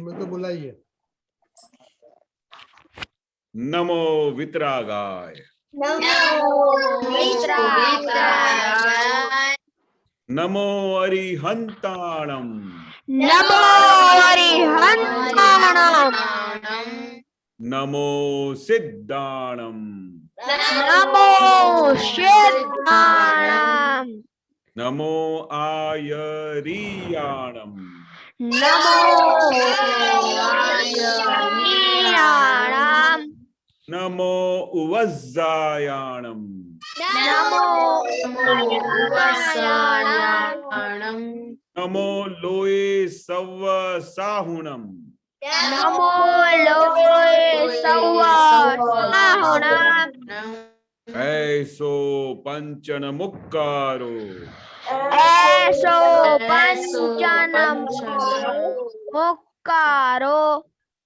तो बुलाइए। नमो वितरागाय। नमो अरिहंताणम। नमो अरिहंताणम। नमो सिद्धाणम। नमो सिद्धाणम। नमो आयरियाणम। नमो आयरियाणम। नमो उवज्जायाणम। नमो उवज्जायाणम। नमो लोए सव्व साहुणम। नमो लोए सव्व साहुणम। ऐसो पंचन मुक्कारो। ऐसो पंचनम मुक्कारो।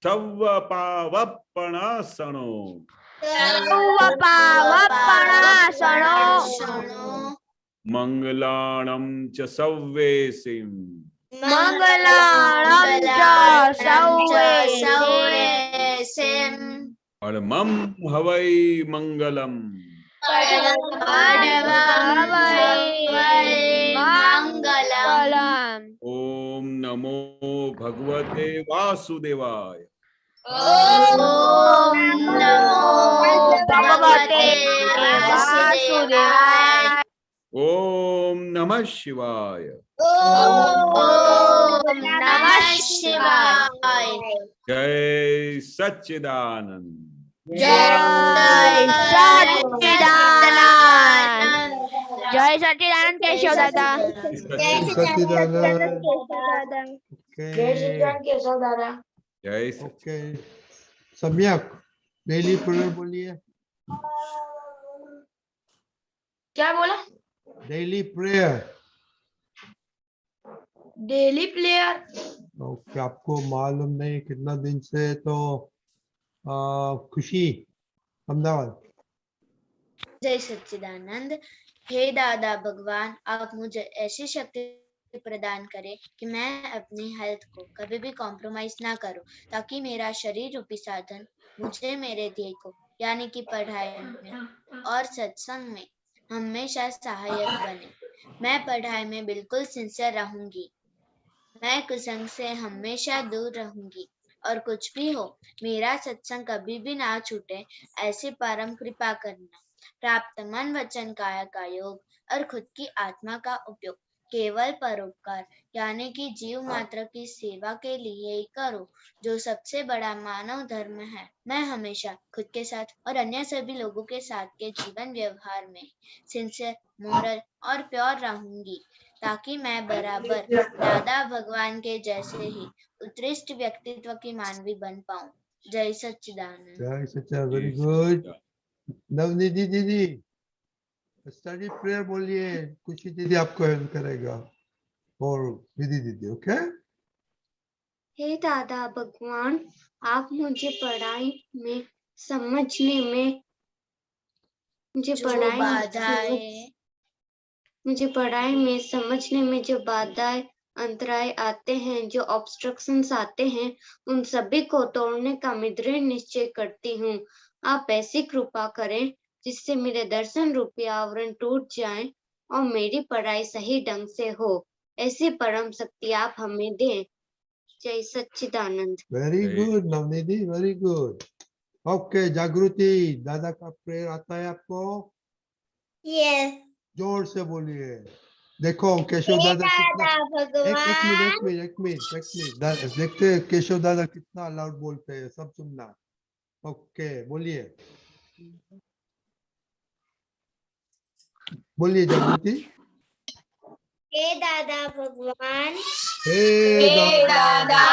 सव्व पावप्पणासनो। सव्व पावप्पणासनो। मंगलाणं च सव्वेसिं। मंगलाणं च सव्वेसिं। परमं हवै मंगलम्। मंगलम्। ओम नमो भगवते वासुदेवाय। ओम नमो भगवते वासुदेवाय। ओम नमः शिवाय। ओम नमः शिवाय। जय सच्चिदानंद। जय सच्चिदानंद। जय सच्चिदानंद केशव दादा। जय सच्चिदानंद। जय ओके सम्यक डेली प्रेयर बोलिए। क्या बोला? Daily prayer. Daily player. Okay आपको मालूम नहीं कितना दिन से तो खुशी अहमदाबाद। जय सच्चिदानंद। हे दादा भगवान, आप मुझे ऐसी शक्ति प्रदान करें कि मैं अपनी हेल्थ को कभी भी कॉम्प्रोमाइज ना करूं, ताकि मेरा शरीर रूपी साधन मुझे मेरे ध्येय को यानी कि पढ़ाई में और सत्संग में हमेशा सहायक बने। मैं पढ़ाई में बिल्कुल सिंसियर रहूंगी। मैं कुसंग से हमेशा दूर रहूंगी और कुछ भी हो मेरा सत्संग कभी भी ना छूटे, ऐसी परम कृपा करना। प्राप्त मन वचन काया का योग और खुद की आत्मा का उपयोग केवल परोपकार यानी कि जीव मात्र की सेवा के लिए ही करो, जो सबसे बड़ा मानव धर्म है। मैं हमेशा खुद के साथ और अन्य सभी लोगों के साथ के जीवन व्यवहार में सिंसियर, मोरल और प्योर रहूंगी, ताकि मैं बराबर दादा भगवान के जैसे ही उत्कृष्ट व्यक्तित्व की मानवी बन पाऊं। जय सच्चिदानंद। जय सच्चिदानंद। Very good. नवनिधि दीदी स्टडी प्रेयर बोलिए। खुशी दीदी आपको हेल्प करेगा और विधि दीदी। ओके। हे दादा भगवान, आप मुझे पढ़ाई में समझने में मुझे पढ़ाई में समझने में जो बाधाएं अंतराय आते हैं, जो ऑब्स्ट्रक्शंस आते हैं, उन सभी को तोड़ने का मैं दृढ़ निश्चय करती हूँ। आप ऐसी कृपा करें जिससे मेरे दर्शन रूपी आवरण टूट जाए और मेरी पढ़ाई सही ढंग से हो। ऐसी परम शक्ति आप हमें दें। जय Sachchidanand. Very good Navnidhi, very good. Okay Jagruti, Dada का प्रेयर आता है आपको? यस। जोर से बोलिए। देखो केशव दादा कितना एक मिनट देखते हैं केशव दादा कितना लाउड बोलते हैं, सब सुनना। ओके बोलिए बोलिए जागृति। हे दादा भगवान, हे दादा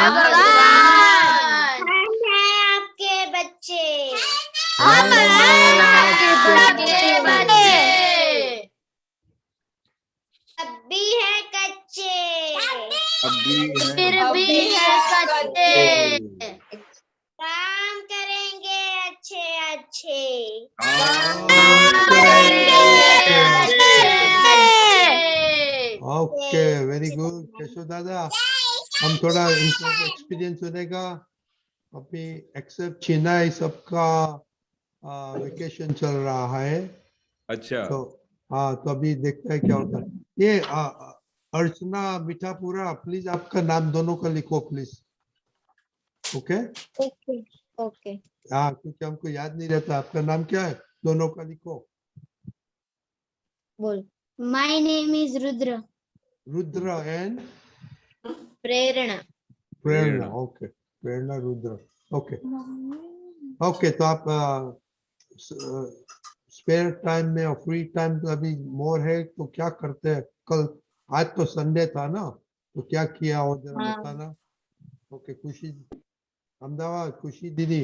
भगवान, हम हैं आपके बच्चे। हम हैं आपके बच्चे। अब भी है कच्चे, फिर भी है कच्चे। काम करेंगे अच्छे अच्छे। काम करेंगे अच्छे अच्छे। ओके वेरी गुड केशव दादा। हम थोड़ा इनको एक्सपीरियंस सुनेगा। अभी एक्सेप्ट चेन्नई सबका वेकेशन चल रहा है अच्छा तो हाँ तो अभी देखते हैं क्या होता है। ये अर्चना मीठापुरा प्लीज आपका नाम दोनों का लिखो प्लीज। Okay okay okay. हाँ क्योंकि हमको याद नहीं रहता आपका नाम क्या है दोनों का लिखो। बोल। My name is Rudra. Rudra and Prerna. Prerna. Okay Prerna Rudra. Okay okay तो आप स्पेयर टाइम में और फ्री टाइम तो अभी मोर है तो क्या करते हैं कल। आज तो संडे था ना तो क्या किया हो जरा हाँ। बताना। ओके खुशी अहमदाबाद खुशी दीदी।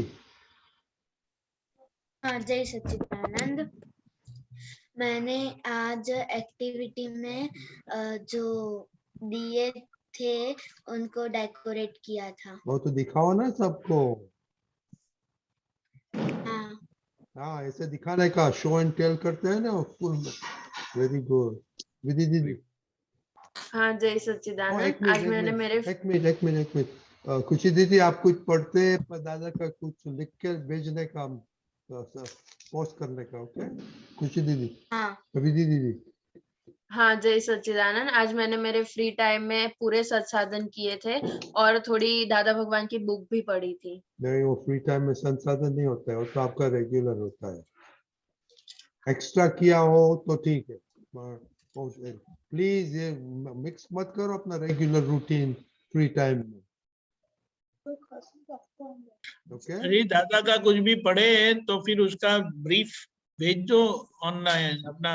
हाँ जय सच्चिदानंद। मैंने आज एक्टिविटी में जो दिए थे उनको डेकोरेट किया था। वो तो दिखाओ ना सबको। हाँ हाँ ऐसे दिखाने का शो एंड टेल करते हैं ना स्कूल में। वेरी गुड विधि दीदी। हाँ जय ओ, सच्चिदानंद। एक मिनट आज एक मैंने मिनट मेरे एक मिनट एक मिनट एक मिनट खुशी दीदी आप कुछ पढ़ते हैं पर दादा का कुछ लिख के भेजने का पोस्ट करने का। ओके खुशी दीदी। हाँ विधि दीदी। हाँ जय सच्चिदानंद। आज मैंने मेरे फ्री टाइम में पूरे संसाधन किए थे और थोड़ी दादा भगवान की बुक भी पढ़ी थी। नहीं वो फ्री टाइम में संसाधन नहीं होता है वो तो आपका रेगुलर होता है। एक्स्ट्रा किया हो तो ठीक है प्लीज ये मिक्स मत करो अपना रेगुलर रूटीन फ्री टाइम में। ओके अरे दादा का कुछ भी पढ़े तो फिर उसका ब्रीफ भेज दो ऑनलाइन अपना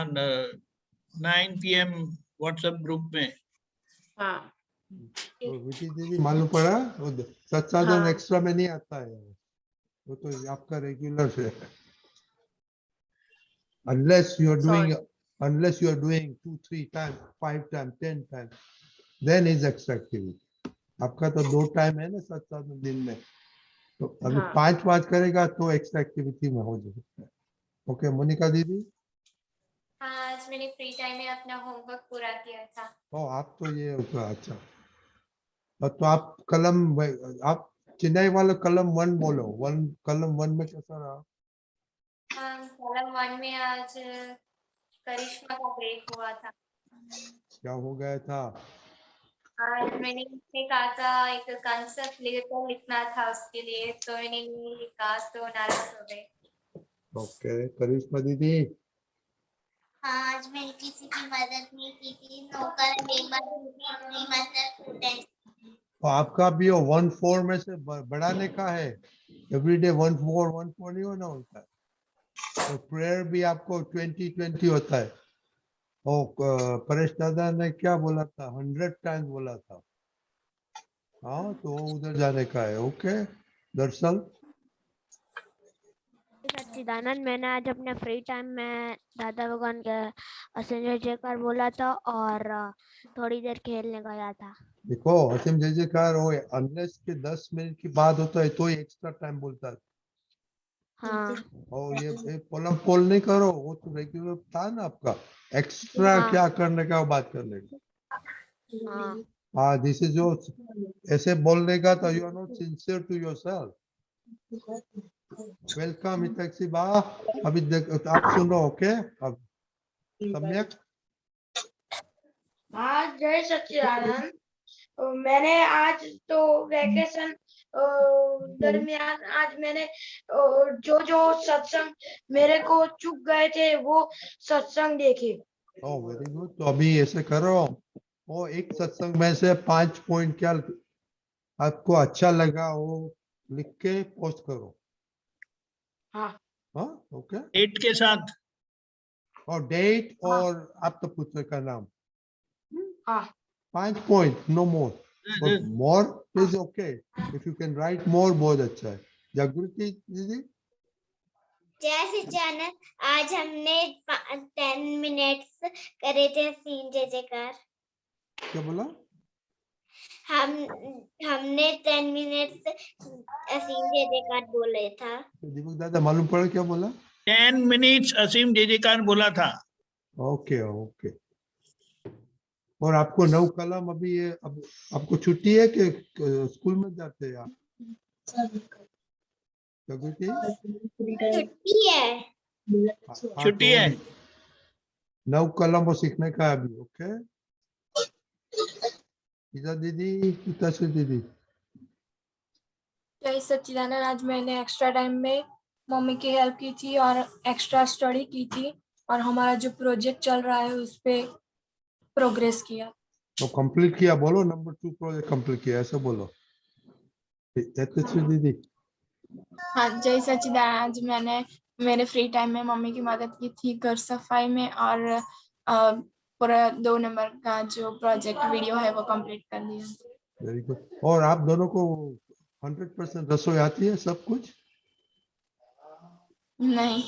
9 PM व्हाट्सएप ग्रुप में। हाँ तो विधि दीदी मालूम पड़ा वो संसाधन हाँ। एक्स्ट्रा में नहीं आता है वो तो आपका रेगुलर है। unless you are doing Sorry. unless you are doing 2 3 times 5 times 10 times then is extra activity। आपका तो 2 टाइम है ना 7 दिन में तो अभी हाँ। 5 करेगा तो एक्स्ट्रा एक्टिविटी में हो जाता है। ओके मोनिका दीदी। हाँ आज मैंने फ्री टाइम में अपना होमवर्क पूरा किया था। ओ आप तो ये होगा अच्छा तो आप कलम आप चेन्नई वाला कलम 1 बोलो कलम 1 में कैसा रहा। कॉलम 1 में आज करिश्मा का ब्रेक हुआ था। क्या हो गया था। आज मैंने इसमें कहा था एक कंसेप्ट लेकर लिखना था उसके लिए तो मैंने नहीं लिखा तो नाराज हो गए। ओके करिश्मा दीदी। हाँ आज मैंने किसी की मदद नहीं की थी नौकर इतनी मदद तो आपका भी वो 1-4 में से बढ़ाने का है एवरीडे 1-4 नहीं होना होता है तो प्रेयर भी आपको 20-20 होता है। और परेश दादा ने क्या बोला था 100 टाइम्स बोला था। हाँ तो उधर जाने का है। ओके दरअसल सच्चिदानंद मैंने आज अपने फ्री टाइम में दादा भगवान के असीम जयकार बोला था और थोड़ी देर खेलने गया था। देखो असीम जय जयकार हो अनलेस के 10 मिनट की बात होता है तो ही एक्स्ट्रा टाइम बोलता है। हाँ और ये पोलम पोल नहीं करो वो तो रेगुलर था ना आपका एक्स्ट्रा हाँ। क्या करने का बात करने का। हाँ हाँ दिस इज जो ऐसे बोलने का तो you are not sincere to yourself. Welcome हितैषी बा अभी आप सुनो। ओके अब सम्यक। हाँ जय सच्चिदानंद। मैंने आज तो वैकेशन दरमियान आज मैंने जो जो सत्संग मेरे को चुक गए थे वो सत्संग देखे। ओह वेरी गुड तो अभी ऐसे करो वो एक सत्संग में से 5 पॉइंट क्या आपको अच्छा लगा वो लिख के पोस्ट करो। हाँ हाँ ओके डेट के साथ और डेट हाँ। और आपका पुत्र का नाम। हाँ 5 point no more but more is okay if you can write more बहुत अच्छा है। जागृति दीदी। जय सच्चिदानंद आज हमने 10 मिनट्स करे थे सीन जय जयकार। क्या बोला। हमने 10 मिनट्स सीन जय जयकार बोले था। दीपक दादा मालूम पड़ा क्या बोला। 10 मिनट्स असीम जय जयकार बोला था। ओके ओके और आपको 9 कलम अभी ये अब आपको छुट्टी है कि स्कूल में जाते हैं आप? जगृति? छुट्टी है। हाँ, छुट्टी तो है। 9 कलम वो सीखने का है अभी। ओके गीता दीदी, गीताश्री दीदी। जय सच्चिदानंद। आज मैंने एक्स्ट्रा टाइम में मम्मी की हेल्प की थी और एक्स्ट्रा स्टडी की थी और हमारा जो प्रोजेक्ट चल रहा है उस पे प्रोग्रेस किया। तो कंप्लीट किया, बोलो नंबर 2 प्रोजेक्ट कंप्लीट किया, ऐसे बोलो। यशस्वी दीदी। हाँ जय सच्चिदानंद। आज मैंने मेरे फ्री टाइम में मम्मी की मदद की थी घर सफाई में और पूरा 2 नंबर का जो प्रोजेक्ट वीडियो है वो कंप्लीट कर लिया। Very good. और आप दोनों को 100% रसोई आती है सब कुछ? नहीं।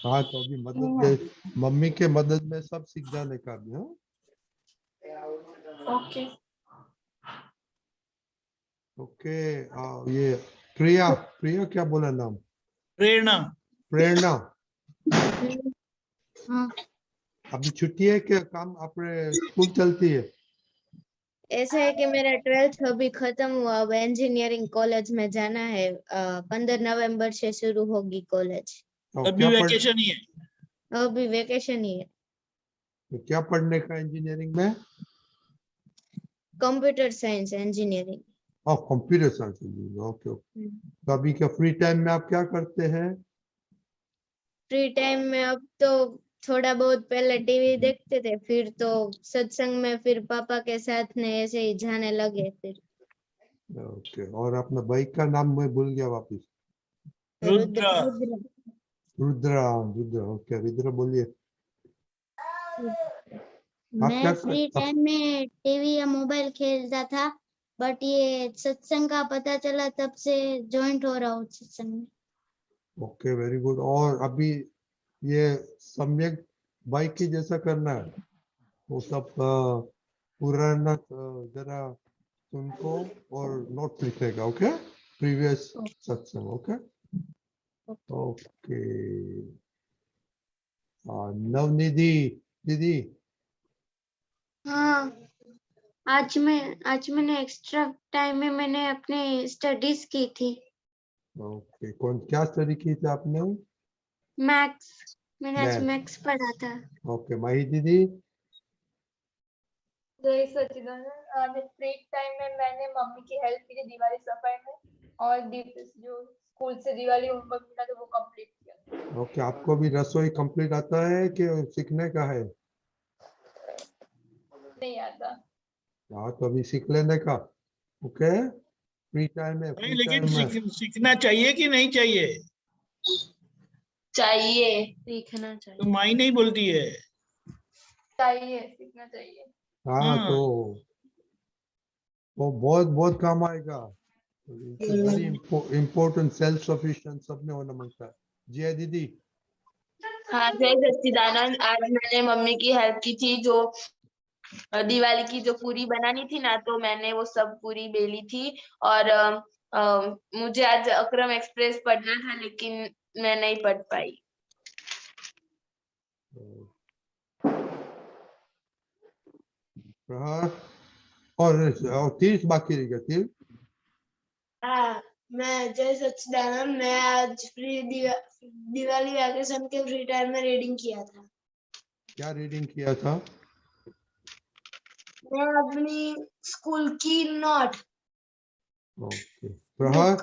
हाँ, तो अभी मदद दे, मम्मी के मदद में सब सीख जाने का भी। हाँ ओके। ओके। ये प्रिया, प्रिया क्या बोला नाम? प्रेरणा। प्रेरणा। हाँ अभी छुट्टी है क्या? काम अपने स्कूल चलती है? ऐसा है कि मेरा 12th अभी खत्म हुआ, अब इंजीनियरिंग कॉलेज में जाना है। 15 नवंबर से शुरू होगी कॉलेज। तो अभी वैकेशन ही है। अभी वेकेशन ही है। क्या पढ़ने का इंजीनियरिंग में? Computer science engineering. Computer science engineering. Okay okay. तो अभी क्या फ्री टाइम में आप क्या करते हैं? फ्री टाइम में अब तो थोड़ा बहुत पहले टीवी देखते थे, फिर तो सत्संग में, फिर पापा के साथ में ऐसे ही जाने लगे फिर। ओके। और अपना बाइक का नाम मैं भूल गया वापिस। रुद्र। रुद्रा। रुद्रा। ओके रुद्रा बोलिए। आप क्या मैं फ्री टाइम में टीवी या मोबाइल खेलता था, बट ये सत्संग का पता चला तब से ज्वाइंट हो रहा हूँ सत्संग में। Okay very good. और अभी ये सम्यक बाइक की जैसा करना है, वो सब पुराना जरा सुनको और नोट लिखेगा। Okay previous satsang. Okay okay. Navnidhi दीदी। हाँ आज मैंने एक्स्ट्रा टाइम में मैंने अपने स्टडीज की थी। ओके कौन क्या स्टडी की थी आपने? मैथ्स। मैंने आज Maths. मैथ्स पढ़ा था। ओके माही दीदी। जय सच्चिदानंद। आज फ्री टाइम में मैंने मम्मी की हेल्प की थी दिवाली सफाई में और जो स्कूल से दिवाली होमवर्क मिला था वो कंप्लीट किया। ओके आपको भी रसोई कंप्लीट आता है कि सीखने का है? नहीं आता। हाँ तो अभी सीख लेने का। ओके फ्री टाइम में, नहीं, फ्री लेकिन टाइम में सीखना चाहिए कि नहीं चाहिए? चाहिए, सीखना तो चाहिए। माई नहीं बोलती है। चाहिए, सीखना चाहिए। हाँ हाँ। तो वो बहुत बहुत काम आएगा। वेरी इम्पोर्टेंट, सेल्फ सफिशिएंट सब में होना मांगता है। जी है दीदी। हाँ जय सच्चिदानंद। आज मैंने मम्मी की हेल्प की थी, जो दिवाली की जो पूरी बनानी थी ना, तो मैंने वो सब पूरी बेली थी। और मुझे आज अक्रम एक्सप्रेस पढ़ना था लेकिन मैं नहीं पढ़ पाई। प्रहार और 30 बाकी रह गया। 30 हाँ मैं जय सच्चिदानंद। मैं आज दिवाली वैकेशन के फ्री टाइम में रीडिंग किया था। क्या रीडिंग किया था? मैं अपनी स्कूल की नोट। ओके प्रहार।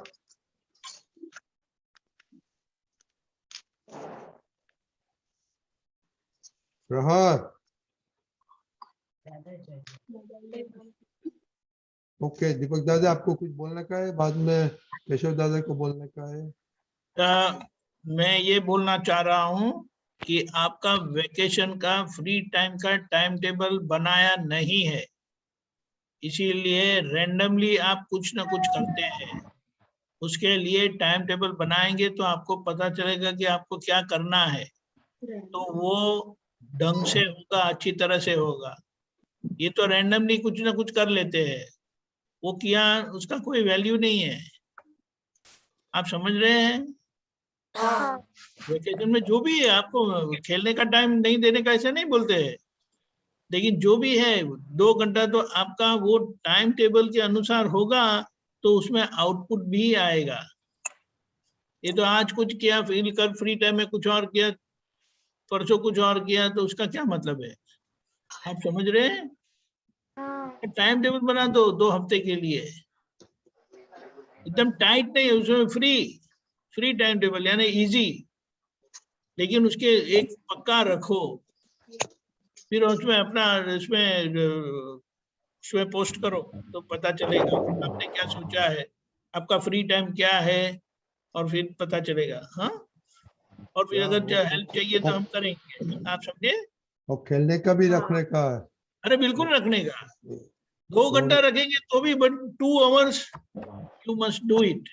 प्रहार। ओके दीपक दादा आपको कुछ बोलने का है? बाद में केशव दादा को बोलने का है। मैं ये बोलना चाह रहा हूँ कि आपका वेकेशन का फ्री टाइम का टाइम टेबल बनाया नहीं है, इसीलिए रैंडमली आप कुछ ना कुछ करते हैं। उसके लिए टाइम टेबल बनाएंगे तो आपको पता चलेगा कि आपको क्या करना है, तो वो ढंग से होगा, अच्छी तरह से होगा। ये तो रैंडमली कुछ ना कुछ कर लेते हैं, वो किया उसका कोई वैल्यू नहीं है। आप समझ रहे हैं? वेकेशन में जो भी है, आपको खेलने का टाइम नहीं देने का ऐसा नहीं बोलते हैं, लेकिन जो भी है 2 घंटा तो आपका वो टाइम टेबल के अनुसार होगा, तो उसमें आउटपुट भी आएगा। ये तो आज कुछ किया, फिर कल फ्री टाइम में कुछ और किया, परसों कुछ और किया, तो उसका क्या मतलब है? आप समझ रहे हैं? टाइम टेबल बना दो 2 हफ्ते के लिए, एकदम टाइट नहीं, उसमें फ्री टाइम टेबल यानी इजी, लेकिन उसके एक पक्का रखो, फिर उसमें अपना उसमें पोस्ट करो तो पता चलेगा आपने क्या सोचा है, आपका फ्री टाइम क्या है, और फिर पता चलेगा। हाँ, और फिर अगर हेल्प चाहिए तो हम करेंगे, आप समझे? और खेलने का भी रखने का है। अरे बिल्कुल रखने का, 2 घंटा रखेंगे तो भी, but 2 hours you must do it.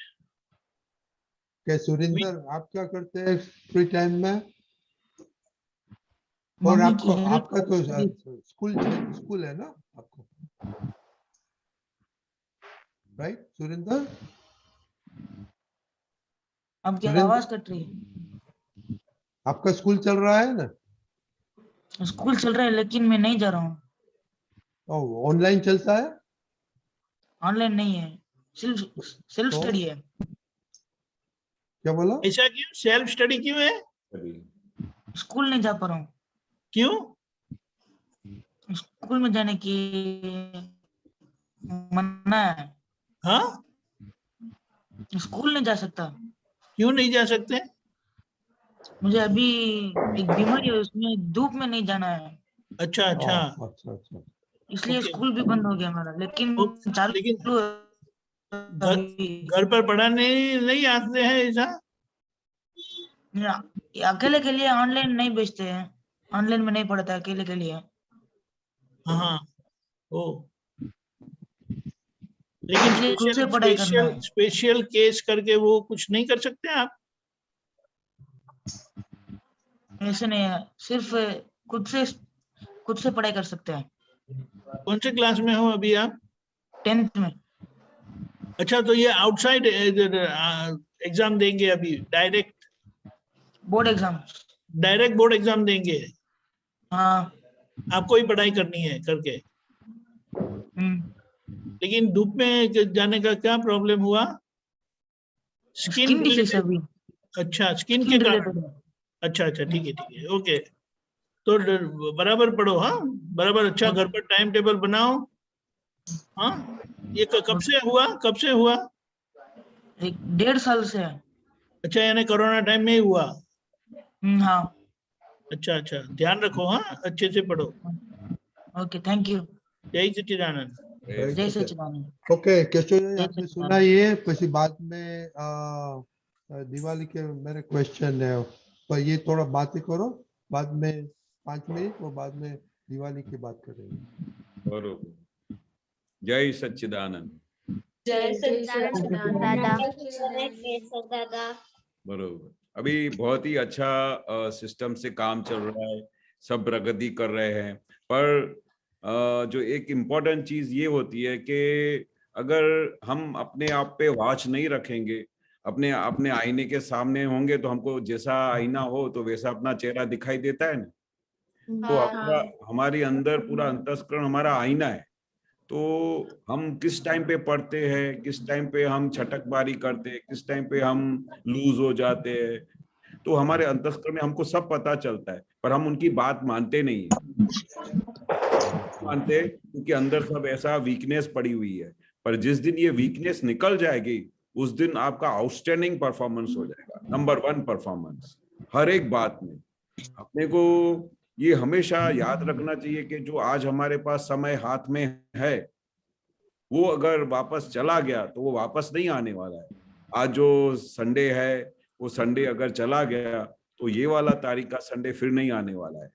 क्या सुरेंद्र, आप क्या करते हैं फ्री टाइम में? और आपका तो स्कूल है ना आपको, राइट सुरेंद्र? आपकी आवाज कट रही है। आपका स्कूल चल रहा है ना? स्कूल चल रहा है लेकिन मैं नहीं जा रहा हूँ। ऑनलाइन चलता है? ऑनलाइन नहीं है, सेल्फ स्टडी है। क्या बोला? ऐसा क्यों? सेल्फ स्टडी क्यों है? स्कूल नहीं जा पा रहा हूँ। क्यों? स्कूल में जाने की मना है। हाँ, स्कूल नहीं जा सकता। क्यों नहीं जा सकते? मुझे अभी एक बीमारी है, उसमें धूप में नहीं जाना है। अच्छा अच्छा, इसलिए स्कूल भी बंद हो गया हमारा, लेकिन लेकिन घर पर पढ़ाने नहीं आते हैं ऐसा? अकेले के लिए ऑनलाइन नहीं भेजते हैं, ऑनलाइन में नहीं पढ़ता, अकेले के लिए। हाँ, ओ, लेकिन स्पेशल केस करके वो कुछ नहीं कर सकते आप? ऐसे नहीं है, सिर्फ खुद से पढ़ाई कर सकते हैं। कौन से क्लास में हो अभी आप? 10th में। अच्छा, तो ये आउटसाइड एग्जाम देंगे अभी? Direct board exam? Direct board exam देंगे? हाँ। आपको ही पढ़ाई करनी है करके। लेकिन धूप में जाने का क्या प्रॉब्लम हुआ? स्किन डिसीज अभी। अच्छा, स्किन के कारण। अच्छा, ठीक है, ओके। तो बराबर पढ़ो, हाँ बराबर, अच्छा घर पर टाइम टेबल बनाओ। हाँ, ये कब से हुआ? 1.5 साल से। अच्छा, यानी कोरोना टाइम में ही हुआ? हाँ। अच्छा, ध्यान रखो, हाँ अच्छे से पढ़ो। Okay, thank you. जय सच्चिदानंद। जय सच्चिदानंद। ओके केशव जी, आपने सुना ये, પછી बाद में दिवाली के मेरे क्वेश्चन है, पर ये थोड़ा बातें करो, बाद में 5 मिनट, और बाद में दिवाली की बात करेंगे। बरोबर। जय सच्चिदानंद। जय सच्चिदानंद दादा। बरोबर। अभी बहुत ही अच्छा सिस्टम से काम चल रहा है, सब प्रगति कर रहे हैं, पर जो एक इम्पोर्टेंट चीज ये होती है कि अगर हम अपने आप पे वॉच नहीं रखेंगे, अपने आईने के सामने होंगे तो हमको जैसा आईना हो तो वैसा अपना चेहरा दिखाई देता है ना। तो हमारी अंदर पूरा अंतस्करण हमारा आईना है। तो हम किस टाइम पे पढ़ते हैं, किस टाइम पे हम छटकबारी करते हैं, किस टाइम पे हम लूज हो जाते हैं, तो हमारे अंतस्करण में हमको सब पता चलता है, पर हम उनकी बात मानते नहीं है, क्योंकि अंदर सब ऐसा वीकनेस पड़ी हुई है। पर जिस दिन ये वीकनेस निकल जाएगी, उस दिन आपका आउटस्टैंडिंग परफॉर्मेंस हो जाएगा, नंबर 1 परफॉर्मेंस हर एक बात में। अपने को ये हमेशा याद रखना चाहिए कि जो आज हमारे पास समय हाथ में है, वो अगर वापस चला गया तो वो वापस नहीं आने वाला है। आज जो संडे है, वो संडे अगर चला गया तो ये वाला तारीख का संडे फिर नहीं आने वाला है।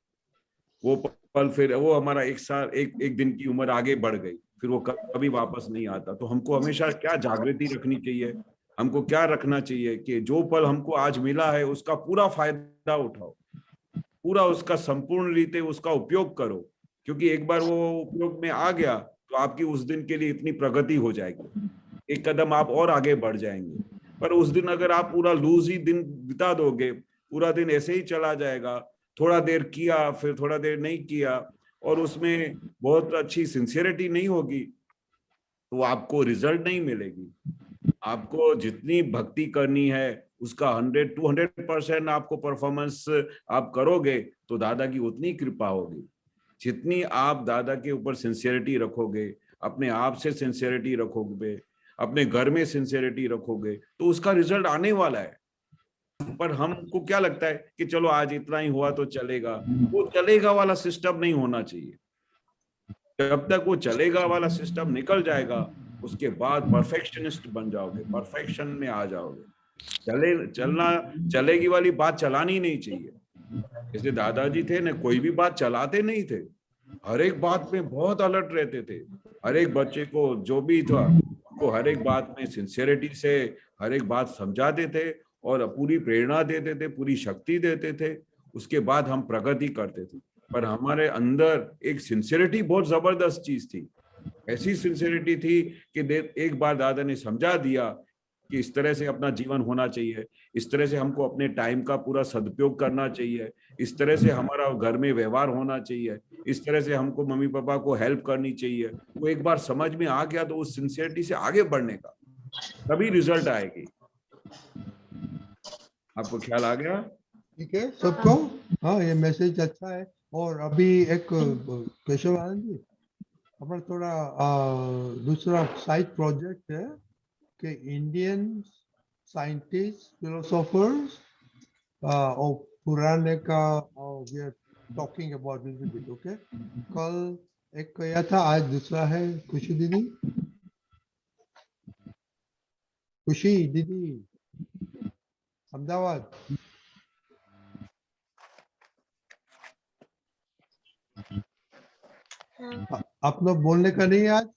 वो पल फिर वो हमारा एक दिन की उम्र आगे बढ़ गई, फिर वो कभी वापस नहीं आता। तो हमको हमेशा क्या जागृति रखनी चाहिए, हमको क्या रखना चाहिए कि जो पल हमको आज मिला है उसका पूरा फायदा उठाओ, पूरा उसका संपूर्ण रीते उसका उपयोग करो, क्योंकि एक बार वो उपयोग में आ गया तो आपकी उस दिन के लिए इतनी प्रगति हो जाएगी, एक कदम आप और आगे बढ़ जाएंगे। पर उस दिन अगर आप पूरा लूज ही दिन बिता दोगे, पूरा दिन ऐसे ही चला जाएगा, थोड़ा देर किया फिर थोड़ा देर नहीं किया, और उसमें बहुत अच्छी सिंसियरिटी नहीं होगी तो आपको रिजल्ट नहीं मिलेगी। आपको जितनी भक्ति करनी है उसका 100-200% आपको परफॉर्मेंस आप करोगे तो दादा की उतनी कृपा होगी। जितनी आप दादा के ऊपर सिंसियरिटी रखोगे, अपने आप से सिंसियरिटी रखोगे, अपने घर में सिंसियरिटी रखोगे तो उसका रिजल्ट आने वाला है। पर हमको क्या लगता है कि चलो आज इतना ही हुआ तो चलेगा, वो चलेगा वाला सिस्टम नहीं होना चाहिए। जब तक वो चलेगा वाला सिस्टम निकल जाएगा उसके बाद परफेक्शनिस्ट बन जाओगे, परफेक्शन में आ जाओगे। चलेगी वाली बात चलानी नहीं चाहिए। जैसे दादाजी थे ना, कोई भी बात चलाते नहीं थे, हर एक बात में बहुत अलर्ट रहते थे। हर एक बच्चे को जो भी था उनको हर एक बात में सिंसियरिटी से हर एक बात समझाते थे और पूरी प्रेरणा देते थे, पूरी शक्ति देते थे। उसके बाद हम प्रगति करते थे। पर हमारे अंदर एक सिंसियरिटी बहुत जबरदस्त चीज थी। ऐसी सिंसियरिटी थी कि एक बार दादा ने समझा दिया कि इस तरह से अपना जीवन होना चाहिए, इस तरह से हमको अपने टाइम का पूरा सदुपयोग करना चाहिए, इस तरह से हमारा घर में व्यवहार होना चाहिए, इस तरह से हमको मम्मी पापा को हेल्प करनी चाहिए। वो एक बार समझ में आ गया तो उस सिंसियरिटी से आगे बढ़ने का तभी रिजल्ट आएगी। आपको ख्याल आ गया? ठीक है सबको? हाँ, ये मैसेज अच्छा है। और अभी एक केशव आनंद जी, हमारा थोड़ा दूसरा साइड प्रोजेक्ट है कि इंडियन साइंटिस्ट फिलोसोफर्स और पुराने का we are talking about little bit. Okay, कल एक किया था, आज दूसरा है। खुशी दीदी, खुशी दीदी अहमदाबाद। आप लोग बोलने का नहीं आज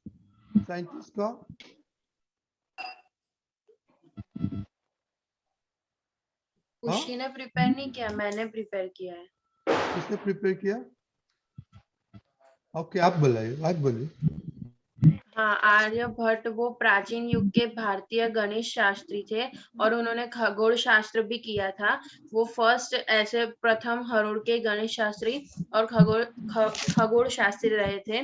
साइंटिस्ट का? खुशी ने प्रिपेयर नहीं किया, मैंने प्रिपेयर किया है। किसने प्रिपेयर किया? ओके, आप बोलिए, आप बोलिए। हाँ, आर्यभट्ट वो प्राचीन युग के भारतीय गणित शास्त्री थे और उन्होंने खगोल शास्त्र भी किया था। वो फर्स्ट ऐसे प्रथम हरुड़ के गणित शास्त्री और खगोल शास्त्री रहे थे।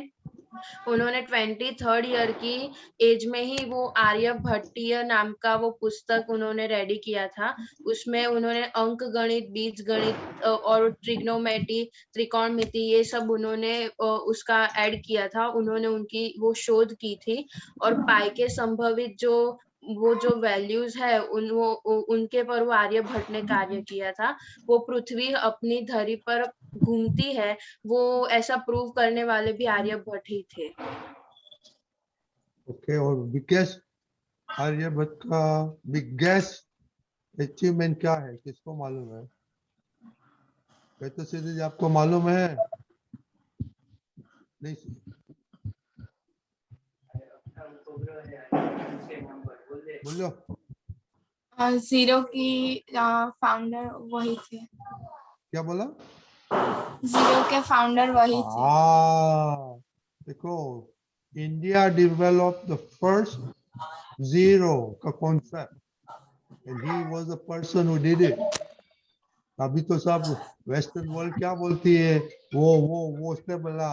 उन्होंने 23rd ईयर की एज में ही वो आर्यभट्टीय नाम का वो पुस्तक उन्होंने रेडी किया था। उसमें उन्होंने अंक गणित, बीज गणित और ट्रिग्नोमेट्री, त्रिकोणमिति, ये सब उन्होंने उसका ऐड किया था। उन्होंने उनकी वो शोध की थी और पाई के संभवित जो वैल्यूज है उनके पर वो आर्यभट्ट ने कार्य किया था। वो पृथ्वी अपनी धरी पर घूमती है, वो ऐसा प्रूव करने वाले भी आर्यभट्ट ही थे। ओके, और बिगेस्ट आर्यभट्ट का बिगेस्ट अचीवमेंट क्या है, किसको मालूम है? कहते सीधे जी, आपको मालूम है? नहीं, बोलो। जीरो की फाउंडर वही थे। क्या बोला? जीरो के फाउंडर वही थे। देखो, India develop the first zero का concept and he was the person who did it. अभी तो सब वेस्टर्न वर्ल्ड क्या बोलती है, वो उसने बोला,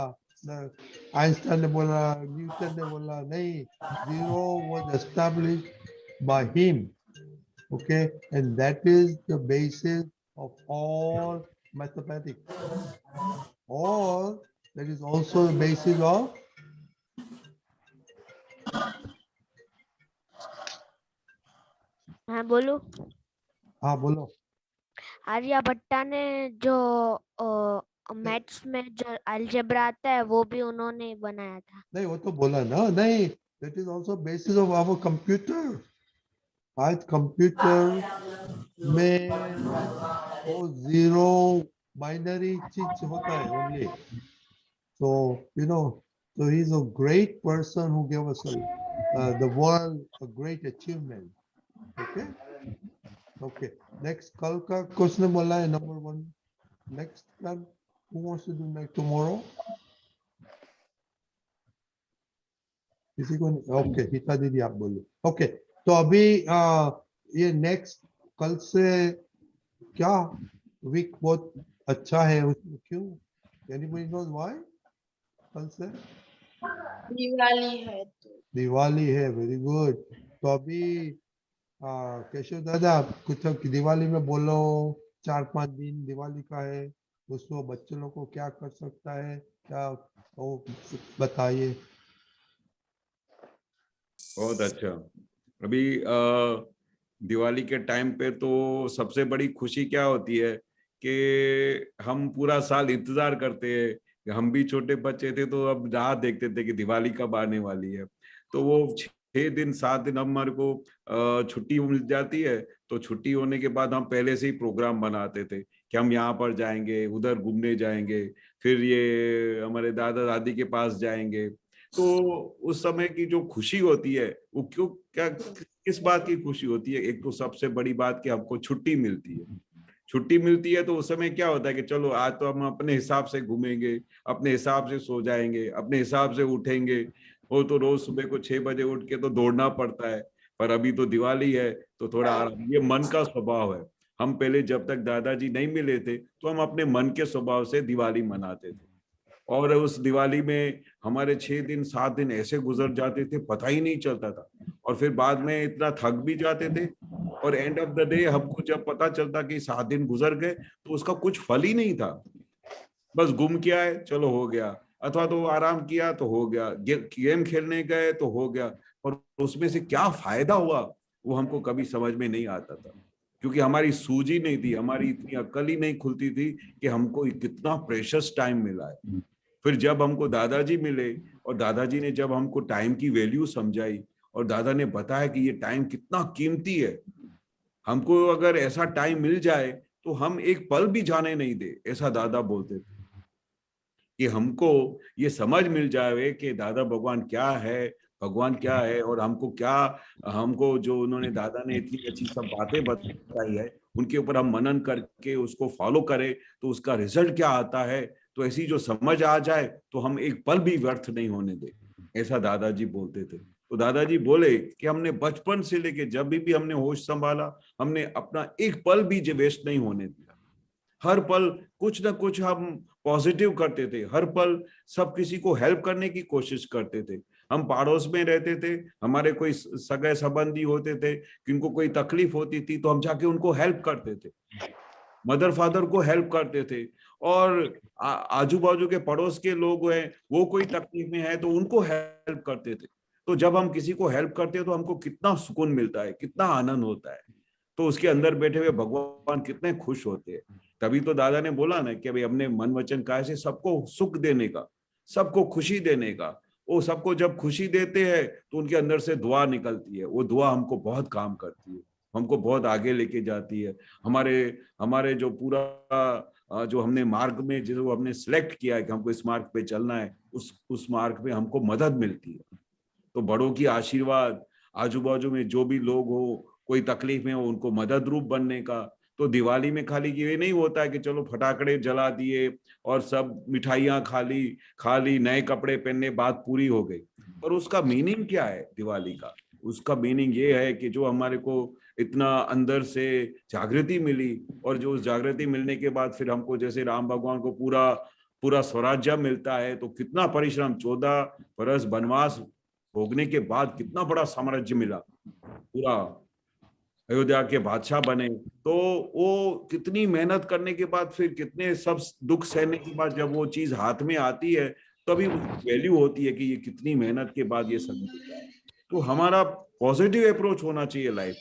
आइंस्टाइन ने बोला, न्यूटन ने बोला, नहीं, zero was established by him. Okay, and that is the basis of all mathematics, or that is also the basis of हाँ बोलो। हाँ बोलो। आर्यभट्टा ने जो मैथ्स में जो अलजेब्रा आता है वो भी उन्होंने बनाया था। नहीं, वो तो बोला ना, नहीं, that is also basis of our computer। आज कंप्यूटर में वो जीरो बाइनरी चीज होता है only। So you know, so he's a great person who gave us the world a great achievement। Okay, okay, next कल का क्वेश्चन बोला है number 1। next कल who wants to do next tomorrow? किसी को नहीं? ओके, हिता दीदी आप बोलिए। ओके, तो अभी ये नेक्स्ट कल से क्या वीक बहुत अच्छा है उसमें, क्यों? Anybody knows why? कल से दिवाली है तो दिवाली है, वेरी गुड। तो अभी केशव दादा कुछ दिवाली में बोलो, 4-5 दिन दिवाली का है, उसमें बच्चे लोग को क्या कर सकता है, क्या वो बताइए। बहुत अच्छा। अभी दिवाली के टाइम पे तो सबसे बड़ी खुशी क्या होती है कि हम पूरा साल इंतजार करते हैं कि हम भी छोटे बच्चे थे तो अब राह देखते थे कि दिवाली कब आने वाली है। तो वो 6 दिन 7 दिन हमारे को छुट्टी मिल जाती है। तो छुट्टी होने के बाद हम पहले से ही प्रोग्राम बनाते थे कि हम यहाँ पर जाएंगे, उधर घूमने जाएंगे, फिर ये हमारे दादा दादी के पास जाएंगे। तो उस समय की जो खुशी होती है वो क्यों क्या किस बात की खुशी होती है? एक तो सबसे बड़ी बात कि हमको छुट्टी मिलती है। छुट्टी मिलती है तो उस समय क्या होता है कि चलो आज तो हम अपने हिसाब से घूमेंगे, अपने हिसाब से सो जाएंगे, अपने हिसाब से उठेंगे। वो तो रोज सुबह को 6 बजे उठ के तो दौड़ना पड़ता है, पर अभी तो दिवाली है तो थोड़ा आराम। ये मन का स्वभाव है। हम पहले जब तक दादाजी नहीं मिले थे तो हम अपने मन के स्वभाव से दिवाली मनाते थे, और उस दिवाली में हमारे 6 दिन 7 दिन ऐसे गुजर जाते थे, पता ही नहीं चलता था। और फिर बाद में इतना थक भी जाते थे, और एंड ऑफ द डे हमको जब पता चलता कि 7 दिन गुजर गए तो उसका कुछ फल ही नहीं था। बस घूम के आए, चलो हो गया, अथवा तो आराम किया तो हो गया, गेम खेलने गए तो हो गया, और उसमें से क्या फायदा हुआ वो हमको कभी समझ में नहीं आता था, क्योंकि हमारी सूझी नहीं थी, हमारी इतनी अक्ल ही नहीं खुलती थी कि हमको कितना प्रेशियस टाइम मिला है। फिर जब हमको दादाजी मिले और दादाजी ने जब हमको टाइम की वैल्यू समझाई और दादा ने बताया कि ये टाइम कितना कीमती है, हमको अगर ऐसा टाइम मिल जाए तो हम एक पल भी जाने नहीं दे, ऐसा दादा बोलते थे। कि हमको ये समझ मिल जाए कि दादा भगवान क्या है, भगवान क्या है, और हमको क्या, हमको जो उन्होंने दादा ने इतनी अच्छी सब बातें बताई है उनके ऊपर हम मनन करके उसको फॉलो करें तो उसका रिजल्ट क्या आता है, तो ऐसी जो समझ आ जाए तो हम एक पल भी व्यर्थ नहीं होने दे, ऐसा दादाजी बोलते थे। तो दादाजी बोले कि हमने बचपन से लेके जब भी हमने होश संभाला, हमने अपना एक पल भी वेस्ट नहीं होने दिया। हर पल कुछ ना कुछ हम पॉजिटिव करते थे, हर पल सब किसी को हेल्प करने की कोशिश करते थे। हम पड़ोस में रहते थे, हमारे कोई सगे संबंधी होते थे, किनको कोई तकलीफ होती थी तो हम जाके उनको हेल्प करते थे, मदर फादर को हेल्प करते थे, और आजू बाजू के पड़ोस के लोग हैं वो कोई तकलीफ में है तो उनको हेल्प करते थे। तो जब हम किसी को हेल्प करते हैं तो हमको कितना सुकून मिलता है, कितना आनंद होता है, तो उसके अंदर बैठे हुए भगवान कितने खुश होते हैं। तभी तो दादा ने बोला ना कि भाई हमने मन वचन काया से सबको सुख देने का, सबको खुशी देने का। वो सबको जब खुशी देते हैं तो उनके अंदर से दुआ निकलती है, वो दुआ हमको बहुत काम करती है, हमको बहुत आगे लेके जाती है। हमारे हमारे जो पूरा जो हमने मार्ग में जो हमने सिलेक्ट किया है कि हमको इस मार्ग पे चलना है, उस मार्ग पे हमको मदद मिलती है। तो बड़ों की आशीर्वाद, आजू बाजू में जो भी लोग हो कोई तकलीफ में हो उनको मदद रूप बनने का। तो दिवाली में खाली ये नहीं होता है कि चलो फटाकड़े जला दिए और सब मिठाइयाँ खा ली, नए कपड़े पहनने, बात पूरी हो गई। पर उसका मीनिंग क्या है दिवाली का? उसका मीनिंग ये है कि जो हमारे को इतना अंदर से जागृति मिली, और जो उस जागृति मिलने के बाद फिर हमको जैसे राम भगवान को पूरा स्वराज्य मिलता है, तो कितना परिश्रम, 14 बरस वनवास भोगने के बाद कितना बड़ा साम्राज्य मिला, पूरा अयोध्या के बादशाह बने। तो वो कितनी मेहनत करने के बाद, फिर कितने सब दुख सहने के बाद जब वो चीज हाथ में आती है तभी वैल्यू होती है कि ये कितनी मेहनत के बाद ये सब मिलता है। तो हमारा पॉजिटिव अप्रोच होना चाहिए लाइफ।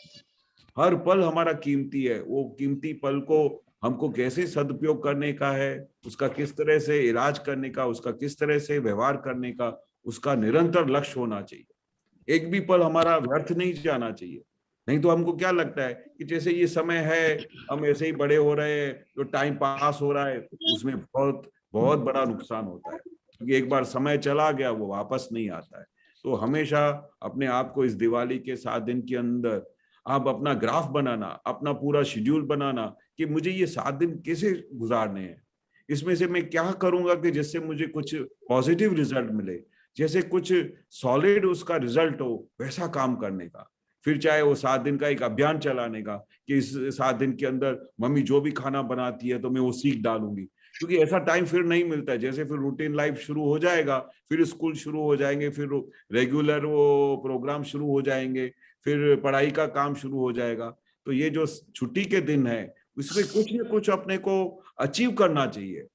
हर पल हमारा कीमती है, वो कीमती पल को हमको कैसे सदुपयोग करने का है, उसका किस तरह से इलाज करने का, उसका किस तरह से व्यवहार करने का, उसका निरंतर लक्ष्य होना चाहिए। एक भी पल हमारा व्यर्थ नहीं जाना चाहिए। नहीं तो हमको क्या लगता है कि जैसे ये समय है, हम ऐसे ही बड़े हो रहे हैं, जो टाइम पास हो रहा है, उसमें बहुत बहुत बड़ा नुकसान होता है, क्योंकि एक बार समय चला गया वो वापस नहीं आता है। तो हमेशा अपने आप को इस दिवाली के 7 दिन के अंदर आप अपना ग्राफ बनाना, अपना पूरा शेड्यूल बनाना कि मुझे ये 7 दिन कैसे गुजारने हैं, इसमें से मैं क्या करूंगा कि जिससे मुझे कुछ पॉजिटिव रिजल्ट मिले, जैसे कुछ सॉलिड उसका रिजल्ट हो, वैसा काम करने का। फिर चाहे वो 7 दिन का एक अभियान चलाने का कि इस 7 दिन के अंदर मम्मी जो भी खाना बनाती है तो मैं वो सीख डालूंगी, क्योंकि ऐसा टाइम फिर नहीं मिलता है। जैसे फिर रूटीन लाइफ शुरू हो जाएगा, फिर स्कूल शुरू हो जाएंगे, फिर रेगुलर वो प्रोग्राम शुरू हो जाएंगे, फिर पढ़ाई का काम शुरू हो जाएगा। तो ये जो छुट्टी के दिन है उसमें कुछ न कुछ अपने को अचीव करना चाहिए।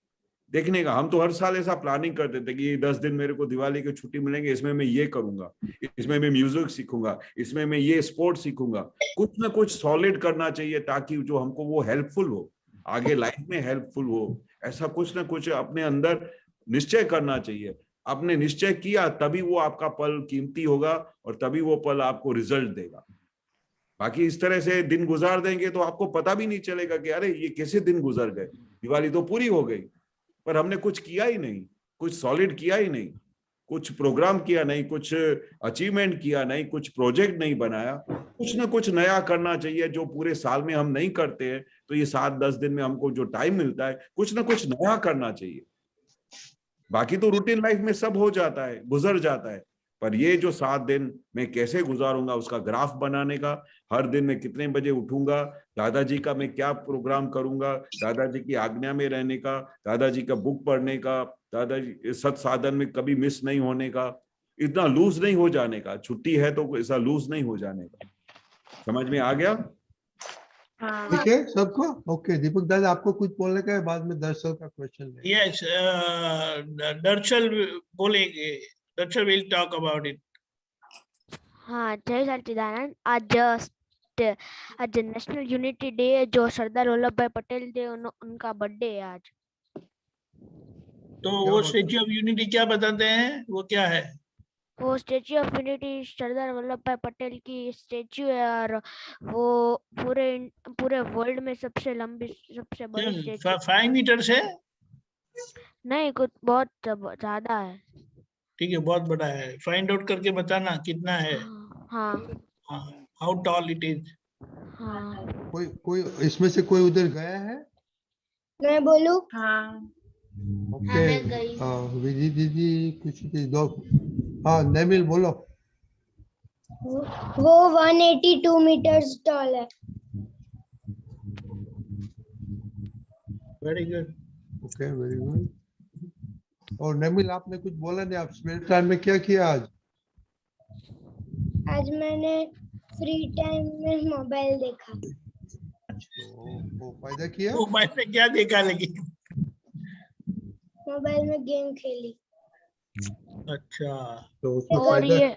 देखने का हम तो हर साल ऐसा प्लानिंग करते थे कि 10 दिन मेरे को दिवाली की छुट्टी मिलेंगे, इसमें मैं ये करूंगा, इसमें मैं म्यूजिक सीखूंगा, इसमें मैं ये स्पोर्ट सीखूंगा। कुछ ना कुछ सॉलिड करना चाहिए ताकि जो हमको वो हेल्पफुल हो, आगे लाइफ में हेल्पफुल हो। ऐसा कुछ ना कुछ अपने अंदर निश्चय करना चाहिए। आपने निश्चय किया तभी वो आपका पल कीमती होगा और तभी वो पल आपको रिजल्ट देगा। बाकी इस तरह से दिन गुजार देंगे तो आपको पता भी नहीं चलेगा कि अरे ये कैसे दिन गुजर गए, दिवाली तो पूरी हो गई पर हमने कुछ किया ही नहीं, कुछ सॉलिड किया ही नहीं, कुछ प्रोग्राम किया नहीं, कुछ अचीवमेंट किया नहीं, कुछ प्रोजेक्ट नहीं बनाया। कुछ ना कुछ नया करना चाहिए जो पूरे साल में हम नहीं करते हैं। तो ये 7-10 दिन में हमको जो टाइम मिलता है कुछ ना कुछ नया करना चाहिए। बाकी तो रूटीन लाइफ में सब हो जाता है, गुजर जाता है, पर ये जो 7 दिन मैं कैसे गुजारूंगा उसका ग्राफ बनाने का, हर दिन मैं कितने बजे उठूंगा, दादाजी का मैं क्या प्रोग्राम करूंगा, दादाजी की आज्ञा में रहने का, दादाजी का बुक पढ़ने का, दादाजी सत साधन में कभी मिस नहीं होने का, इतना लूज नहीं हो जाने का। छुट्टी है तो ऐसा लूज नहीं हो जाने का। समझ में आ गया? ठीक है सबको? ओके दीपक दादा आपको कुछ बोलने का है, बाद में दर्शक का क्वेश्चन है। यस, दर्शल बोलेंगे, दर्शल विल टॉक अबाउट इट। हाँ जय सच्चिदानंद। आज नेशनल यूनिटी डे है, जो सरदार वल्लभ भाई पटेल थे उनका बर्थडे है आज। तो वो स्टेच्यू ऑफ यूनिटी क्या बताते हैं, वो क्या है? वो statue of unity Sardar Vallabh भाई पटेल की स्टेच्यू है और वो पूरे वर्ल्ड में सबसे लंबी, सबसे बड़ी स्टेच्यू। 5 मीटर है? नहीं, कुछ बहुत ज्यादा है। ठीक है, बहुत बड़ा है। फाइंड आउट करके बताना कितना है। हाँ हाउ टॉल इट इज। हाँ। कोई इसमें से कोई उधर गया है? मैं बोलूं? हाँ ओके विजी दीदी कुछ चीज दो। हाँ नेमिल बोलो। वो 182 मीटर्स टॉल है। Very good. Okay very good. और नेमिल आपने कुछ बोला नहीं, आप स्पेयर टाइम में क्या किया आज? आज मैंने फ्री टाइम में मोबाइल देखा। तो फायदा किया? मोबाइल में क्या देखा? लेकिन मोबाइल में गेम खेली। अच्छा, तो उसमें और फायदा? ये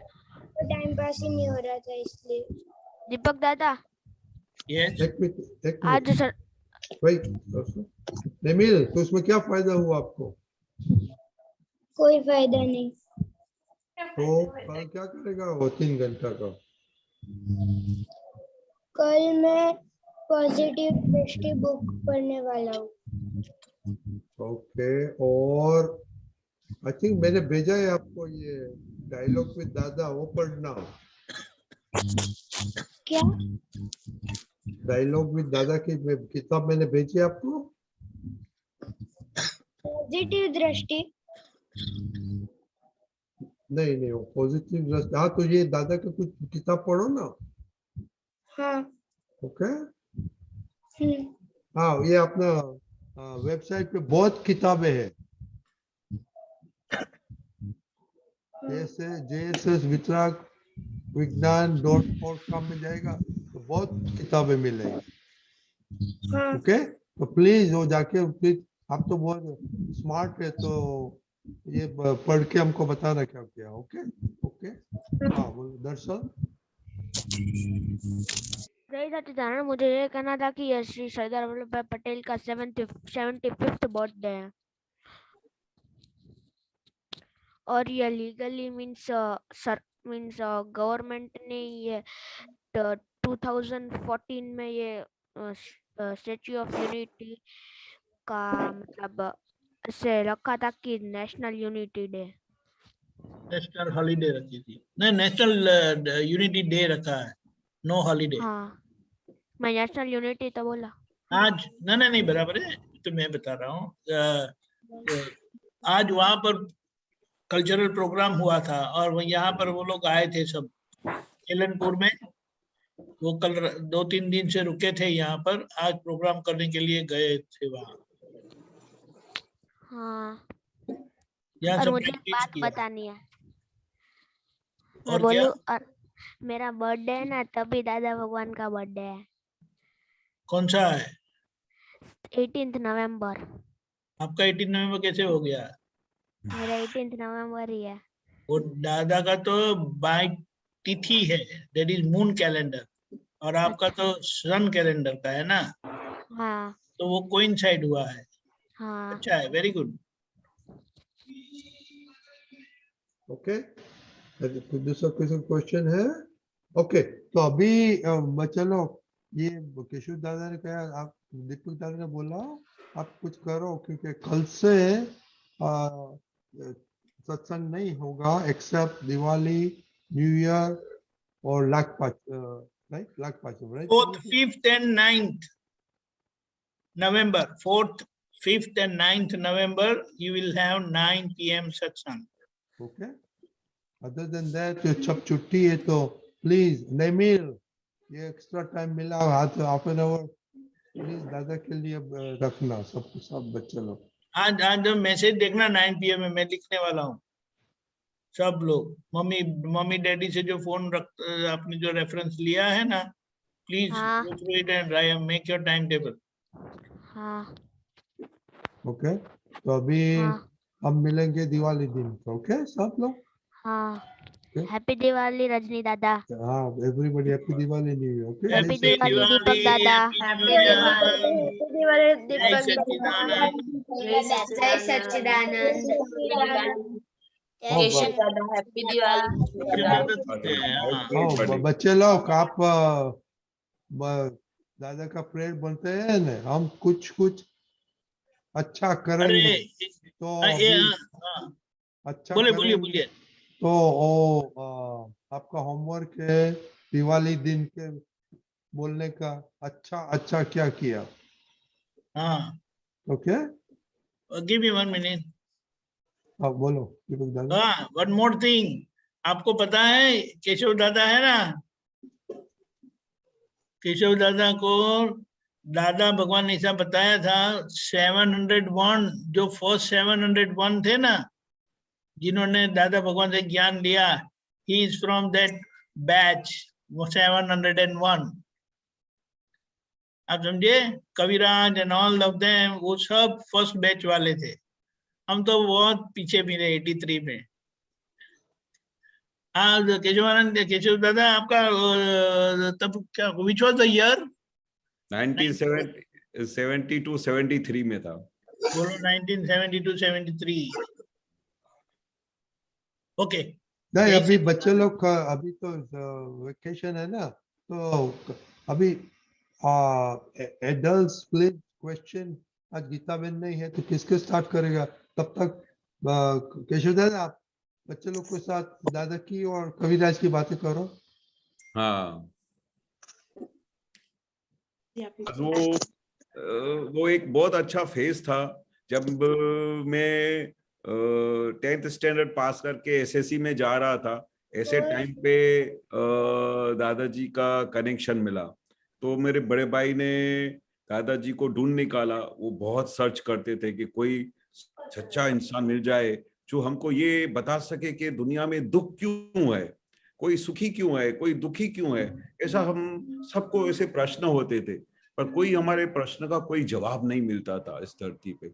टाइम पास ही नहीं हो रहा था इसलिए। दीपक दादा यस, एक मिनट आज सर भाई नेमिल, तो उसमें क्या फायदा हुआ आपको? कोई फायदा नहीं। तो कल क्या करेगा वो 3 घंटा का? कल मैं पॉजिटिव दृष्टि बुक पढ़ने वाला हूँ। ओके, और आई थिंक मैंने भेजा है आपको ये डायलॉग विद दादा, वो पढ़ना। क्या? डायलॉग विद दादा की किताब मैंने भेजी है आपको। पॉजिटिव दृष्टि? नहीं वो पॉजिटिव दृष्टि। हाँ तो ये दादा के कुछ किताब पढ़ो ना। हाँ। ओके हाँ, ये अपना वेबसाइट पे बहुत किताबें हैं, जैसे JSS वितराग विज्ञान.org का मिल जाएगा, तो बहुत किताबें मिलेगी। हाँ। ओके तो प्लीज वो जाके, प्लीज आप तो बहुत स्मार्ट है तो ये पढ़ के हमको बताना क्या किया। ओके ओके हाँ बोलो दर्शन। जय सच्चिदानंद, मुझे ये कहना था कि ये श्री सरदार वल्लभ भाई पटेल का 75th बर्थडे है और ये लीगली मींस गवर्नमेंट ने ये 2014 में ये स्टैच्यू ऑफ यूनिटी का मतलब ऐसे रखा था कि national unity day, national holiday रखी थी। नहीं, नेशनल यूनिटी डे रखा है, नो हॉलीडे। हाँ मैं नेशनल यूनिटी तो बोला आज नहीं बराबर है, तो मैं बता रहा हूँ। आज वहां पर कल्चरल प्रोग्राम हुआ था और यहाँ पर वो लोग आए थे सब एलनपुर में। वो कल 2-3 दिन से रुके थे यहाँ पर, आज प्रोग्राम करने के लिए गए थे वहाँ। हाँ, यहाँ और से मुझे एक प्रैक्टिस बात किया। बतानी है। मैं और क्या? बोलूं, और मेरा बर्थडे है ना, तभी दादा भगवान का बर्थडे है, कौन सा है? 18 नवंबर। आपका 18 नवंबर कैसे हो गया? मेरा 18 नवंबर ही है। वो दादा का तो बाय तिथि है, दैट इज मून कैलेंडर, और आपका तो सन कैलेंडर का है ना, हाँ तो वो कोइंसाइड हुआ है। हाँ। अच्छा है, वेरी गुड। ओके, दूसरा क्वेश्चन है। ओके, तो अभी चलो, ये केशव दादा ने कहा, आप दीपक दादा ने बोला आप कुछ करो, क्योंकि कल से सत्संग नहीं होगा एक्सेप्ट दिवाली, न्यू ईयर और Labh Pancham, right? 4th, 5th and 9th November, 4th, 5th and 9th November, you will have 9 PM satsang. Okay, other than that जब छुट्टी है तो प्लीज नेमिल, ये एक्स्ट्रा टाइम मिला हाफ एन आवर प्लीज दादा के लिए रखना, सब बच्चे लोग। आज मैसेज देखना 9 PM में मैं लिखने वाला हूँ। सब लोग मम्मी डैडी से जो फोन आपने जो रेफरेंस लिया है ना, प्लीज हाँ। go through it and make your time table. हाँ ओके, तो अभी हाँ हम मिलेंगे दिवाली दिन को। ओके सब लोग, हाँ। हैप्पी दिवाली रजनी दादा। हाँ everybody happy Diwali, new year. Okay, happy Diwali Deepak Dada. Happy Diwali दीपक जय सच्चिदानंद। केशव दादा हैप्पी दिवाली। हाँ बच्चे लोग, आप दादा का प्रेयर बोलते हैं ना, हम कुछ अच्छा करेंगे तो अच्छा बोलिए करेंगे तो आपका होमवर्क है दिवाली दिन के बोलने का, अच्छा क्या किया। हाँ, ओके, गिव मी 1 minute। अब बोलो दीपक दादा। हाँ, वन मोर थिंग, आपको पता है केशव दादा है ना, केशव दादा को दादा भगवान ने ऐसा बताया था, 701 जो फर्स्ट 701 थे ना, जिन्होंने दादा भगवान से ज्ञान लिया, he is from that batch 701। आप समझे, कविराज एंड ऑल ऑफ देम, वो सब फर्स्ट बैच वाले थे। हम तो बहुत पीछे भी रहे 83 में। केशव दादा आपका तब क्या, विच वाज द ईयर? 1972-73 में था। बोलो 1972-73। ओके, नहीं अभी बच्चे लोग का अभी तो वेकेशन है ना, तो अभी एडल्ट्स प्लीज क्वेश्चन, आज गीता बहन नहीं है तो किसके स्टार्ट करेगा, तब तक केशव दादा आप बच्चे लोग के साथ दादा की और कविराज की बातें करो। हाँ, वो एक बहुत अच्छा फेज था जब मैं 10th स्टैंडर्ड पास करके एसएससी में जा रहा था। ऐसे टाइम पे दादाजी का कनेक्शन मिला, तो मेरे बड़े भाई ने दादाजी को ढूंढ निकाला। वो बहुत सर्च करते थे कि कोई सच्चा इंसान मिल जाए जो हमको ये बता सके कि दुनिया में दुख क्यों है, कोई सुखी क्यों है, कोई दुखी क्यों है। ऐसा हम सबको ऐसे प्रश्न होते थे, पर कोई हमारे प्रश्न का कोई जवाब नहीं मिलता था इस धरती पे।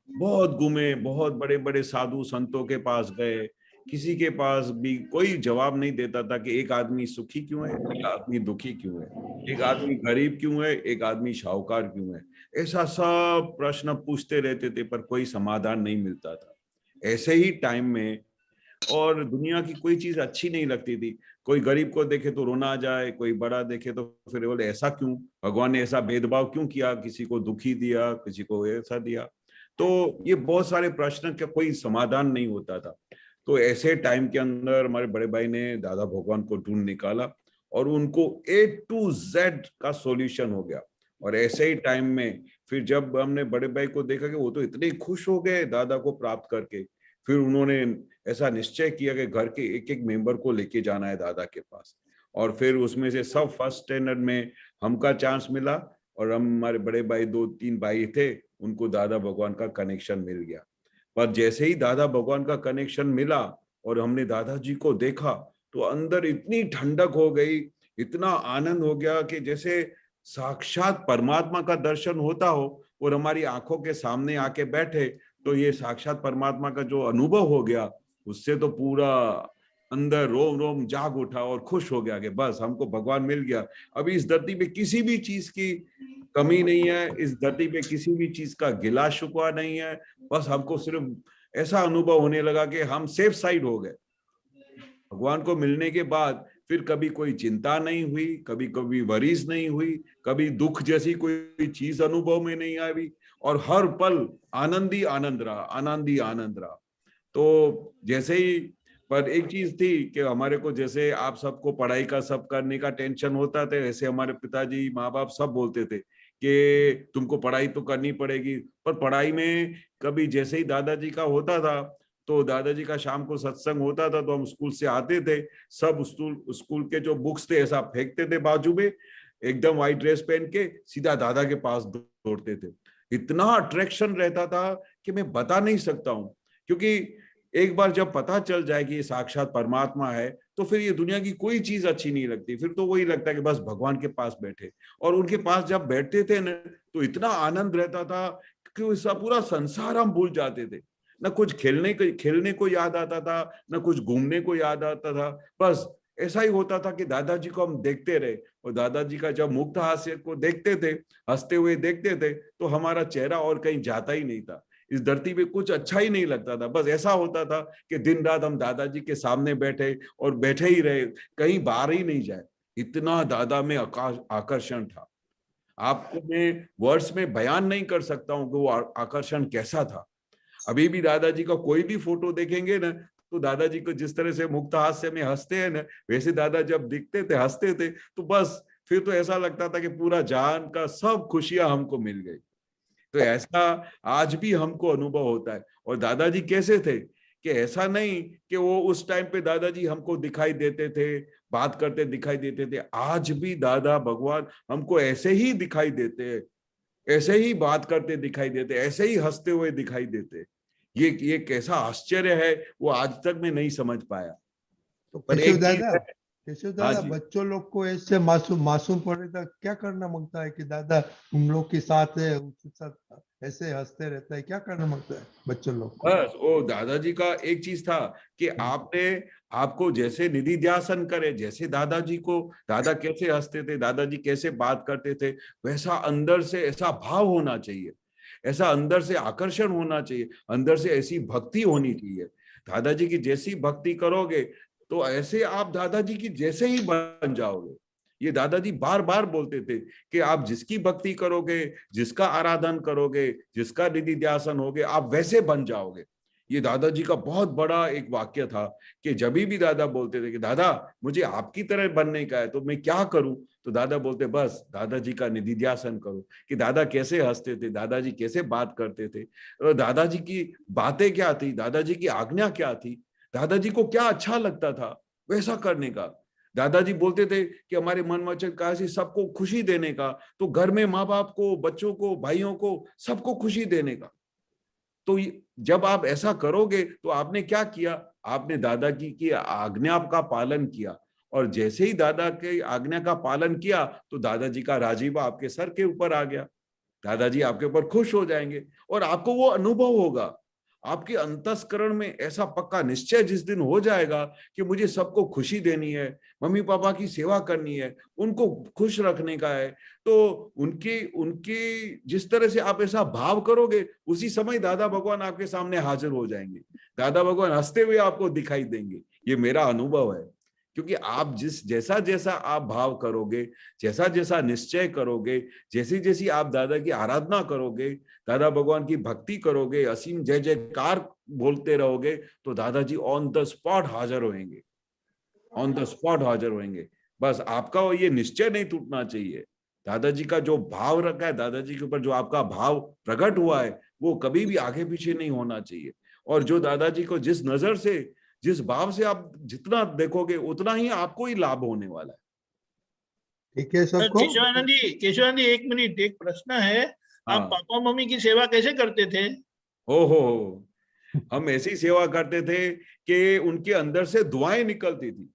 बहुत घूमे, बहुत बड़े बड़े साधु संतों के पास गए, किसी के पास भी कोई जवाब नहीं देता था कि एक आदमी सुखी क्यों है, एक आदमी दुखी क्यों है, एक आदमी गरीब क्यों है, एक आदमी शाहूकार क्यों है। ऐसा सब प्रश्न पूछते रहते थे पर कोई समाधान नहीं मिलता था। ऐसे ही टाइम में और दुनिया की कोई चीज अच्छी नहीं लगती थी। कोई गरीब को देखे तो रोना आ जाए, कोई बड़ा देखे तो फिर बोले ऐसा क्यों, भगवान ने ऐसा भेदभाव क्यों किया, किसी को दुखी दिया, किसी को ऐसा दिया। तो ये बहुत सारे प्रश्न का कोई समाधान नहीं होता था। तो ऐसे टाइम के अंदर हमारे बड़े भाई ने दादा भगवान को ढूंढ निकाला और उनको A to Z का सॉल्यूशन हो गया। और ऐसे ही टाइम में फिर जब हमने बड़े भाई को देखा कि वो तो इतने खुश हो गए दादा को प्राप्त करके, फिर उन्होंने ऐसा निश्चय किया कि घर के एक एक मेंबर को लेके जाना है दादा के पास। और फिर उसमें से सब फर्स्ट स्टैंडर्ड में हमका चांस मिला और हम हमारे बड़े भाई 2-3 भाई थे, उनको दादा भगवान का कनेक्शन मिल गया। पर जैसे ही दादा भगवान का कनेक्शन मिला और हमने दादाजी को देखा तो अंदर इतनी ठंडक हो गई, इतना आनंद हो गया कि जैसे साक्षात परमात्मा का दर्शन होता हो और हमारी आंखों के सामने आके बैठे। तो ये साक्षात परमात्मा का जो अनुभव हो गया, उससे तो पूरा अंदर रोम रोम जाग उठा और खुश हो गया कि बस हमको भगवान मिल गया। अभी इस धरती पे किसी भी चीज की कमी नहीं है, इस धरती पे किसी भी चीज का गिला शुकवा नहीं है। बस हमको सिर्फ ऐसा अनुभव होने लगा कि हम सेफ साइड हो गए। भगवान को मिलने के बाद फिर कभी कोई चिंता नहीं हुई, कभी कभी वरीज नहीं हुई, कभी दुख जैसी कोई चीज अनुभव में नहीं आई, और हर पल आनंद ही आनंद रहा, आनंद ही आनंद रहा। तो जैसे ही, पर एक चीज थी कि हमारे को जैसे आप सबको पढ़ाई का सब करने का टेंशन होता था, वैसे हमारे पिताजी माँ बाप सब बोलते थे कि तुमको पढ़ाई तो करनी पड़ेगी। पर पढ़ाई में कभी जैसे ही दादाजी का होता था, तो दादाजी का शाम को सत्संग होता था तो हम स्कूल से आते थे, सब स्कूल के जो बुक्स थे ऐसा फेंकते थे बाजू में, एकदम व्हाइट ड्रेस पहन के सीधा दादा के पास दौड़ते थे। इतना अट्रैक्शन रहता था कि मैं बता नहीं सकता हूँ, क्योंकि एक बार जब पता चल जाए कि ये साक्षात परमात्मा है तो फिर ये दुनिया की कोई चीज अच्छी नहीं लगती। फिर तो वही लगता है कि बस भगवान के पास बैठे। और उनके पास जब बैठते थे न, तो इतना आनंद रहता था कि उसका पूरा संसार हम भूल जाते थे। न कुछ खेलने को याद आता था, न कुछ घूमने को याद आता था। बस ऐसा ही होता था कि दादाजी को हम देखते रहे, और दादाजी का जब मुक्त हास्य को देखते थे, हंसते हुए देखते थे, तो हमारा चेहरा और कहीं जाता ही नहीं था। इस धरती पे कुछ अच्छा ही नहीं लगता था। बस ऐसा होता था कि दिन रात हम दादाजी के सामने बैठे और बैठे ही रहे, कहीं बाहर ही नहीं जाए। इतना दादा में आकर्षण था, आपको मैं वर्ड्स में बयान नहीं कर सकता हूँ कि वो आकर्षण कैसा था। अभी भी दादाजी का कोई भी फोटो देखेंगे ना, तो दादाजी को जिस तरह से मुक्त हास्य में हंसते हैं ना, वैसे दादा जब दिखते थे, हंसते थे, तो बस फिर तो ऐसा लगता था कि पूरा जान का सब खुशियां हमको मिल गई। तो ऐसा आज भी हमको अनुभव होता है। और दादाजी कैसे थे कि ऐसा नहीं कि वो उस टाइम पे दादाजी हमको दिखाई देते थे, बात करते दिखाई देते थे। आज भी दादा भगवान हमको ऐसे ही दिखाई देते, ऐसे ही बात करते दिखाई देते, ऐसे ही हंसते हुए दिखाई देते। ये कैसा आश्चर्य है, वो आज तक मैं नहीं समझ पाया। तो पर केशव एक चीज दादा, है, केशव हाँ दादा, जी, बच्चों लोग को ऐसे मासूम पड़े तो क्या करना मांगता है कि दादा तुम लोग के साथ है, उनके साथ ऐसे हंसते रहता है, क्या करना मांगता है बच्चों लोग को? बस वो दादाजी का एक चीज था कि आपको जैसे निधि ध्यासन करे, जैसे दादाजी को, दादा कैसे हंसते थे, दादाजी कैसे बात करते थे, वैसा अंदर से ऐसा भाव होना चाहिए, ऐसा अंदर से आकर्षण होना चाहिए, अंदर से ऐसी भक्ति होनी चाहिए। दादाजी की जैसी भक्ति करोगे तो ऐसे आप दादाजी की जैसे ही बन जाओगे। ये दादाजी बार बार बोलते थे कि आप जिसकी भक्ति करोगे, जिसका आराधन करोगे, जिसका निधि ध्यासन होगे, आप वैसे बन जाओगे। ये दादाजी का बहुत बड़ा एक वाक्य था कि जब भी दादा बोलते थे कि दादा मुझे आपकी तरह बनने का है तो मैं क्या करूं, तो दादा बोलते बस दादाजी का निधि ध्यासन करो, कि दादा कैसे हंसते थे, दादाजी कैसे बात करते थे, और दादाजी की बातें क्या थी, दादाजी की आज्ञा क्या थी, दादाजी को क्या अच्छा लगता था वैसा करने का। दादाजी बोलते थे कि हमारे मन वचन काया से सबको खुशी देने का, तो घर में माँ बाप को, बच्चों को, भाइयों को, सबको खुशी देने का। तो जब आप ऐसा करोगे तो आपने क्या किया, आपने दादा की आज्ञा का पालन किया, और जैसे ही दादा के आज्ञा का पालन किया तो दादाजी का राजीव आपके सर के ऊपर आ गया, दादाजी आपके ऊपर खुश हो जाएंगे, और आपको वो अनुभव होगा। आपके अंतस्करण में ऐसा पक्का निश्चय जिस दिन हो जाएगा कि मुझे सबको खुशी देनी है, मम्मी पापा की सेवा करनी है, उनको खुश रखने का है, तो उनकी जिस तरह से आप ऐसा भाव करोगे, उसी समय दादा भगवान आपके सामने हाजिर हो जाएंगे, दादा भगवान हंसते हुए आपको दिखाई देंगे। ये मेरा अनुभव है, क्योंकि आप जैसा जैसा आप भाव करोगे, जैसा जैसा निश्चय करोगे, जैसी जैसी आप दादा की आराधना करोगे, दादा भगवान की भक्ति करोगे, असीम जय जयकार बोलते रहोगे, तो दादाजी ऑन द स्पॉट हाजिर होंगे, ऑन द स्पॉट हाजिर होंगे। बस आपका ये निश्चय नहीं टूटना चाहिए। दादाजी का जो भाव रखा है, दादाजी के ऊपर जो आपका भाव प्रकट हुआ है, वो कभी भी आगे पीछे नहीं होना चाहिए। और जो दादाजी को जिस नजर से, जिस भाव से आप जितना देखोगे, उतना ही आपको ही लाभ होने वाला है। ठीक है सबको? केशवानंद जी, एक मिनट, एक प्रश्न है। आप पापा मम्मी की सेवा कैसे करते थे? हो हम ऐसी सेवा करते थे कि उनके अंदर से दुआएं निकलती थी।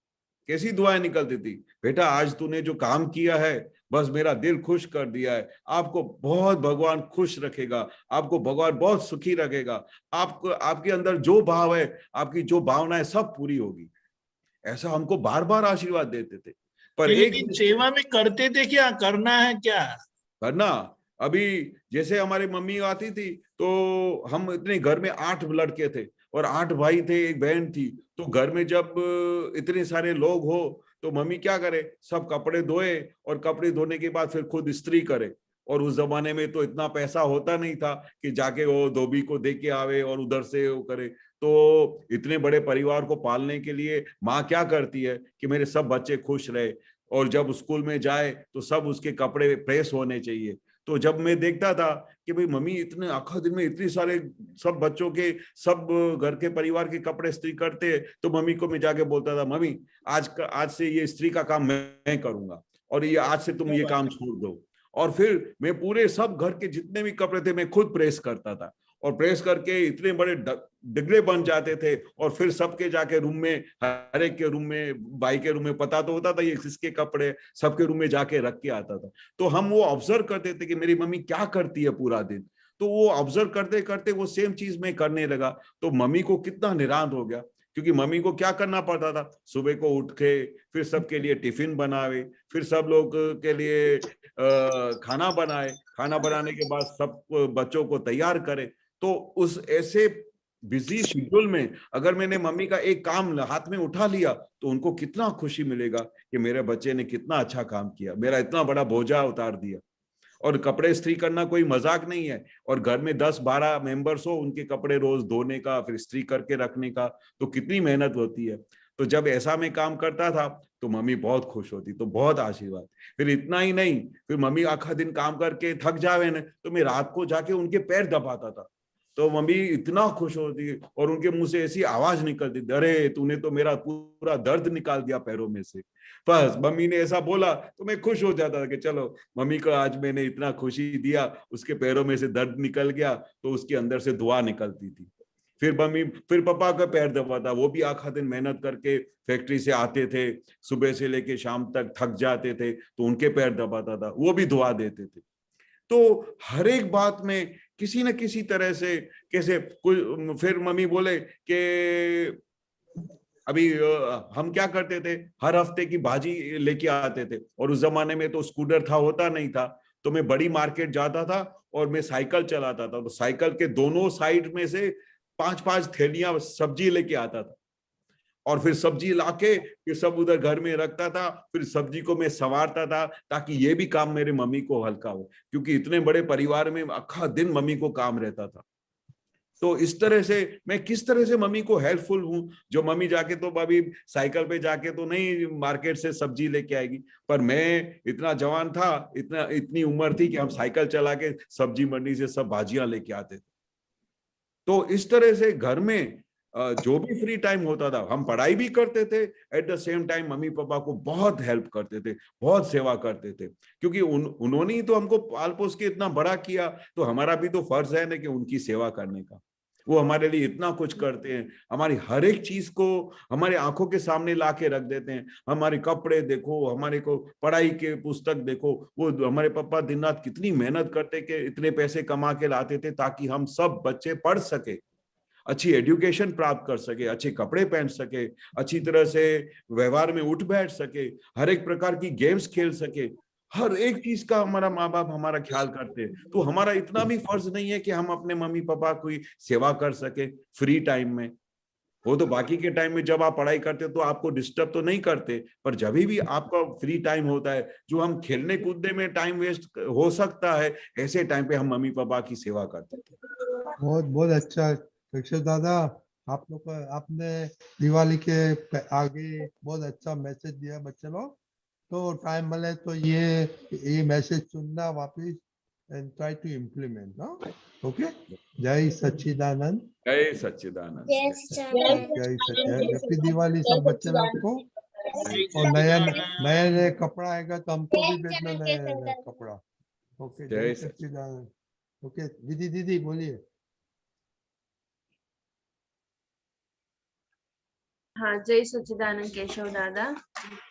कैसी दुआएं निकलती थी? बेटा आज तूने जो काम किया है बस मेरा दिल खुश कर दिया है, आपको बहुत भगवान खुश रखेगा, आपको भगवान बहुत सुखी रखेगा, आपको आपके अंदर जो भाव है, आपकी जो भावना है सब पूरी होगी। ऐसा हमको बार बार आशीर्वाद देते थे। पर एक लेकिन सेवा में करते थे क्या, करना है क्या करना, अभी जैसे हमारी मम्मी आती थी तो हम इतने घर में 8 लड़के थे और 8 भाई थे, एक बहन थी। तो घर में जब इतने सारे लोग हो तो मम्मी क्या करे, सब कपड़े धोए और कपड़े धोने के बाद फिर खुद इस्त्री करे। और उस जमाने में तो इतना पैसा होता नहीं था कि जाके वो धोबी को दे के आवे और उधर से वो करे। तो इतने बड़े परिवार को पालने के लिए माँ क्या करती है कि मेरे सब बच्चे खुश रहे, और जब स्कूल में जाए तो सब उसके कपड़े प्रेस होने चाहिए। तो जब मैं देखता था कि भाई मम्मी इतने आखिर दिन में इतने सारे सब बच्चों के, सब घर के परिवार के कपड़े इस्त्री करते हैं, तो मम्मी को मैं जाके बोलता था, मम्मी आज से ये इस्त्री का काम मैं करूंगा और ये आज से तुम ये काम छोड़ दो। और फिर मैं पूरे सब घर के जितने भी कपड़े थे मैं खुद प्रेस करता था, और प्रेस करके इतने बड़े डिगले बन जाते थे। और फिर सबके जाके रूम में, हर एक के रूम में, भाई के रूम में पता तो होता था ये किसके कपड़े, सबके रूम में जाके रख के आता था। तो हम वो ऑब्जर्व करते थे कि मेरी मम्मी क्या करती है पूरा दिन। तो वो ऑब्जर्व करते करते वो सेम चीज मैं करने लगा। तो मम्मी को कितना निरांत हो गया, क्योंकि मम्मी को क्या करना पड़ता था, सुबह को उठ के फिर सबके लिए टिफिन बनावे, फिर सब लोग के लिए खाना बनाए, खाना बनाने के बाद सब बच्चों को तैयार करे। तो उस ऐसे बिजी शेड्यूल में अगर मैंने मम्मी का एक काम हाथ में उठा लिया तो उनको कितना खुशी मिलेगा कि मेरे बच्चे ने कितना अच्छा काम किया, मेरा इतना बड़ा बोझा उतार दिया। और कपड़े इस्त्री करना कोई मजाक नहीं है, और घर में 10-12 मेंबर्स हो, उनके कपड़े रोज धोने का, फिर इस्त्री करके रखने का, तो कितनी मेहनत होती है। तो जब ऐसा मैं काम करता था तो मम्मी बहुत खुश होती, तो बहुत आशीर्वाद। फिर इतना ही नहीं, फिर मम्मी आखा दिन काम करके थक जावे ना, तो मैं रात को जाके उनके पैर दबाता था, तो मम्मी इतना खुश होती और उनके मुंह से ऐसी आवाज निकलती, अरे तूने तो मेरा पूरा दर्द निकाल दिया पैरों में से। बस मम्मी ने ऐसा बोला तो मैं खुश हो जाता था कि चलो मम्मी को आज मैंने इतना खुशी दिया, उसके पैरों में से दर्द निकल गया, तो उसके अंदर से दुआ निकलती थी। फिर मम्मी, फिर पापा का पैर दबाता, वो भी आखा दिन मेहनत करके फैक्ट्री से आते थे, सुबह से लेके शाम तक थक जाते थे, तो उनके पैर दबाता था, वो भी दुआ देते थे। तो हर एक बात में किसी न किसी तरह से कैसे कुछ। फिर मम्मी बोले कि अभी हम क्या करते थे, हर हफ्ते की भाजी लेके आते थे, और उस जमाने में तो स्कूटर था होता नहीं था, तो मैं बड़ी मार्केट जाता था और मैं साइकिल चलाता था। तो साइकिल के दोनों साइड में से 5-5 थैलियां सब्जी लेके आता था, और फिर सब्जी लाके फिर सब उधर घर में रखता था। फिर सब्जी को मैं संवारता था ताकि ये भी काम मेरे मम्मी को हल्का हो, क्योंकि इतने बड़े परिवार में आखा दिन मम्मी को काम रहता था। तो इस तरह से मैं किस तरह से मम्मी को हेल्पफुल हूँ। जो मम्मी जाके तो अभी साइकिल पे जाके तो नहीं मार्केट से सब्जी लेके आएगी, पर मैं इतना जवान था, इतनी उम्र थी कि हम साइकिल चला के सब्जी मंडी से सब भाजियां लेके आते थे। तो इस तरह से घर में जो भी फ्री टाइम होता था हम पढ़ाई भी करते थे, at the same time mummy papa को बहुत हेल्प करते थे, बहुत सेवा करते थे, क्योंकि उन्होंने ही तो हमको पाल पोस के इतना बड़ा किया। तो हमारा भी तो फर्ज है ना कि उनकी सेवा करने का। वो हमारे लिए इतना कुछ करते हैं, हमारी हर एक चीज को हमारे आंखों के सामने ला के रख देते हैं। हमारे कपड़े देखो, हमारे को पढ़ाई के पुस्तक देखो, वो हमारे पापा दिन रात कितनी मेहनत करते कि इतने पैसे कमा के लाते थे ताकि हम सब बच्चे पढ़ सके, अच्छी एजुकेशन प्राप्त कर सके, अच्छे कपड़े पहन सके, अच्छी तरह से व्यवहार में उठ बैठ सके, हर एक प्रकार की गेम्स खेल सके। हर एक चीज का हमारा माँ बाप हमारा ख्याल करते हैं। तो हमारा इतना भी फर्ज नहीं है कि हम अपने मम्मी पापा की सेवा कर सके फ्री टाइम में। वो तो बाकी के टाइम में जब आप पढ़ाई करते हो तो आपको डिस्टर्ब तो नहीं करते, पर जब भी आपका फ्री टाइम होता है, जो हम खेलने कूदने में टाइम वेस्ट हो सकता है, ऐसे टाइम पे हम मम्मी पापा की सेवा करते थे। बहुत बहुत अच्छा केशव दादा, आप लोग को आपने दिवाली के आगे बहुत अच्छा मैसेज दिया बच्चे लोग। तो टाइम मिले तो ये मैसेज सुनना वापिस and try to implement. Okay, जय सच्चिदानंद। जय सच्चिदानंद। जय सच्चिदानंद। हैप्पी दिवाली सब बच्चे लोग को। और नया कपड़ा आएगा तो हमको भी भेजना नया कपड़ा। ओके, जय सच्चिदानंद। ओके दीदी बोलिए। हाँ, जय सच्चिदानंद केशव दादा।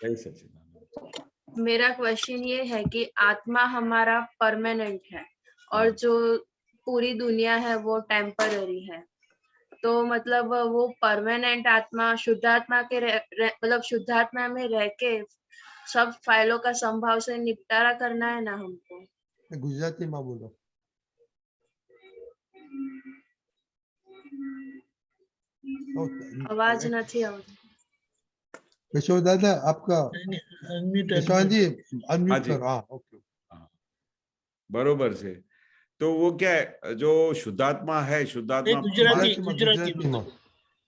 जय सच्चिदानंद। मेरा क्वेश्चन ये है कि आत्मा हमारा परमानेंट है और जो पूरी दुनिया है वो टेम्पररी है, तो मतलब वो परमानेंट आत्मा शुद्धात्मा के मतलब शुद्धात्मा में रह के सब फाइलों का संभाव से निपटारा करना है ना हमको। गुजराती में बोलो। आवाज નથી આવતી। केशव दादा आपका केशव जी अनम्यूट जी। करो। हाँ ओके। बरोबर છે। तो वो क्या है, जो शुद्धात्मा है, शुद्धात्मा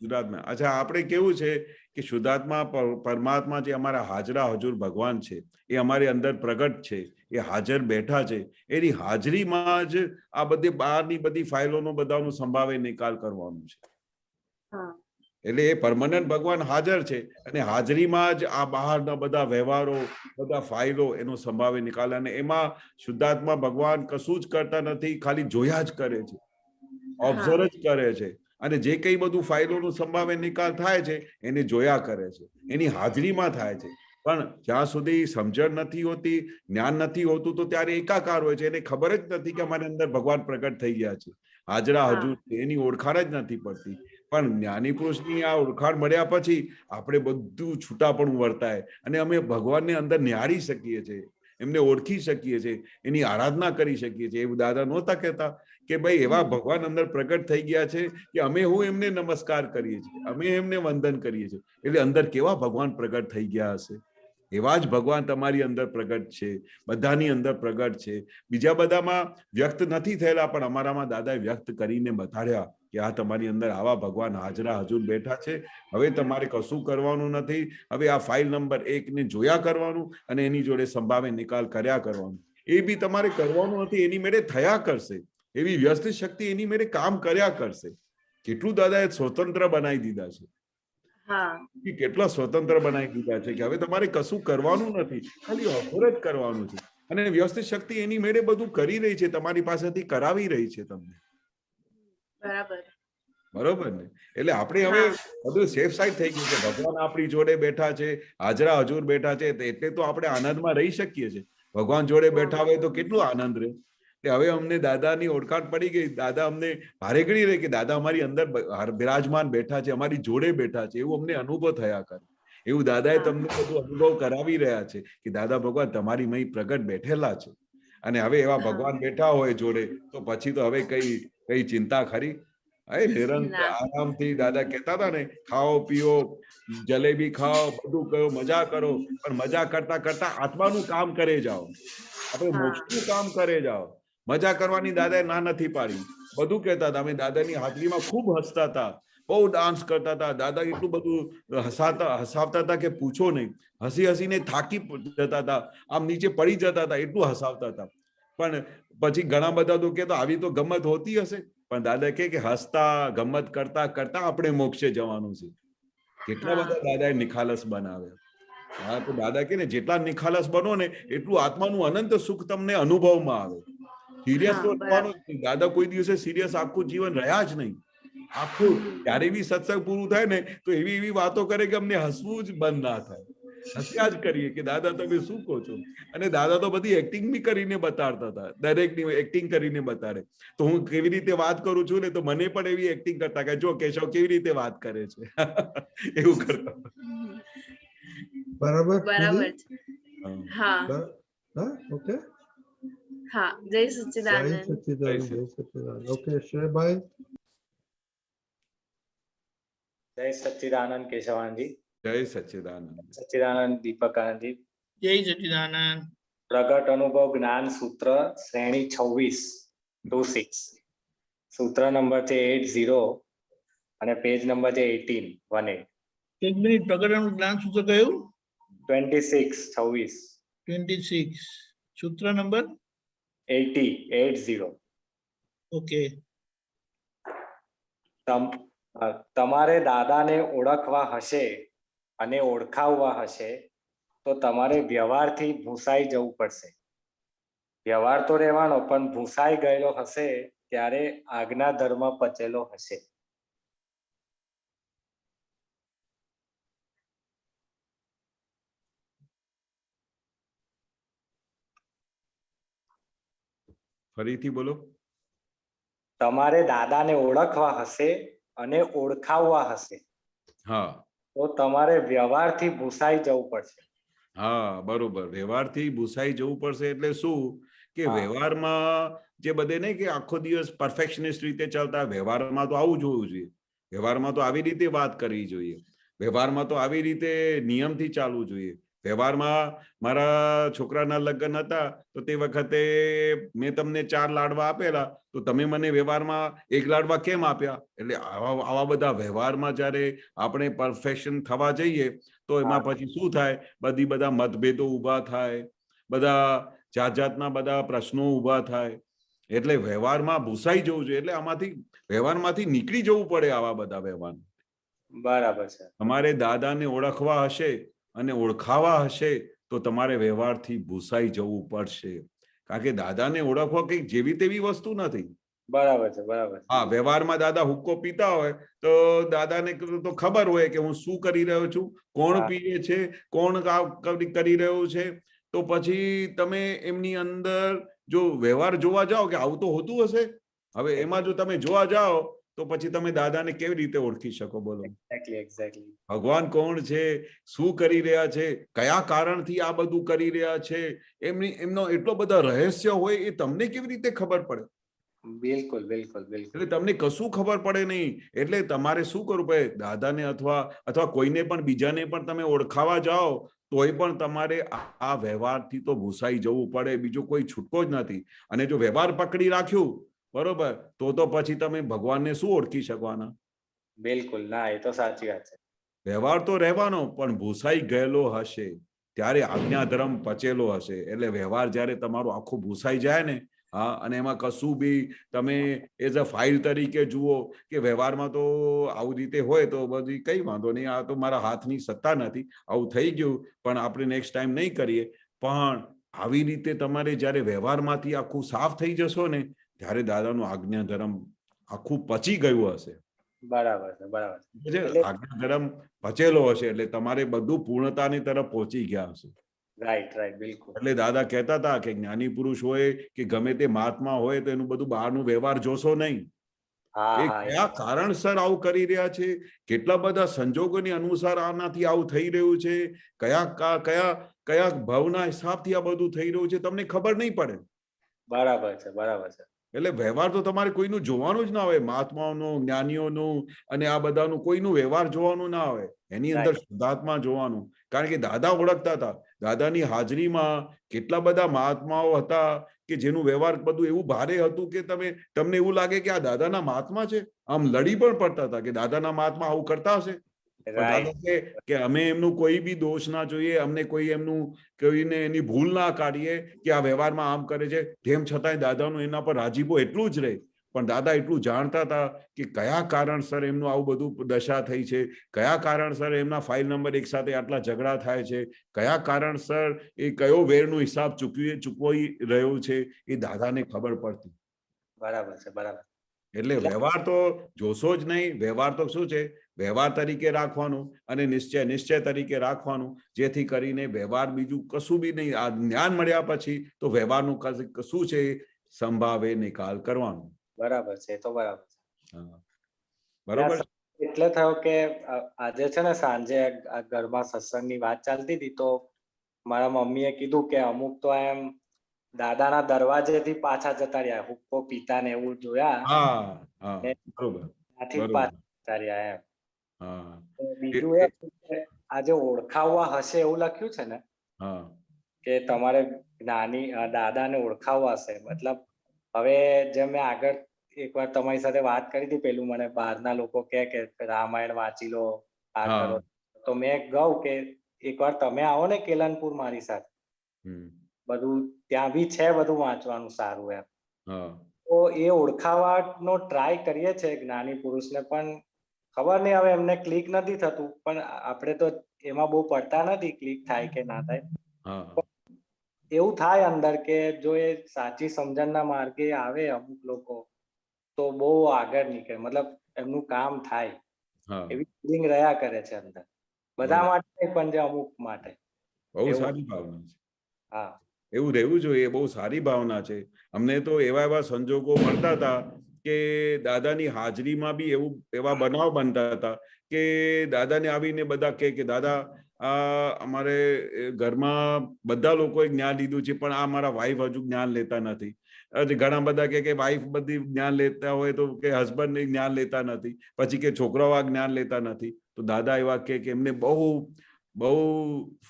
गुजरात में। अच्छा, આપણે કેવું છે કે શુદ્ધાત્મા પરમાત્મા જે અમારા હાજરા હજુર ભગવાન છે એ અમારી અંદર પ્રગટ છે, એ હાજર બેઠા છે, એની હાજરીમાં જ આ બધી બહારની બધી ફાઇલોનો બધાનો સંભાવે નિકાલ કરવાનો છે। એટલે એ પરમનન્ટ ભગવાન હાજર છે અને હાજરીમાં જ આ બહારના બધા વ્યવહારો, બધા ફાઇલો એનો સંભાવે નિકાલ, અને એમાં શુદ્ધાત્મા ભગવાન કશું જ કરતા નથી, ખાલી જોયા જ કરે છે, ઓબ્ઝર્વ જ કરે છે, અને જે કઈ બધું ફાઇલોનો સંભાવે નિકાલ થાય છે એને જોયા કરે છે, એની હાજરીમાં થાય છે। પણ જ્યાં સુધી સમજણ નથી હોતી, જ્ઞાન નથી હોતું, તો ત્યારે એકાકાર હોય છે, એને ખબર જ નથી કે અમારી અંદર ભગવાન પ્રગટ થઈ ગયા છે, હાજરા હજુર છે, એની ઓળખાણ જ નથી પડતી। પણ જ્ઞાની પુરુષની આ ઓળખાણ મળ્યા પછી આપણે બધું છૂટાપણું વર્તાય અને અમે ભગવાનને અંદર નિહાળી શકીએ છીએ, એમને ઓળખી શકીએ છીએ, એની આરાધના કરી શકીએ છીએ। એવું દાદા નહોતા કહેતા કે ભાઈ એવા ભગવાન અંદર પ્રગટ થઈ ગયા છે કે અમે હું એમને નમસ્કાર કરીએ છીએ, અમે એમને વંદન કરીએ છીએ, એટલે અંદર કેવા ભગવાન પ્રગટ થઈ ગયા હશે। એવા જ ભગવાન તમારી અંદર પ્રગટ છે, બધાની અંદર પ્રગટ છે। બીજા બધામાં વ્યક્ત નથી થયેલા, પણ અમારામાં દાદાએ વ્યક્ત કરીને બતાડ્યા કે આ તમારી અંદર આવા ભગવાન હાજરા હજુર બેઠા છે। હવે તમારે કશું કરવાનું નથી, હવે આ ફાઇલ નંબર 1 ને જોયા કરવાનું અને એની જોડે સંભાવે નિકાલ કર્યા કરવાનું। એ બી તમારે કરવાનું નથી, એની મેળે થયા કરશે, એવી વ્યસ્ત શક્તિ એની મેળે કામ કર્યા કરશે। કેટલું દાદાએ સ્વતંત્ર બનાવી દીધા છે, કેટલા સ્વતંત્ર બનાવી દીધા છે કે હવે તમારે કશું કરવાનું નથી, ખાલી ઓફર જ કરવાનું છે, અને વ્યસ્ત શક્તિ એની મેળે બધું કરી રહી છે, તમારી પાસેથી કરાવી રહી છે તમને। બરોબર ને? એટલે આપણે હવે બધું સેફ સાઈડ થઈ ગયું છે, ભગવાન આપણી જોડે બેઠા છે, હાજરા હજુર બેઠા છે, એટલે તો આપણે આનંદમાં રહી શકીએ છીએ। ભગવાન જોડે બેઠા હોય તો કેટલું આનંદ રહે। હવે અમને દાદાની ઓળખાણ પડી ગઈ, દાદા અમને ભારે ગણી રહે કે દાદા અમારી અંદર બિરાજમાન બેઠા છે, અમારી જોડે બેઠા છે, એવું અમને અનુભવ થયા કરે। એવું દાદાએ તમને બધું અનુભવ કરાવી રહ્યા છે કે દાદા ભગવાન તમારી મય પ્રગટ બેઠેલા છે, અને હવે એવા ભગવાન બેઠા હોય જોડે તો પછી તો હવે કઈ ચિંતા ખરી? નિરંતર આરામથી દાદા કહેતા હતા ને, ખાઓ પીઓ, જલેબી ખાઓ, બધું કરો, મજા કરો, પણ મજા કરતા કરતા આત્માનું કામ કરે જાઓ, આપણે મોક્ષનું કામ કરે જાઓ। મજા કરવાની દાદાએ ના નથી પાડી, બધું કહેતા હતા। અમે દાદાની હાજરીમાં ખૂબ હસતા હતા, બહુ ડાન્સ કરતા હતા, દાદા એટલું બધું હસાવતા હતા કે પૂછો નહીં, હસી હસીને થાકી જતા હતા, આમ નીચે પડી જતા હતા, એટલું હસાવતા હતા। પણ પછી ઘણા બધા તો કે આવી તો ગમત હોતી હશે, પણ દાદા કે હસતા ગમત કરતા કરતા આપણે મોક્ષે જવાનું છે। કેટલા બધા દાદાએ નિખાલસ બનાવ્યા। હા, તો દાદા કે ને જેટલા નિખાલસ બનો ને એટલું આત્માનું અનંત સુખ તમને અનુભવમાં આવે। સિરિયસ તો રહેવાનું જ નહીં, દાદા કોઈ દિવસે સિરિયસ આખું જીવન રહ્યા જ નહીં। આખું ક્યારે બી સત્સંગ પૂરું થાય ને તો એવી એવી વાતો કરે કે અમને હસવું જ બંધ ના થાય, હસ્યા જ કરીએ કે દાદા તમે શું કહો છો। અને દાદા તો બધી એક્ટિંગ બી કરીને બતાડતા હતા, દરેકની એક્ટિંગ કરીને બતાડે। તો હું કેવી રીતે વાત કરું છું ને તો મને પણ એવી એક્ટિંગ કરતા કે જો કેશવ કેવી રીતે વાત કરે છે, એવું કરતા। બરાબર બરાબર છે। હા ઓકે, હા, જય સચ્ચિદાનંદ। જય સચ્ચિદાનંદ, જય સચ્ચિદાનંદ। ઓકે શ્રેયભાઈ। जय सच्चिदानंद केशवानंद जी। जय सच्चिदानंद। सच्चिदानंद दीपक आनंद जी। जय सच्चिदानंद। प्रगट अनुभव ज्ञान सूत्र श्रेणी 26 सूत्र नंबर છે 80 અને પેજ નંબર છે 18 એક મિનિટ, પ્રગટ અનુભવ જ્ઞાન સૂત્ર કયું? 26 સૂત્ર નંબર 80। ઓકે। તમારે દાદાને ઓળખવા હશે અને ઓળખાવવા હશે તો તમારે વ્યવહારથી ભૂસાઈ જવું પડશે। વ્યવહાર તો રહેવાનો, પણ ભૂસાઈ ગયેલો હશે ત્યારે આજ્ઞા ધર્મ પચેલો હશે। ફરીથી બોલો. તમારે દાદાને ઓળખવા હશે અને ઓળખાવવા હશે હા તો તમારે વ્યવહારથી ભૂસાઈ જવું પડશે. હા બરોબર, વ્યવહારથી ભૂસાઈ જવું પડશે એટલે શું કે હા. વ્યવહારમાં જે બધે નહીં કે આખો દિવસ પરફેક્શનિસ્ટ રીતે ચાલતા, વ્યવહારમાં તો આવું જોવું જોઈએ, વ્યવહારમાં તો આવી રીતે વાત કરવી જોઈએ, વ્યવહારમાં તો આવી રીતે નિયમથી ચાલવું જોઈએ. વ્યવહારમાં મારા છોકરાના લગ્ન હતા તો તે વખતે મેં તમને 4 લાડવા આપેલા તો તમે મને વ્યવહારમાં 1 લાડવા કેમ આપ્યા? એટલે આવા બધા વ્યવહારમાં જ્યારે આપણે પરફેક્શન થવા જઈએ તો એમાં પછી શું થાય, બધા મતભેદો ઊભા થાય, બધા જાતના બધા પ્રશ્નો ઊભા થાય. એટલે વ્યવહારમાં ભૂસાઈ જવું જોઈએ, એટલે આમાંથી વ્યવહારમાંથી નીકળી જવું પડે. આવા બધા વ્યવહાર બરાબર છે. તમારે દાદાને ઓળખવા હશે અને ઓળખાવા હશે તો તમારે વ્યવહારથી ભૂસાઈ જવું પડશે, કારણ કે દાદાને ઓળખવા કંઈક જેવી તેવી વસ્તુ નથી. બરાબર છે, બરાબર છે. હા, વ્યવહારમાં દાદા હુક્કો પીતા હોય તો દાદાને તો ખબર હોય કે હું શું કરી રહ્યો છું, કોણ પીએ છે, કોણ કરી રહ્યો છે. તો પછી તમે એમની અંદર જો વ્યવહાર જોવા જાઓ કે આવું તો હોતું હશે, હવે એમાં જો તમે જોવા જાઓ તો પછી તમે દાદાને કેવી રીતે ઓળખી શકો? બોલો. એક્ઝેક્ટલી. ભગવાન કોણ છે, શું કરી રહ્યા છે, કયા કારણથી આ બધું કરી રહ્યા છે, એમનો એટલો બધા રહસ્ય હોય એ તમને કેવી રીતે ખબર પડે? બિલકુલ બિલકુલ બિલકુલ. એટલે તમને કશું ખબર પડે નહીં. એટલે તમારે શું કરવું પડે? દાદાને અથવા કોઈને પણ બીજાને પણ તમે ઓળખાવા જાઓ તોય પણ તમારે આ વ્યવહારથી તો ભૂસાઈ જવું પડે, બીજો કોઈ છૂટકો જ નથી. અને જો વ્યવહાર પકડી રાખ્યું બરોબર તો પછી તમે ભગવાનને શું ઓળખી શકવાના? બિલકુલ ના, એ તો સાચી વાત છે. વ્યવહાર તો રહેવાનો પણ ભૂસાઈ ગયેલો હશે ત્યારે આજ્ઞાધર્મ પચેલો હશે. એટલે વ્યવહાર જ્યારે તમારો આખો ભૂસાઈ જાય ને, હા, અને એમાં કશું બી તમે એઝ અ ફાઇલ તરીકે જુઓ કે વ્યવહારમાં તો આવી રીતે હોય તો બધી કઈ વાંધો નહીં, આ તો મારા હાથની સત્તા નથી, આવું થઈ ગયું પણ આપણે નેક્સ્ટ ટાઈમ નહીં કરીએ. પણ આવી રીતે તમારે જ્યારે વ્યવહારમાંથી આખું સાફ થઈ જશો ને ત્યારે દાદાનું આજ્ઞાધર્મ આખું પચી ગયું હશે. બરાબર છે, બરાબર છે. આજ્ઞાધર્મ પચેલો હશે એટલે તમારે બધું પૂર્ણતાની તરફ પહોંચી ગયા હશે. રાઈટ રાઈટ, બિલકુલ. એટલે દાદા કહેતા હતા કે જ્ઞાની પુરુષ હોય કે ગમે તે મહાત્મા હોય તો એનું બધું બહારનું વ્યવહાર જોશો નહીં. એ કયા કારણસર આવું કરી રહ્યા છે, કેટલા બધા સંજોગોની અનુસાર આનાથી આવું થઈ રહ્યું છે, કયા ભાવના હિસાબથી આ બધું થઈ રહ્યું છે, તમને ખબર નહીં પડે. બરાબર છે, બરાબર છે. એટલે વ્યવહાર તો તમારે કોઈનું જોવાનું જ ના હોય, મહાત્માઓનું, જ્ઞાનીઓનું અને આ બધાનું કોઈનું વ્યવહાર જોવાનું ના હોય. એની અંદર શુદ્ધાત્મા જોવાનું. કારણ કે દાદા ઓળખતા હતા, દાદાની હાજરીમાં કેટલા બધા મહાત્માઓ હતા કે જેનું વ્યવહાર બધું એવું ભારે હતું કે તમને એવું લાગે કે આ દાદાના મહાત્મા છે. આમ લડી પણ પડતા હતા કે દાદાના મહાત્મા આવું કરતા હશે. દાદા કે અમે એમનું કોઈ બી દોષ ના જોઈએ, અમને કોઈને એની ભૂલ ના કાઢીએ કે આ વ્યવહારમાં આમ કરે છે. તેમ છતાંય દાદાનું એના પર રાજીપો એટલું જ રહે. પણ દાદા એટલું જાણતા હતા કે કયા કારણસર એમનું આવું બધું દશા થઈ છે, કયા કારણસર એમના ફાઇલ નંબર એક સાથે આટલા ઝઘડા થાય છે, કયા કારણસર એ કયો વેરનો હિસાબ ચૂકવી રહ્યો છે, એ દાદાને ખબર પડતી. બરાબર છે, બરાબર. એટલે વ્યવહાર તો જોશો જ નહીં. વ્યવહાર તો શું છે, વ્યવહાર તરીકે રાખવાનું અને નિશ્ચય તરીકે રાખવાનું, જેથી કરીને વ્યવહાર બીજું કશું બી નહીં. આ જ્ઞાન મળ્યા પછી તો વ્યવહારનું શું છે, સંભાવે નિકાલ કરવાનું. બરાબર છે, એ તો બરાબર છે. બરોબર. એટલે થયો કે આજે છે ને સાંજે ઘરમાં સત્સંગની વાત ચાલતી હતી તો મારા મમ્મીએ કીધું કે અમુક તો એમ દાદાના દરવાજેથી પાછા જતા રહ્યા, હુક્કો પીતા ને એવું જોયા. ત્યાંથી પાછા જતા રહ્યા એમ. બીજું એ આજે ઓળખાવવા હશે એવું લખ્યું છે ને કે તમારે દાદાને ઓળખાવવા હશે. મતલબ હવે જેમ મેં આગળ એકવાર તમારી સાથે વાત કરી હતી, પેલું મને બહારના લોકો કે રામાયણ વાંચી લો, આ કરો, તો મેં કહું કે એકવાર તમે આવો ને કેલનપુર મારી સાથે, બધું ત્યાં બી છે બધું વાંચવાનું સારું એમ. તો એ ઓળખાવાનો ટ્રાય કરીએ છે જ્ઞાની પુરુષને, પણ ખબર નહીં હવે એમને ક્લિક નથી થતું. પણ આપણે તો એમાં બહુ પડતા નથી ક્લિક થાય કે ના થાય. એવું થાય અંદર કે જો એ સાચી સમજણના માર્ગે આવે અમુક લોકો તો બહુ આગળ નીકળે, મતલબ એમનું કામ થાય એવી ફિલિંગ રહ્યા કરે છે અંદર. બધા માટે પણ જે અમુક માટે. બહુ સારી ભાવના છે. હા, એવું રહેવું જોઈએ, બહુ સારી ભાવના છે. અમને તો એવા સંજોગો મળતા હતા કે દાદાની હાજરીમાં બી એવા બનાવ બનતા હતા કે દાદાને આવીને બધા કે દાદા અમારે ઘરમાં બધા લોકોએ જ્ઞાન લીધું છે પણ આ મારા વાઈફ હજુ જ્ઞાન લેતા નથી. ઘણા બધા કે વાઈફ બધી જ્ઞાન લેતા હોય તો કે હસબન્ડ જ્ઞાન લેતા નથી, પછી કે છોકરાઓ આ જ્ઞાન લેતા નથી. તો દાદા એવા કે એમને બહુ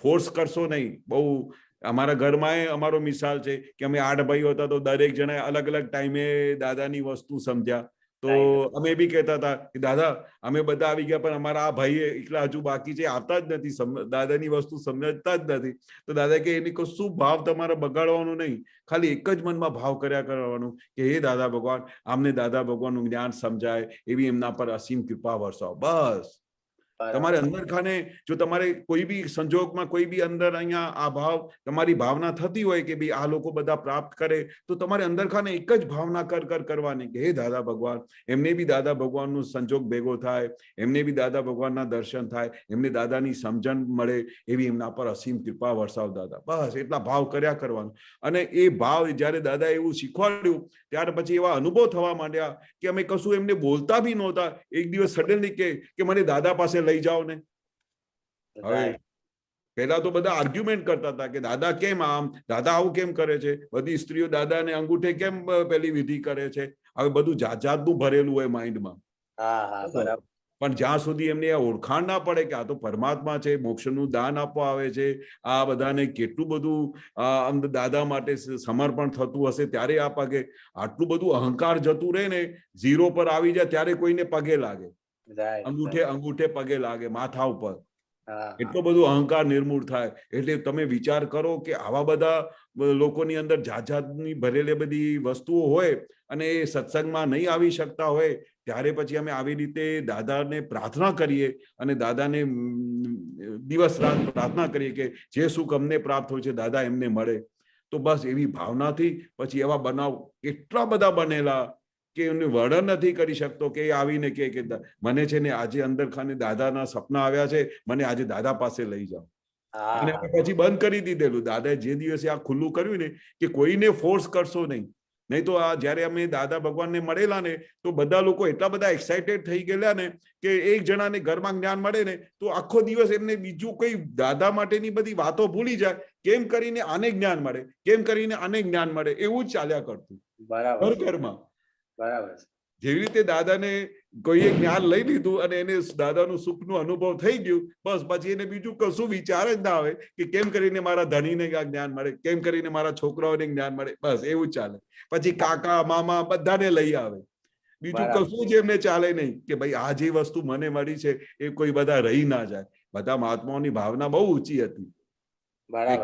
ફોર્સ કરશો નહીં. બહુ અમારા ઘરમાં અમારો મિસાલ છે કે અમે 8 ભાઈઓ હતા તો દરેક જણા અલગ અલગ ટાઈમે દાદાની વસ્તુ સમજ્યા. તો અમે બી કહેતા હતા કે દાદા અમે બધા આવી ગયા પણ અમારા આ ભાઈ એકલા હજુ બાકી છે, આવતા જ નથી, દાદાની વસ્તુ સમજતા જ નથી. તો દાદા કે એની કશું ભાવ તમારે બગાડવાનું નહીં, ખાલી એક જ મનમાં ભાવ કર્યા કરવાનું કે હે દાદા ભગવાન, આમને દાદા ભગવાનનું જ્ઞાન સમજાય એવી એમના પર અસીમ કૃપા વરસાવો. બસ તમારે અંદર ખાને જો તમારે કોઈ બી સંજોગમાં કોઈ બી અંદર અહીંયા આ ભાવ તમારી ભાવના થતી હોય કે ભાઈ આ લોકો બધા પ્રાપ્ત કરે તો તમારે અંદર ખાને એક જ ભાવના કરવાની કે હે દાદા ભગવાન, એમને બી દાદા ભગવાનનો સંજોગ ભેગો થાય, એમને બી દાદા ભગવાનના દર્શન થાય, એમને દાદાની સમજણ મળે એવી એમના પર અસીમ કૃપા વરસાવ દાદા. બસ એટલા ભાવ કર્યા કરવાનું. અને એ ભાવ જયારે દાદા એવું શીખવાડ્યું ત્યાર પછી એવા અનુભવ થવા માંડ્યા કે અમે કશું એમને બોલતા બી નહોતા. એક દિવસ સડનલી કે મને દાદા પાસે લઈ જાઓ ને. હવે પહેલા તો બધા આર્ગ્યુમેન્ટ કરતા હતા કે દાદા કેમ આમ, દાદા આવું કેમ કરે છે, બધી સ્ત્રીઓ દાદાને અંગૂઠે કેમ પેલી વિધિ કરે છે. હવે બધું જાતનું ભરેલું હોય માઇન્ડમાં. પણ જ્યાં સુધી એમને ઓળખાણ ના પડે કે આ તો પરમાત્મા છે, મોક્ષનું દાન આપવા આવે છે, આ બધાને કેટલું બધું દાદા માટે સમર્પણ થતું હશે ત્યારે આ પગે આટલું બધું અહંકાર જતું રહે ને, ઝીરો પર આવી જાય ત્યારે કોઈને પગે લાગે, અંગૂઠે પગે લાગે, માથા ઉપર. એટલો બધું અહંકાર નિર્મૂળ થાય. એટલે તમે વિચાર કરો કે આવા બધા લોકોની અંદર જાતની ભરેલી બધી વસ્તુઓ હોય અને એ સત્સંગમાં નહીં આવી શકતા હોય ત્યારે પછી અમે આવી રીતે દાદાને પ્રાર્થના કરીએ અને દાદાને દિવસ રાત પ્રાર્થના કરીએ કે જે સુખ અમને પ્રાપ્ત હોય છે દાદા એમને મળે. તો બસ એવી ભાવનાથી પછી એવા બનાવ કેટલા બધા બનેલા કે એમને વર્ણન નથી કરી શકતો કે આવીને કે મને છે ને આજે અંદર ખાને દાદાના સપના આવ્યા છે, મને આજે દાદા પાસે લઈ જાઓ. અને પછી બંધ કરી દીધેલું. દાદાએ જે દિવસે આ ખુલ્લું કર્યું ને કે કોઈને ફોર્સ કરશો નહીં. નહીં તો આ જયારે અમે દાદા ભગવાનને મળેલા ને તો બધા લોકો એટલા બધા એક્સાઇટેડ થઈ ગયેલા ને કે એક જણાને ઘરમાં જ્ઞાન મળે ને તો આખો દિવસ એમને બીજું કઈ દાદા માટેની બધી વાતો ભૂલી જાય. કેમ કરીને આને જ્ઞાન મળે, કેમ કરીને આને જ્ઞાન મળે, એવું જ ચાલ્યા કરતું ઘરમાં. બરાબર. જેવી રીતે દાદાને કોઈએ જ્ઞાન લઈ લીધું અને એને દાદાનું સુખનો અનુભવ થઈ ગયું, બસ પછી એને બીજું કશું વિચાર જ ના આવે કે કેમ કરીને મારા ધણીને જ્ઞાન મળે, કેમ કરીને મારા છોકરાઓને જ્ઞાન મળે. બસ એવું ચાલે. પછી કાકા મામા બધાને લઈ આવે, બીજું કશું જ એમને ચાલે નહીં કે ભાઈ આ જે વસ્તુ મને મળી છે એ કોઈ બધા રહી ના જાય. બધા મહાત્માઓની ભાવના બહુ ઊંચી હતી.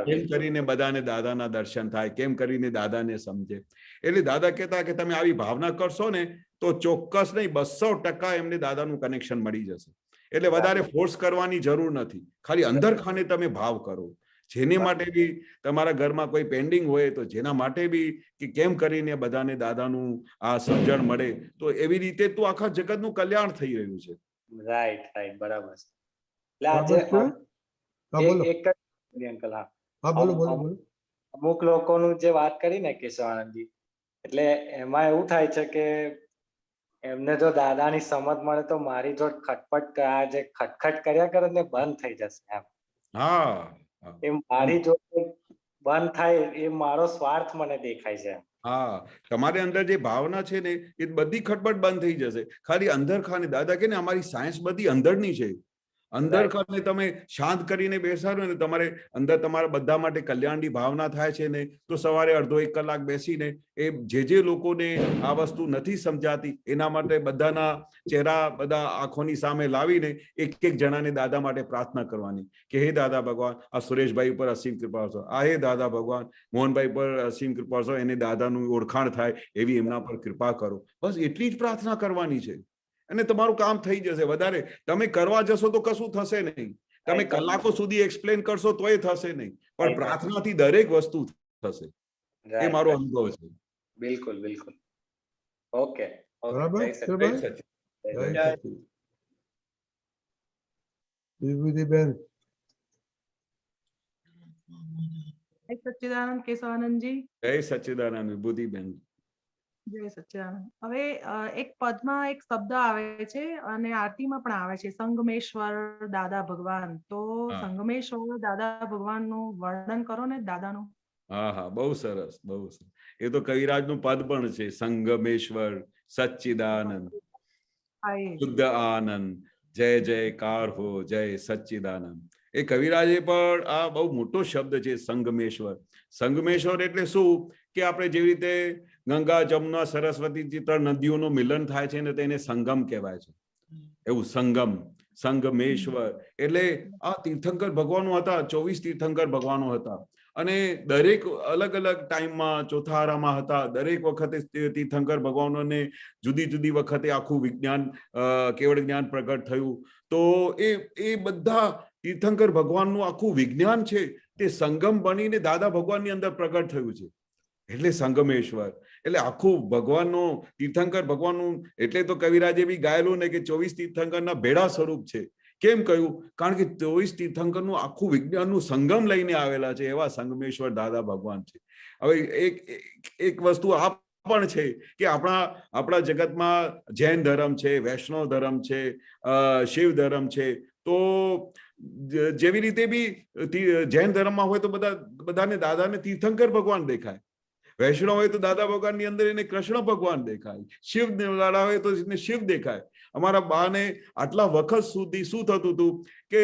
કેમ કરીને બધાને દાદાના દર્શન થાય, કેમ કરીને દાદાને સમજે. એટલે દાદા કહેતા કે તમે આવી ભાવના કરશો ને તો ચોક્કસ નહીં 200% એમને દાદાનું કનેક્શન મળી જશે. એટલે વધારે ફોર્સ કરવાની જરૂર નથી, ખાલી અંદર ખાને તમે ભાવ કરો. જેને માટે બી તમારા ઘરમાં કોઈ પેન્ડિંગ હોય તો જેના માટે બી કે કેમ કરીને બધાને દાદાનું આ સમજણ મળે તો એવી રીતે તો આખા જગતનું કલ્યાણ થઈ રહ્યું છે. રાઈટ રાઈટ બરાબર. એક અંકલ અમુક લોકોનું જે વાત કરી ને કેશવાનંદજી, એટલે એમાં એવું થાય છે કે એમને જો દાદાની સમજ મળે તો મારી જો ખટખટ કર્યા કરે ને બંધ થઈ જશે એમ. એ મારી જો બંધ થાય એ મારો સ્વાર્થ મને દેખાય છે. તમારે અંદર જે ભાવના છે ને એ બધી ખટપટ બંધ થઈ જશે. ખાલી અંદર ખાને દાદા કે ને અમારી સાયન્સ બધી અંદરની છે. અંદર ખાને તમે શાંત કરીને બેસાડો ને તમારે અંદર તમારા બધા માટે કલ્યાણની ભાવના થાય છે ને તો સવારે અડધો 1 કલાક બેસીને એ જે લોકોને આ વસ્તુ નથી સમજાતી એના માટે બધાના ચહેરા બધા આંખોની સામે લાવીને એક જણાને દાદા માટે પ્રાર્થના કરવાની કે હે દાદા ભગવાન આ સુરેશભાઈ ઉપર અસીમ કૃપા કરશો, આ હે દાદા ભગવાન મોહનભાઈ પર અસીમ કૃપા કરશો, એને દાદાનું ઓળખાણ થાય એવી એમના પર કૃપા કરો. બસ એટલી જ પ્રાર્થના કરવાની છે અને તમારું કામ થઈ જશે. વધારે તમે કરવા જશો તો કશું થશે નહીં. તમે કલાકો સુધી એક્સપ્લેન કરશો તોય થશે નહીં, પણ પ્રાર્થનાથી દરેક વસ્તુ થશે. એ મારો અનુભવ છે. બિલકુલ બિલકુલ. ઓકે વિભૂતિબેન જય સચ્ચિદાનંદ કેશવાનંદ जी। જય સચ્ચિદાનંદ વિભૂતિબેન। જય સચ્ચિદાનંદ। હવે એક પદમાં એક શબ્દ આવે છે અને આરતીમાં પણ આવે છે, સંગમેશ્વર દાદા ભગવાન। તો હા સંગમેશ્વર દાદા ભગવાનનું વર્ણન કરો ને દાદાનું। હા હા, બહુ સરસ બહુ સરસ। એ તો કવિરાજનું પદ પણ છે, સંગમેશ્વર સચ્ચિદાનંદ હા એ જ। શુદ્ધ આનંદ જય જયકાર હો જય સચ્ચિદાનંદ। એ કવિરાજે પણ આ બહુ મોટો શબ્દ છે સંગમેશ્વર। સંગમેશ્વર એટલે શું કે આપણે જેવી રીતે ગંગા જમુના સરસ્વતી ત્રણ નદીઓનું મિલન થાય છે ને તેને સંગમ કહેવાય છે, એવું સંગમ સંગમેશ્વર એટલે આ તીર્થંકર ભગવાનો હતા, 24 તીર્થંકર ભગવાનો હતા અને દરેક અલગ અલગ ટાઈમમાં ચોથારામાં હતા। દરેક વખતે તીર્થંકર ભગવાનોને જુદી જુદી વખતે આખું વિજ્ઞાન કેવળ જ્ઞાન પ્રગટ થયું। તો એ બધા તીર્થંકર ભગવાનનું આખું વિજ્ઞાન છે તે સંગમ બનીને દાદા ભગવાનની અંદર પ્રગટ થયું છે, એટલે સંગમેશ્વર। એટલે આખું ભગવાનનો તીર્થંકર ભગવાનનું એટલે તો કવિરાજે બી ગાયેલું ને કે 24 તીર્થંકરના ભેડા સ્વરૂપ છે। કેમ કહ્યું? કારણ કે 24 તીર્થંકરનું આખું વિજ્ઞાનનું સંગમ લઈને આવેલા છે, એવા સંગમેશ્વર દાદા ભગવાન છે। હવે એક વસ્તુ આ પણ છે કે આપણા જગતમાં જૈન ધર્મ છે, વૈષ્ણવ ધર્મ છે, શિવ ધર્મ છે। તો જેવી રીતે બી જૈન ધર્મમાં હોય તો બધાને દાદાને તીર્થંકર ભગવાન દેખાય, વૈષ્ણવ હોય તો દાદા ભગવાનની અંદર એને કૃષ્ણ ભગવાન દેખાય, શિવ વાળા હોય તો એને શિવ દેખાય। અમારા બાને આટલા વખત સુધી શું થતું હતું કે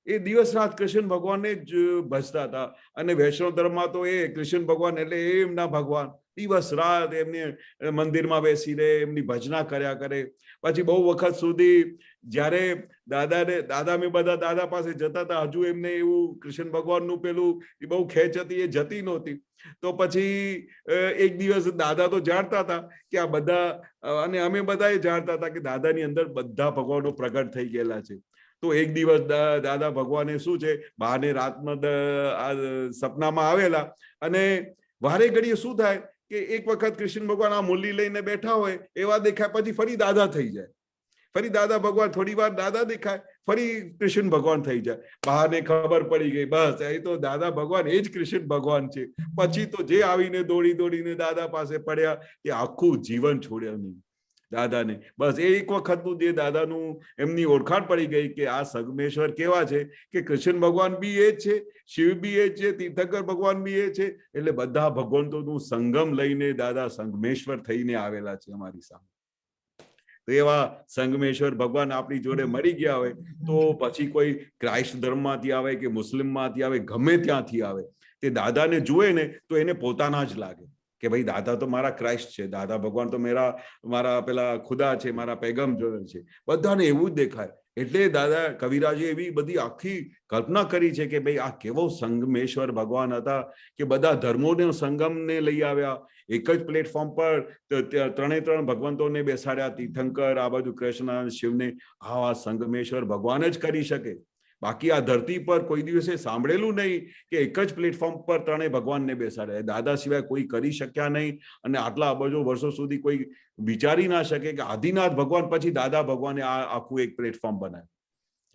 એ દિવસ રાત કૃષ્ણ ભગવાનને જ ભજતા હતા અને વૈષ્ણવ ધર્મમાં તો એ કૃષ્ણ ભગવાન એટલે એમના ભગવાન દિવસ રાત એમને મંદિરમાં બેસી રહે, એમની ભજના કર્યા કરે। પછી બહુ વખત સુધી જ્યારે દાદા મેં બધા દાદા પાસે જતા હતા, હજુ એમને એવું કૃષ્ણ ભગવાનનું પેલું બહુ ખેંચ હતી, એ જતી નહોતી। તો પછી એક દિવસ દાદા તો જાણતા હતા કે આ બધા અને અમે બધાએ જાણતા હતા કે દાદાની અંદર બધા ભગવાનો પ્રગટ થઈ ગયેલા છે। તો એક દિવસ દાદા ભગવાને શું છે બાને રાતમાં સપનામાં આવેલા અને વારે ઘડીએ શું થાય કે એક વખત કૃષ્ણ ભગવાન આ મુરલી લઈને બેઠા હોય એવા દેખાય, પછી ફરી દાદા થઈ જાય, ફરી દાદા ભગવાન થોડી વાર દાદા દેખાય, ફરી કૃષ્ણ ભગવાન થઈ જાય। બાને ખબર પડી ગઈ બસ એ તો દાદા ભગવાન એ જ કૃષ્ણ ભગવાન છે। પછી તો જે આવીને દોડીને દાદા પાસે પડ્યા તે આખું જીવન છોડ્યા નહીં દાદાને। બસ એક વખતનું જે દાદાનું એમની ઓળખાણ પડી ગઈ કે આ સંગમેશ્વર કેવા છે કે કૃષ્ણ ભગવાન બી એ જ છે, શિવ બી એ જ છે, તીર્થંકર ભગવાન બી એ છે। એટલે બધા ભગવંતોનું સંગમ લઈને દાદા સંગમેશ્વર થઈને આવેલા છે અમારી સામે। તો એવા સંગમેશ્વર ભગવાન આપણી જોડે મળી ગયા હોય તો પછી કોઈ ક્રાઇસ્ટ ધર્મમાંથી આવે કે મુસ્લિમમાંથી આવે, ગમે ત્યાંથી આવે, તે દાદાને જુએ ને તો એને પોતાના જ લાગે કે ભાઈ દાદા તો મારા ક્રાઇસ્ટ છે, દાદા ભગવાન તો મારા પેલા ખુદા છે, મારા पैगंबर છે, બધાને એવું જ દેખાય। એટલે દાદા કવિરાજે એવી બધી આખી કલ્પના કરી છે કે ભાઈ આ કેવો સંગમેશ્વર ભગવાન હતા કે બધા ધર્મોને સંગમને લઈ આવ્યા। એક જ પ્લેટફોર્મ પર ત્રણે ત્રણ ભગવંતોને બેસાડ્યા, તીર્થંકર આ બાજુ કૃષ્ણ શિવને। આ સંગમેશ્વર ભગવાન જ કરી શકે, બાકી આ ધરતી પર કોઈ દિવસે સાંભળેલું નહીં કે એક જ પ્લેટફોર્મ પર ત્રણેય ભગવાનને બેસાડ્યા। દાદા સિવાય કોઈ કરી શક્યા નહીં અને આટલા અબજો વર્ષો સુધી કોઈ વિચારી ના શકે કે આદિનાથ ભગવાન પછી દાદા ભગવાને આ આખું એક પ્લેટફોર્મ બનાવ્યું।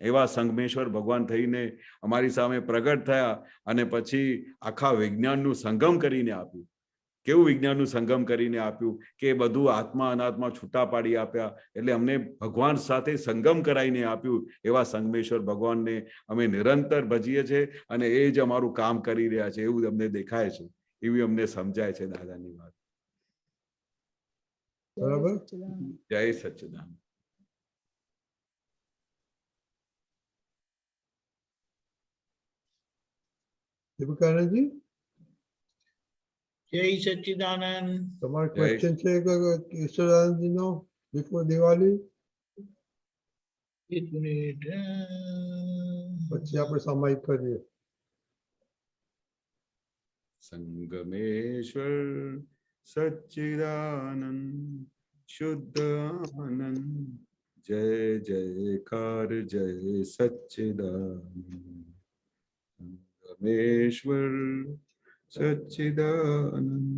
એવા સંગમેશ્વર ભગવાન થઈને અમારી સામે પ્રગટ થયા અને પછી આખા વિજ્ઞાનનું સંગમ કરીને આપ્યું। કેવું વિજ્ઞાનનું સંગમ કરીને આપ્યું કે બધું આત્મા અનાત્મા છૂટા પાડી આપ્યા। એટલે અમને ભગવાન સાથે સંગમ કરાવીને આપ્યું। એવા સંગમેશ્વર ભગવાનને અમે નિરંતર ભજીએ છીએ અને એ જ અમારું કામ કરી રહ્યા છે એવું અમને દેખાય છે, એવી અમને સમજાય છે દાદાની વાત। બરાબર? જય સચ્ચિદાનંદ। દીપકાનંદજી જય સચ્ચિદાનંદ। તમારો ક્વેશ્ચન છે કે કેશવાનંદજીનો બિફોર દિવાળી? એક મિનિટ પછી આપણે સમાહિત કરીએ। સંગમેશ્વર સચ્ચિદાનંદ શુદ્ધ આનંદ જય જયકાર જય સચ્ચિદાનંદ। संगमेश्वर सच्चिदानंद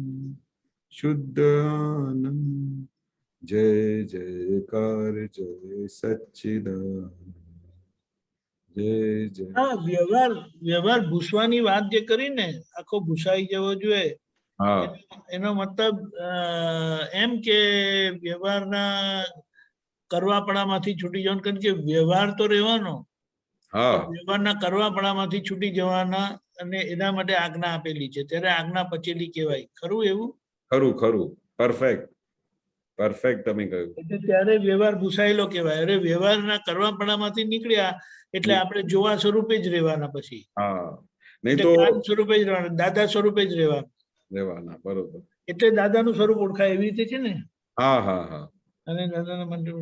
शुद्ध आनंद जय जयकार जय सच्चिदानंद। જય જય હા, વ્યવહાર ભૂસવાની વાત જે કરી ને, આખો ભૂસાઈ જવો જોઈએ, હા એનો મતલબ એમ કે વ્યવહારના કરવાપણામાંથી છૂટી જવાનું, કારણ કે વ્યવહાર તો રહેવાનો, હા વ્યવહારના કરવાપણામાંથી છૂટી જવાના, અને એના માટે આજ્ઞા આપેલી છે, ત્યારે આજ્ઞા પચેલી કહેવાય. ખરું એવું? ખરું ખરું, પરફેક્ટ પરફેક્ટ તમે કહ્યું. એટલે ત્યારે વ્યવહાર ભૂસાયેલો કહેવાય. અરે વ્યવહારના કરવાપણામાંથી નીકળ્યા એટલે આપણે જોવા સ્વરૂપે જ રહેવાના પછી. હા, નહીં એટલે તો જ્ઞાન સ્વરૂપે જ રહેવાના, દાદા સ્વરૂપે જ રહેવાના. બરોબર. એટલે દાદાનું સ્વરૂપ ઓળખાય એવી રીતે છે ને. હા હા હા. અને દાદાના મંત્ર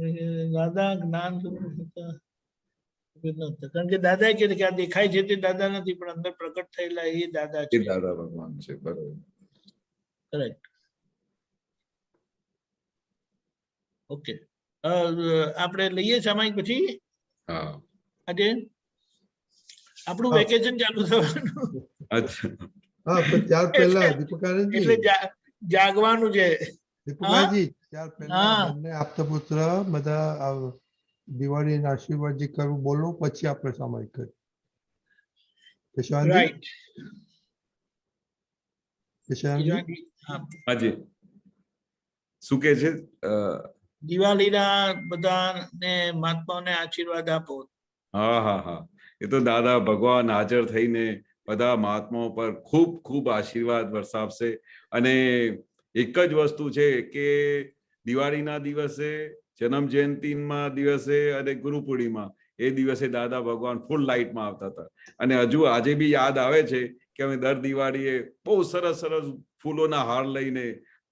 દાદા જ્ઞાન સ્વરૂપ હતા. કારણ કે દાદા કે આ દેખાય છે તે દાદા નથી, પણ અંદર પ્રગટ થયેલા એ દાદા છે. એ દાદા ભગવાન છે. બરોબર. કરેક્ટ. ઓકે, આપણે લઈએ સામાયિક પછી. હા, આજે આપણું વેકેશન ચાલુ થવાનું. અચ્છા. હા, પણ ત્યાર પહેલા દીપકાનંદજી, એટલે જાગવાનું છે. દીપકાજી, ત્યાર પહેલા હા. બંને આપતા પુત્ર બધા દિવાળીના આશીર્વાદ જે કરવું બોલો, પછી આપણે સામાયિક કરીએ. કેશવાનજી, રાઈટ. કેશવાનજી, હાજી, શું કે છે? દિવાળીના બધાને મહાત્માઓને આશીર્વાદ આપો. હા હા હા, એ તો દાદા ભગવાન હાજર થઈને બધા મહાત્માઓ પર ખૂબ ખૂબ આશીર્વાદ વરસાવશે. અને એક જ વસ્તુ છે કે દિવાળીના દિવસે, જન્મ જયંતિના દિવસે અને ગુરુ પૂર્ણિમા એ દિવસે દાદા ભગવાન ફૂલ લાઇટમાં આવતા હતા. અને હજુ આજે બી યાદ આવે છે કે અમે દર દિવાળીએ બહુ સરસ સરસ ફૂલોના હાર લઈને,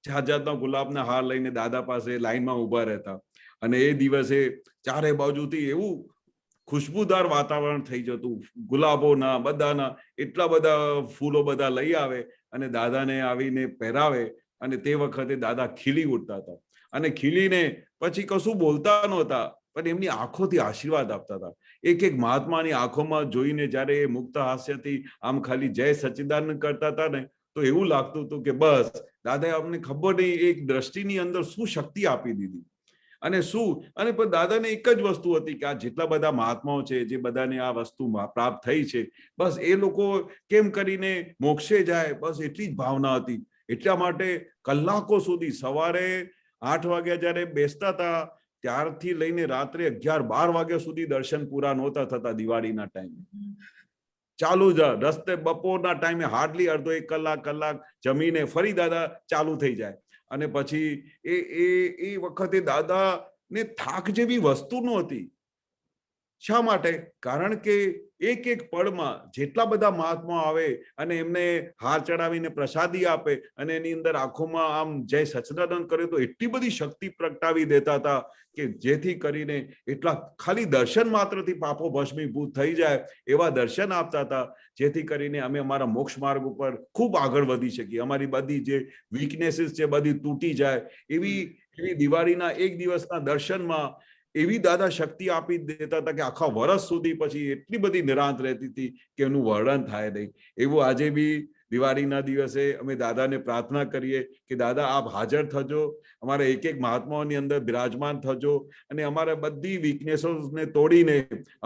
જાત જાતના ગુલાબના હાર લઈને દાદા પાસે લાઈનમાં ઉભા રહેતા. અને એ દિવસે ચારે બાજુથી એવું ખુશબુદાર વાતાવરણ થઈ જતું, ગુલાબોના બધાના એટલા બધા ફૂલો બધા લઈ આવે અને દાદાને આવીને પહેરાવે. અને તે વખતે દાદા ખીલી ઉઠતા હતા. અને ખીલીને પછી કશું બોલતા નહોતા, પણ એમની આંખોથી આશીર્વાદ આપતા હતા. એક એક મહાત્માની આંખોમાં જોઈને જ્યારે એ મુક્ત હાસ્યથી આમ ખાલી જય સચ્ચિદાનંદ કરતા હતા ને, તો એવું લાગતું હતું કે બસ દાદાએ અમને ખબર નહીં એક દ્રષ્ટિની અંદર શું શક્તિ આપી દીધી. અને શું, અને પણ દાદાને એક જ વસ્તુ હતી કે આ જેટલા બધા મહાત્માઓ છે, જે બધાને આ વસ્તુ પ્રાપ્ત થઈ છે, બસ એ લોકો કેમ કરીને મોક્ષે જાય, બસ એટલી જ ભાવના હતી. એટલા માટે કલાકો સુધી, સવારે 8 વાગ્યા જયારે બેસતા હતા ત્યારથી લઈને રાત્રે 11-12 વાગ્યા સુધી દર્શન પૂરા નહોતા થતા. દિવાળીના ટાઈમે ચાલુ જ રસ્તે, બપોરના ટાઈમે હાર્ડલી અડધો 1 કલાક જમીને ફરી દાદા ચાલુ થઈ જાય. અને પછી એ વખતે દાદા ને થાક જેવી વસ્તુ નહોતી. શા માટે? કારણ કે એક એક પળમાં જેટલા બધા મહાત્મા આવે અને એમને હાર ચડાવીને પ્રસાદી આપે અને એની અંદર આંખોમાં આમ જય સચ્ચિદાનંદ કરે તો એટલી બધી શક્તિ પ્રગટાવી દેતા હતા કે જેથી કરીને એટલા ખાલી દર્શન માત્રથી પાપો ભસ્મીભૂત થઈ જાય એવા દર્શન આપતા હતા, જેથી કરીને અમે અમારા મોક્ષ માર્ગ ઉપર ખૂબ આગળ વધી શકીએ. અમારી બધી જે વીકનેસીસ છે બધી તૂટી જાય. એવી દિવાળીના એક દિવસના દર્શનમાં એવી દાદા શક્તિ આપી દેતા હતા કે આખા વર્ષ સુધી પછી એટલી બધી નિરાંત રહેતી હતી કે એનું વર્ણન થાય નહીં. એવું આજે બી દિવાળીના દિવસે અમે દાદાને પ્રાર્થના કરીએ કે દાદા આપ હાજર થજો, અમારા એક એક મહાત્માઓની અંદર બિરાજમાન થજો અને અમારા બધી વીકનેસોને તોડીને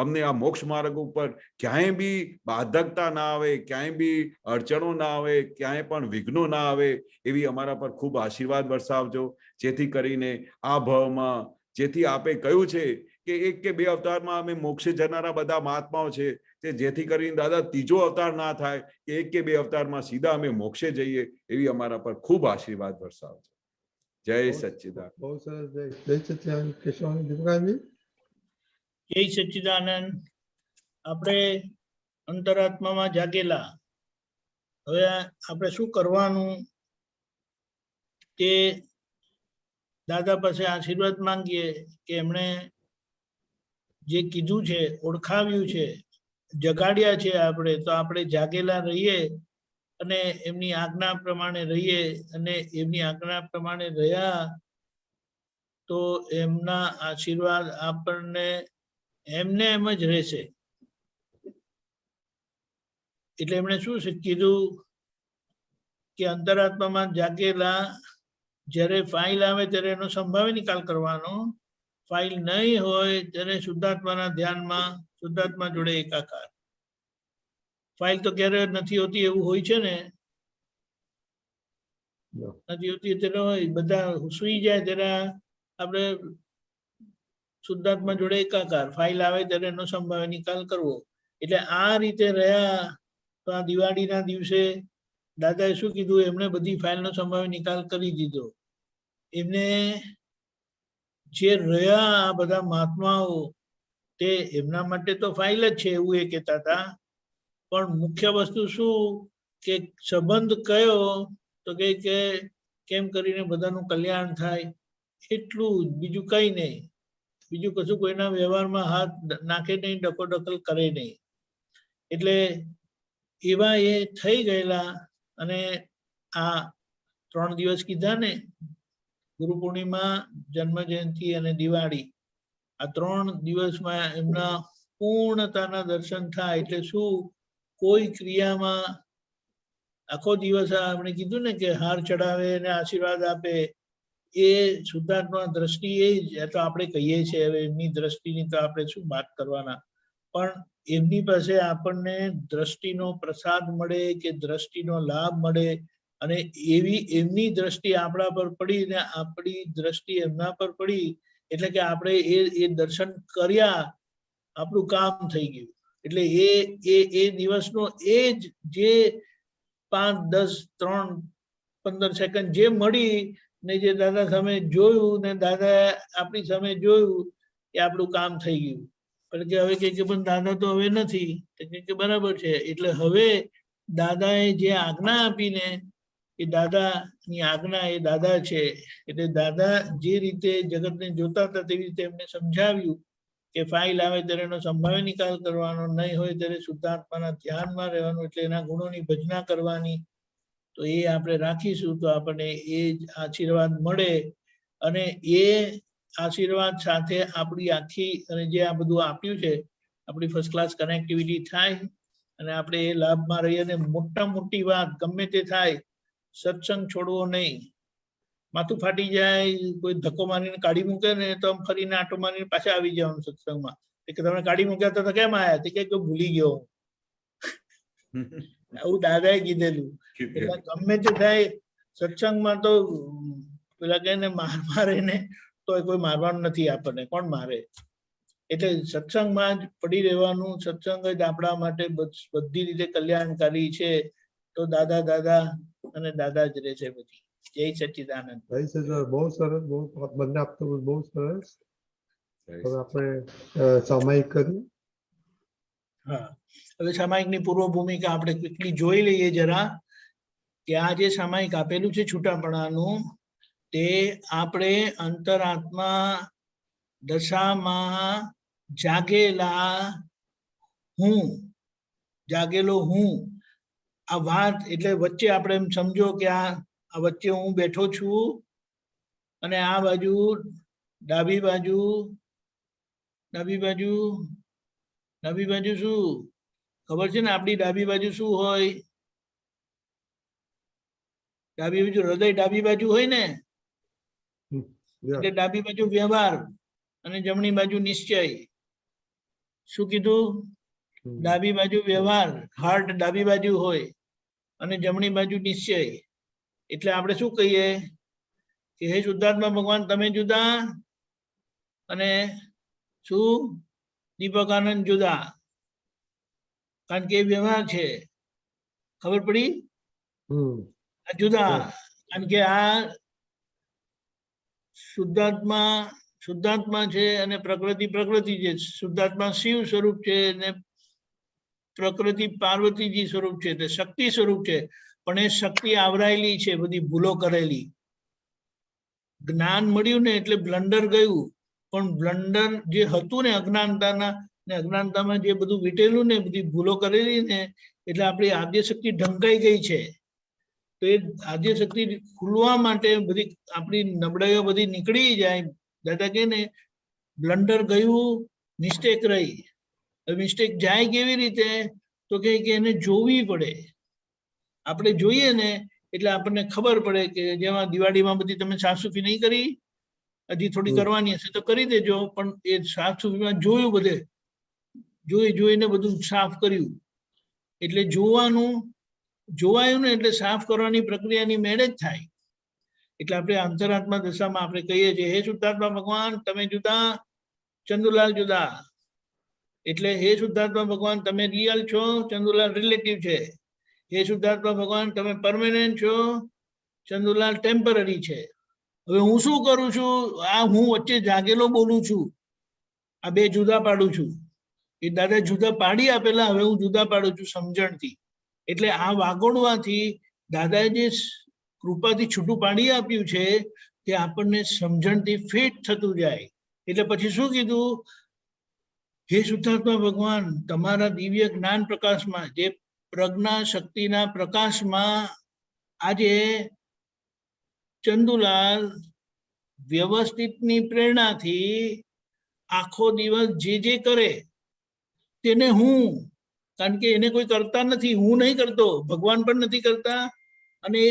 અમને આ મોક્ષ માર્ગ ઉપર ક્યાંય બી બાધકતા ના આવે, ક્યાંય બી અડચણો ના આવે, ક્યાંય પણ વિઘ્નો ના આવે એવી અમારા પર ખૂબ આશીર્વાદ વરસાવજો. જેથી કરીને આ ભાવમાં, જેથી આપે કહ્યું છે કે 1 કે 2 અવતારમાં અમે મોક્ષે જનારા બધા મહાત્માઓ છે, તે જેથી કરીને દાદા ત્રીજો અવતાર ના થાય કે 1 કે 2 અવતારમાં સીધા અમે મોક્ષે જઈએ એવી અમારા પર ખૂબ આશીર્વાદ વરસાવજો. જય સચ્ચિદાનંદ. બહુ સરસ. જય સચ્ચિદાનંદ. કેશવાનંદ, દીપકાનંદજી, જય સચ્ચિદાનંદ. આપણે અંતરાત્મામાં જાગેલા, હવે આપણે શું કરવાનું તે દાદા પાસે આશીર્વાદ માંગીએ કે એમણે જે કીધું છે, ઓળખાવ્યું છે, જગાડ્યા છે આપણે, તો આપણે જાગેલા રહીએ અને એમની આજ્ઞા પ્રમાણે રહીએ. અને એમની આજ્ઞા પ્રમાણે રહ્યા તો એમના આશીર્વાદ આપણને એમને એમ જ રહેશે. એટલે એમણે શું કીધું કે અંતરાત્મામાં જાગેલા જ્યારે ફાઇલ આવે ત્યારે એનો સંભાવી નિકાલ કરવાનો, ફાઇલ નહીં હોય ત્યારે શુદ્ધાત્માના ધ્યાનમાં શુદ્ધાત્મા જોડે એકાકાર. ફાઇલ તો ક્યારે નથી હોતી એવું હોય છે ને, નથી હોતી ત્યારે હોય, બધા સુઈ જાય ત્યારે આપણે શુદ્ધાત્મા જોડે એકાકાર, ફાઇલ આવે ત્યારે એનો સંભાવ્ય નિકાલ કરવો. એટલે આ રીતે રહ્યા. તો આ દિવાળીના દિવસે દાદાએ શું કીધું, એમણે બધી ફાઇલનો સંભાવ્ય નિકાલ કરી દીધો. એમને જે રહ્યા આ બધા મહાત્માઓ, તે એમના માટે તો ફાઇલ જ છે એવું એ કહેતા હતા. પણ મુખ્ય વસ્તુ શું કે સંબંધ કયો, તો કે કેમ કરીને બધાનું કલ્યાણ થાય, એટલું જ, બીજું કઈ નહીં. બીજું કશું કોઈના વ્યવહારમાં હાથ નાખે નહીં, ડકોડકલ કરે નહીં. એટલે એવા એ થઈ ગયેલા. અને આ 3 દિવસ કીધા ને, ગુરુ પૂર્ણિમા, જન્મ જયંતિ અને દિવાળી, આ 3 દિવસમાં એમના પૂર્ણતાના દર્શન થાય. એટલે શું, કોઈ ક્રિયામાં આખો દિવસ આપણે કીધું ને કે હાર ચડાવે અને આશીર્વાદ આપે, એ શુદ્ધાત્મા દ્રષ્ટિ એ જ તો આપણે કહીએ છીએ. હવે એમની દ્રષ્ટિની તો આપણે શું વાત કરવાના, પણ એમની પાસે આપણને દ્રષ્ટિનો પ્રસાદ મળે કે દ્રષ્ટિનો લાભ મળે, અને એવી એમની દ્રષ્ટિ આપણા પર પડી ને આપણી દ્રષ્ટિ એમના પર પડી, એટલે કે આપણે એ દર્શન કર્યા, આપણું કામ થઈ ગયું. એટલે એ દિવસનો એ જ જે 5, 10, 3, 15 સેકન્ડ જે મળી ને જે દાદા સામે જોયું ને દાદા આપણી સામે જોયું, એ આપણું કામ થઈ ગયું. પણ કે હવે કે પણ દાદા તો હવે નથી, તો કે બરાબર છે. એટલે હવે દાદાએ જે આજ્ઞા આપીને, એ દાદાની આજ્ઞા એ દાદા છે. એટલે દાદા જે રીતે જગતને જોતા હતા તેવી રીતે એમને સમજાવ્યું કે ફાઇલ આવે ત્યારે એનો સંભાવ્ય નિકાલ કરવાનો, નહીં હોય ત્યારે શુદ્ધાત્માના ધ્યાનમાં રહેવાનું, એટલે એના ગુણોની ભજના કરવાની. તો એ આપણે રાખીશું તો આપણને એ જ આશીર્વાદ મળે. અને એ આશીર્વાદ સાથે આપણી આખી, અને જે આ બધું આપ્યું છે, આપણી ફર્સ્ટ ક્લાસ કનેક્ટિવિટી થાય અને આપણે એ લાભમાં રહીએ. અને મોટી વાત ગમે તે થાય, સત્સંગ છોડવો નહીં. માથું ફાટી જાય, કોઈ ધક્કો મારીને કાઢી મૂકે ને, તો આમ ફરીને આટો મારીને પાછા આવી જવાનું સત્સંગમાં. કે તમે કાઢી મૂક્યા તો કેમ આયા? તે કે ભૂલી ગયો. આવું દાદાએ કીધેલું. એટલે ગમે તે થાય સત્સંગમાં તો પેલા કહે ને મારે ને તો કોઈ મારવાનું નથી આપણને, કોણ મારે? એટલે સત્સંગમાં જ પડી રહેવાનું. સત્સંગ જ આપણા માટે બધી રીતે કલ્યાણકારી છે. તો દાદા અને દાદા જ રહે છે બધી. જય સચ્ચિદાનંદ. બહુ સરસ, બંને આપતો બહુ સરસ. હવે આપણે સામાયિક કરીએ. હા, હવે સામાયિકની પૂર્વ ભૂમિકા આપણે ક્વિકલી જોઈ લઈએ જરા, કે આ જે સામાયિક આપેલું છે છૂટાપણાનું, તે આપણે અંતરાત્મા દશામાં જાગેલો હું આ વાત. એટલે વચ્ચે આપણે એમ સમજો કે આ વચ્ચે હું બેઠો છું, અને આ બાજુ ડાબી બાજુ શું ખબર છે ને? આપણી ડાબી બાજુ શું હોય? ડાબી બાજુ હૃદય, ડાબી બાજુ હોય ને, એટલે ડાબી બાજુ વ્યવહાર અને જમણી બાજુ નિશ્ચય. શું કીધું? ડાબી બાજુ વ્યવહાર, હાર્ટ ડાબી બાજુ હોય, અને જમણી બાજુ નિશ્ચય. એટલે આપણે શું કહીએ કે હે શુદ્ધાત્મા ભગવાન, તમે જુદા અને શું દીપકાનંદ જુદા, કારણ કે વ્યવહાર છે. ખબર પડી? જુદા, કારણ કે આ શુદ્ધાત્મા છે અને પ્રકૃતિ છે. શુદ્ધાત્મા શિવ સ્વરૂપ છે અને પ્રકૃતિ પાર્વતીજી સ્વરૂપ છે, તે શક્તિ સ્વરૂપ છે. પણ એ શક્તિ આવરાયેલી છે બધી ભૂલો કરેલી. જ્ઞાન મળ્યું ને એટલે બ્લન્ડર ગયું, પણ બ્લન્ડર જે હતું ને અજ્ઞાનતામાં જે બધું વીટેલું ને, બધી ભૂલો કરેલી ને, એટલે આપણી આદ્ય શક્તિ ઢંકાઈ ગઈ છે. તો એ આદ્ય શક્તિ ખુલવા માટે બધી આપણી નબળાઈઓ બધી નીકળી જાય. દાદા કે ને બ્લન્ડર ગયું, મિસ્ટેક રહી. મિસ્ટેક જાય કેવી રીતે? તો કે એને જોવી પડે. આપણે જોઈએ ને એટલે આપણને ખબર પડે કે જેમાં દિવાળીમાં બધી તમે સાફ સફાઈ નહીં કરી, હજી થોડી કરવાની હશે તો કરી દેજો, પણ એ સાફ સફાઈમાં જોયું બધે જોઈને બધું સાફ કર્યું. એટલે જોવાયું ને એટલે સાફ કરવાની પ્રક્રિયાની મેળે જ થાય. એટલે આપણે અંતરાત્મા દશામાં આપણે કહીએ છીએ, હે શુદ્ધાત્મા ભગવાન તમે જુદા, ચંદુલાલ જુદા. એટલે હે શુદ્ધાત્મા ભગવાન તમે રિયલ છો, ચંદુલાલ રિલેટિવ છે. હે શુદ્ધાત્મા ભગવાન તમે પરમેનન્ટ છો, ચંદુલાલ ટેમ્પરરી છે. હવે હું શું કરું છું? હું વચ્ચે જાગેલો બોલું છું, આ બે જુદા પાડું છું. એ દાદા જુદા પાડી આપેલા, હવે હું જુદા પાડું છું સમજણથી. એટલે આ વાગોડવાથી દાદાએ જે કૃપાથી છૂટું પાડી આપ્યું છે તે આપણને સમજણથી ફિટ થતું જાય. એટલે પછી શું કીધું? હે શુદ્ધાત્મા ભગવાન તમારા દિવ્ય જ્ઞાન પ્રકાશમાં, જે પ્રજ્ઞા શક્તિના પ્રકાશમાં આજે ચંદુલાલ વ્યવસ્થિતની પ્રેરણાથી આખો દિવસ જે કરે તેને હું, કારણ કે એને કોઈ કરતા નથી, હું નહીં કરતો, ભગવાન પણ નથી કરતા અને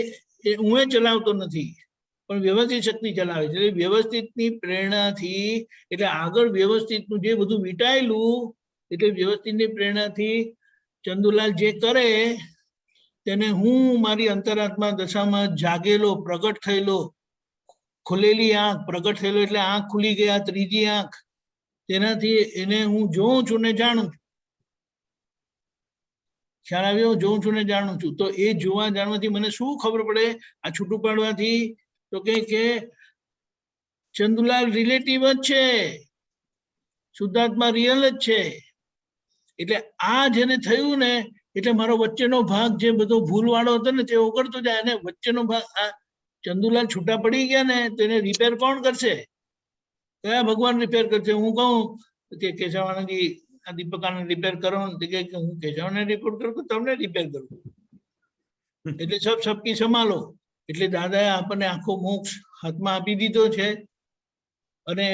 હું ચલાવતો નથી, પણ વ્યવસ્થિત શક્તિ ચલાવે છે. એટલે વ્યવસ્થિતની પ્રેરણાથી, એટલે આગળ વ્યવસ્થિતનું જે બધું વીટાયેલું, એટલે વ્યવસ્થિતની પ્રેરણાથી ચંદુલાલ જે કરે તેને હું મારી અંતરાત્મા દશામાં જાગેલો, પ્રગટ થયેલો, ખુલેલી આંખ, પ્રગટ થયેલો એટલે આંખ ખુલી ગયા, ત્રીજી આંખ, તેનાથી એને હું જોઉં છું ને જાણું છું. ખ્યાલ આવ્યો? જોઉં છું ને જાણું છું. તો એ જોવા જાણવાથી મને શું ખબર પડે? આ છૂટું પાડવાથી તો કે ચંદુલાલ રિલેટિવ જ છે, શુદ્ધાત્મા રિયલ જ છે. એટલે આ જેને થયું ને, એટલે મારો વચ્ચેનો ભાગ જે બધો ભૂલવાળો હતો ને તે ઓગળતો જાય. અને વચ્ચેનો ભાગ, આ ચંદુલાલ છૂટા પડી ગયા ને તેને રિપેર કોણ કરશે? કયા ભગવાન રિપેર કરશે? હું કહું કે કેશવાનંદજી આ દીપકાને રિપેર કરો, કે હું કેશવને રિપોર્ટ કરું, તમને રિપેર કરું. એટલે સબકી સંભાળો. એટલે દાદાએ આપણને આખો મોક્ષ હાથમાં આપી દીધો છે અને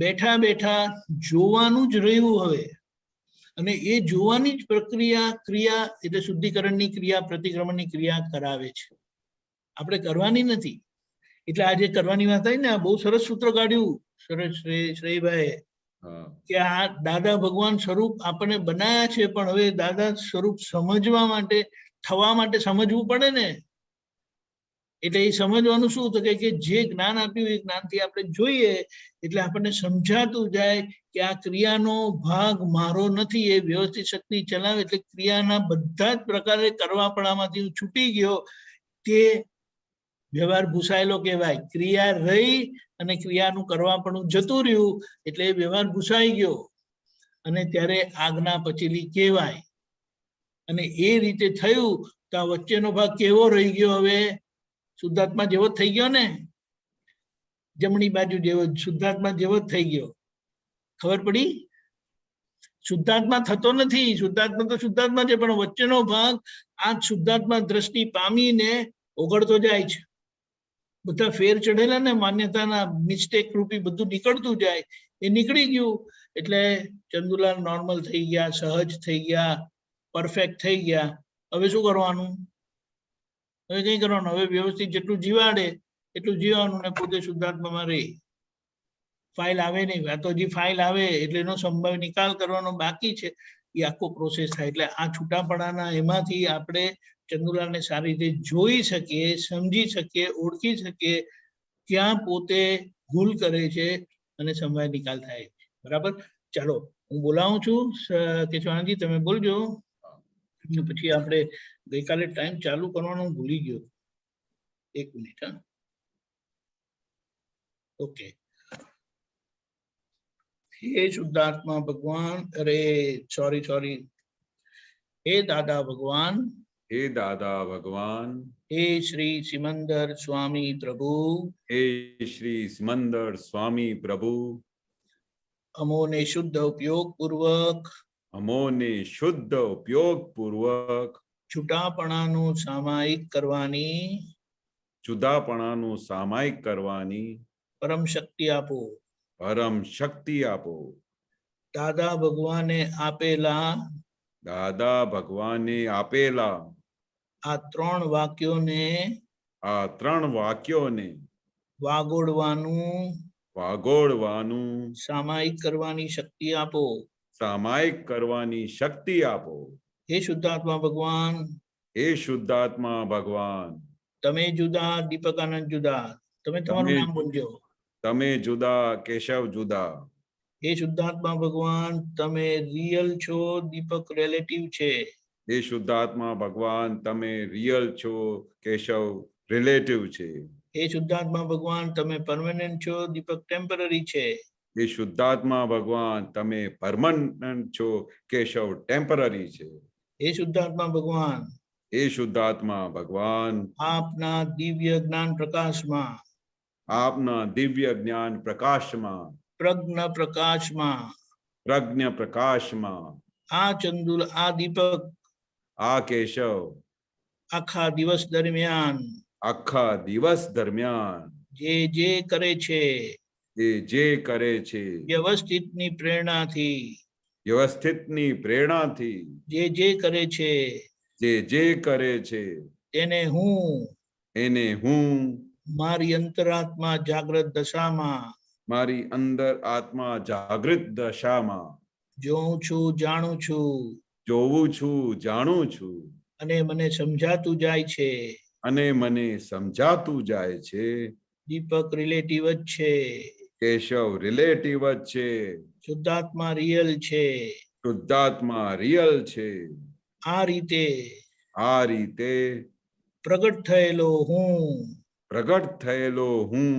બેઠા બેઠા જોવાનું જ રહ્યું હવે. અને એ જોવાની જ ક્રિયા એટલે શુદ્ધિકરણની ક્રિયા, પ્રતિક્રમણની ક્રિયા કરાવે છે, આપણે કરવાની નથી. એટલે આજે કરવાની વાત થઈ ને, આ બહુ સરસ સૂત્ર કાઢ્યું સરસ શ્રેયભાઈ, કે આ દાદા ભગવાન સ્વરૂપ આપણને બનાયા છે, પણ હવે દાદા સ્વરૂપ સમજવા માટે, થવા માટે સમજવું પડે ને. એટલે એ સમજવાનું શું તો કે જે જ્ઞાન આપ્યું એ જ્ઞાનથી આપણે જોઈએ એટલે આપણને સમજાતું જાય કે આ ક્રિયાનો ભાગ મારો નથી, એ વ્યવસ્થિત શક્તિ ચલાવે. એટલે ક્રિયાના બધા જ પ્રકારે કરવાપણામાંથી હું છૂટી ગયો, તે વ્યવહાર ભૂસાયેલો કહેવાય. ક્રિયા રહી અને ક્રિયાનું કરવાપણું જતું રહ્યું એટલે એ વ્યવહાર ભૂસાઈ ગયો અને ત્યારે આજ્ઞા પચેલી કહેવાય. અને એ રીતે થયું તો આ વચ્ચેનો ભાગ કેવો રહી ગયો? હવે શુદ્ધાત્મા જેવો થઈ ગયો ને, જમણી બાજુ જેવો, શુદ્ધાત્મા જેવો જ થઈ ગયો. ખબર પડી? શુદ્ધાત્મા થતો નથી, શુદ્ધાત્મા તો શુદ્ધાત્મા છે, પણ વચ્ચેનો ભાગ આ શુદ્ધાત્મા દ્રષ્ટિ પામીને ઓગળતો જાય છે. બધા ફેર ચડેલા ને માન્યતાના મિસ્ટેક રૂપી બધું નીકળતું જાય, એ નીકળી ગયું. એટલે ચંદુલાલ નોર્મલ થઈ ગયા, સહજ થઈ ગયા, પરફેક્ટ થઈ ગયા. હવે શું કરવાનું? હવે કઈ કરવાનું? હવે વ્યવસ્થિત જેટલું જીવાડે એટલું જીવવાનું ને પોતે શુદ્ધાત્મામાં રહે. ફાઇલ આવે નહીં, આ તો હજી ફાઇલ આવે એટલે એનો સંભાવ્ય નિકાલ કરવાનો બાકી છે, એ આખો પ્રોસેસ થાય. એટલે આ છૂટાપડાના એમાંથી આપણે ચંદુલાલને સારી રીતે જોઈ શકીએ, સમજી શકીએ, ઓળખી શકીએ, ક્યાં પોતે ભૂલ કરે છે અને સંભાવ્ય નિકાલ થાય. બરાબર? ચાલો હું બોલાવું છું, કેશવાનંદજી તમે બોલજો. પછી આપણે ગઈકાલે ટાઈમ ચાલુ કરવાનું ભૂલી ગયો, 1 મિનિટ. હા, ઓકે. હે શુદ્ધાત્મા ભગવાન, અરે સોરી, હે દાદા ભગવાન, હે દાદા ભગવાન, હે શ્રી સિમંદર સ્વામી પ્રભુ, હે શ્રી સિમંદર સ્વામી પ્રભુ, અમોને શુદ્ધ ઉપયોગ પૂર્વક, અમોને શુદ્ધ ઉપયોગ પૂર્વક છૂટાપણાનું સામાયિક કરવાની, જુદાપણાનું સામાયિક કરવાની પરમ શક્તિ આપો, પરમ શક્તિ આપો. દાદા ભગવાને આપેલા, દાદા ભગવાને આપેલા આ 3 વાક્યોને, આ 3 વાક્યોને વાગોડવાનું, વાગોડવાનું સામાયિક કરવાની શક્તિ આપો, સામાયિક કરવાની શક્તિ આપો. હે શુદ્ધાત્મા ભગવાન, હે શુદ્ધાત્મા ભગવાન, તમે જુદા, દીપકાનંદ જુદા. તમે તમારું તમે નામ બોલજો. તમે જુદા, કેશવ જુદા. હે શુદ્ધાત્મા ભગવાન, તમે રિયલ છો, દીપક રિલેટિવ છે. હે શુદ્ધાત્મા ભગવાન, તમે રિયલ છો, કેશવ રિલેટિવ છે. હે શુદ્ધાત્મા ભગવાન, તમે પરમેનન્ટ છો, દીપક ટેમ્પરરી છે. હે શુદ્ધાત્મા ભગવાન, તમે પરમનન્ટ છો, કેશવ ટેમ્પરરી છે. હે શુદ્ધાત્મા ભગવાન, હે શુદ્ધાત્મા ભગવાન, આપના દિવ્ય જ્ઞાન પ્રકાશમાં, આપના દિવ્ય જ્ઞાન પ્રકાશમાં, પ્રજ્ઞ પ્રકાશમાં, પ્રજ્ઞ પ્રકાશમાં આ ચંદુલ, આ દીપક આ કેશવ આખા દિવસ દરમિયાન આખા દિવસ દરમિયાન જે કરે છે, જે કરે છે, વ્યવસ્થિતની પ્રેરણાથી, વ્યવસ્થિતની પ્રેરણાથી જે કરે છે, જે કરે છે, તેને હું એને હું મારી અંતરાત્મા જાગ્રત દશામાં, મારી અંદર આત્મા જાગૃત દશામાં જોઉં છું, જાણું છું, જોઉં છું, જાણું છું, અને મને સમજાતું જાય છે. અને મને સમજાતું જાય છે. દીપક રિલેટિવ જ છે, કેશવ રિલેટિવ જ છે, શુદ્ધાત્મા રિયલ છે. શુદ્ધાત્મા રિયલ છે. આ રીતે પ્રગટ થયેલો હું, પ્રગટ થયેલો હું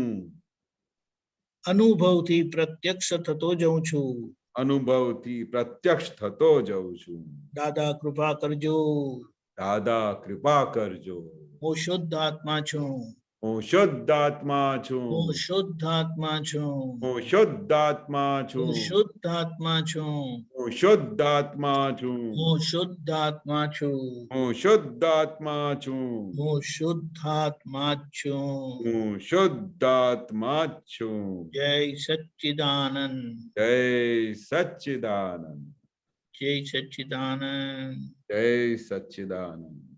અનુભવથી પ્રત્યક્ષ થતો જઉં છું. અનુભવથી પ્રત્યક્ષ થતો જઉં છું. દાદા કૃપા કરજો. દાદા કૃપા કરજો. હું શુદ્ધ આત્મા છું. હું શુદ્ધ આત્મા છું. હું શુદ્ધ આત્મા છું. હું શુદ્ધ આત્મા છું. હું શુદ્ધ આત્મા છું. હું શુદ્ધ આત્મા છું. હું શુદ્ધ આત્મા છું. હું શુદ્ધ આત્મા છું. હું શુદ્ધ આત્મા છું. હું શુદ્ધ આત્મા છું. જય સચ્ચિદાનંદ. જય સચ્ચિદાનંદ. જય સચ્ચિદાનંદ. જય સચ્ચિદાનંદ.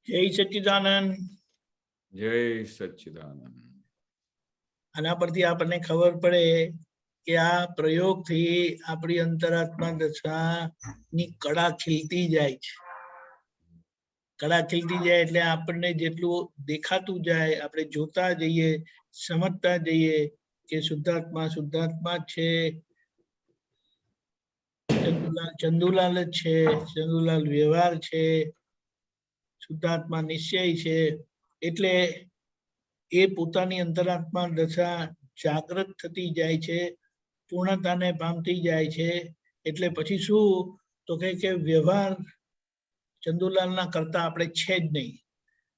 જય સચ્ચિદાનંદ. જય સચ્ચિદાનંદ. આના પરથી આપણને ખબર પડે કે આ પ્રયોગથી આપણી અંતરાત્મા દશાની કળા ખીલતી જાય છે. કળા ખીલતી જાય એટલે આપણને જેટલું દેખાતું જાય, આપણે જોતા જઈએ, સમજતા જઈએ કે શુદ્ધાત્મા શુદ્ધાત્મા છે, ચંદુલાલ જ છે, ચંદુલાલ વ્યવહાર છે, શુદ્ધાત્મા નિશ્ચય છે. એટલે એ પોતાની અંતરાત્મા દશા જાગૃત થતી જાય છે, પૂર્ણતાને પામતી જાય છે. એટલે પછી શું તો કે વ્યવહાર ચંદુલાલના કરતા આપણે છે જ નહીં.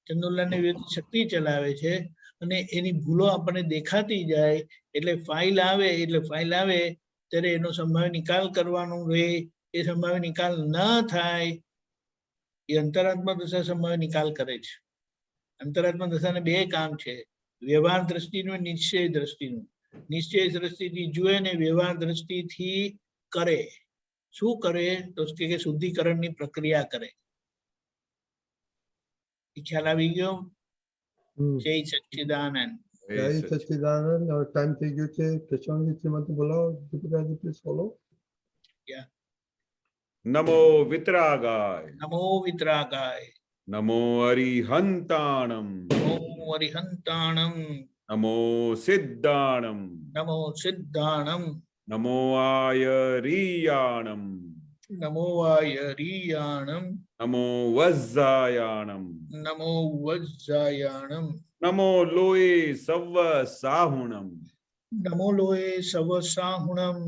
ચંદુલાલની વિરુદ્ધ શક્તિ ચલાવે છે અને એની ભૂલો આપણને દેખાતી જાય. એટલે ફાઇલ આવે ત્યારે એનો સંભાવ્ય નિકાલ કરવાનો રહે. એ સંભાવ્ય નિકાલ ન થાય એ અંતરાત્મા દશા સંભાવ્ય નિકાલ કરે છે. અંતરાત્મા દશાને બે કામ છે, વ્યવહાર દ્રષ્ટિનું, નિશ્ચય દ્રષ્ટિનું. નિશ્ચય દ્રષ્ટિથી જુએ ને વ્યવહાર દ્રષ્ટિથી કરે. શું કરે તો કે શુદ્ધિકરણની પ્રક્રિયા કરે. ખ્યાલ આવી ગયો? જય સચ્ચિદાનંદ. જય સચ્ચિદાનંદ. હવે ટાઈમ થઈ ગયો છે. કેશવજી શ્રીમતી બોલાવો. દીપિકાજી પ્લીઝ બોલો. નમો વિતરાગાય. નમો વિતરાગાય. નમો અરિહંતાણમ. નમો અરિહંતાણમ. નમો સિદ્ધાણમ. નમો સિદ્ધાણમ. નમો આયરીયાણમ. નમો આયરીયાણમ. નમો વજ્જાયાણમ. નમો વજ્જાયાણમ. નમો લોએ સવ્વ સાહુણમ. નમો લોએ સવ સાહુણમ.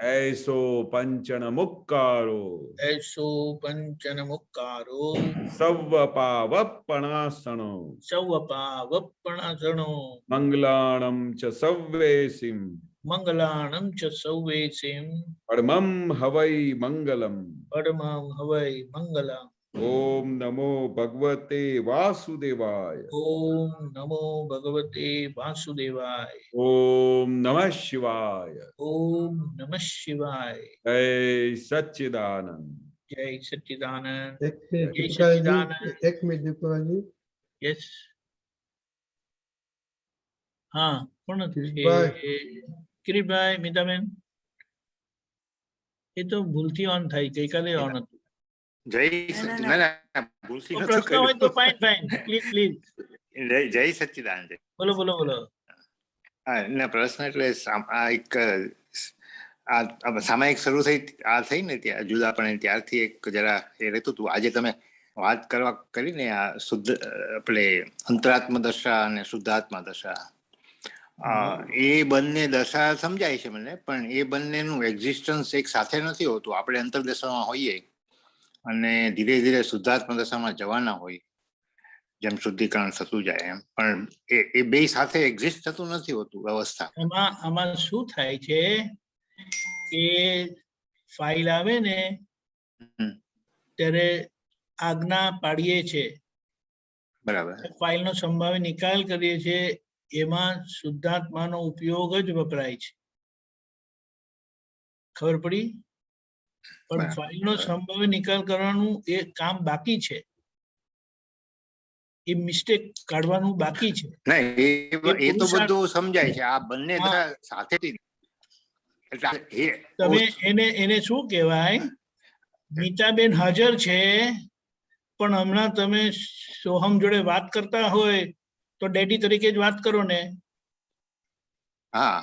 એસો પંચન મુક્કારો. એસો પંચન મુક્કારો. સવ્વ પાવપણાસણો. સવ પાવપણાસણો. મંગલાણમ ચ સવ્વેસિમ. મંગલાણમ ચ સૌવેસિમ. પરમં હવૈ મંગલમ. પરમં હવૈ મંગલમ. ઓમ નમો ભગવતે વાસુદેવાય. ઓમ નમો ભગવતે વાસુદેવાય. ઓમ નમઃ શિવાય. ઓમ નમઃ શિવાય. જય સચ્ચિદાનંદ. જય સચ્ચિદાનંદ. એક જય સચ્ચિદાનંદ. મિનિટ દીપિકાજી. યસ. હા, કોણ કિરીટભાઈ, મીતાબેન? એ તો ભૂલથી ઓન થાય, ગઈકાલે ઓન હતું. પ્રશ્ન હોય તો ફાઇન પ્લીઝ જય સચ્ચિદાનંદ. બોલો. ના પ્રશ્ન એટલે એક સામાયિક શરૂ થઈ ને ત્યાં જુદાપણે ત્યારથી એક જરા એ રહેતું હતું. આજે તમે વાત કરીને આ શુદ્ધ આપણે અંતરાત્મ દશા અને શુદ્ધાત્મા દશા, એ બંને દશા સમજાય છે મને, પણ એ બંનેનું એક્ઝિસ્ટન્સ એક સાથે નથી હોતું. આપણે અંતરદશામાં હોઈએ અને ધીરે ધીરે શુદ્ધાત્મ દશામાં જવાના હોય, જેમ શુદ્ધિકરણ થતું જાય એમ, પણ એ બે સાથે એક્ઝિસ્ટ થતું નથી હોતું અવસ્થા. આમાં શું થાય છે કે ફાઇલ આવે ને ત્યારે આજ્ઞા પાડીએ છે, બરાબર, ફાઇલ નો સંભાવ્ય નિકાલ કરીએ છીએ, એમાં શુદ્ધાત્માનો ઉપયોગ જ વપરાય છે. ખબર પડી? પણ ફાઇલ નો સંભાવ્ય નિકાલ કરવાનું એ કામ બાકી છે, એ મિસ્ટેક કાઢવાનું બાકી છે. ના, એ તો બધું સમજાય છે. આ બંને સાથે તમે એને શું કહેવાય? મીતાબેન હાજર છે, પણ હમણાં તમે સોહમ જોડે વાત કરતા હોય તો ડેડી તરીકે જ વાત કરો ને. હા,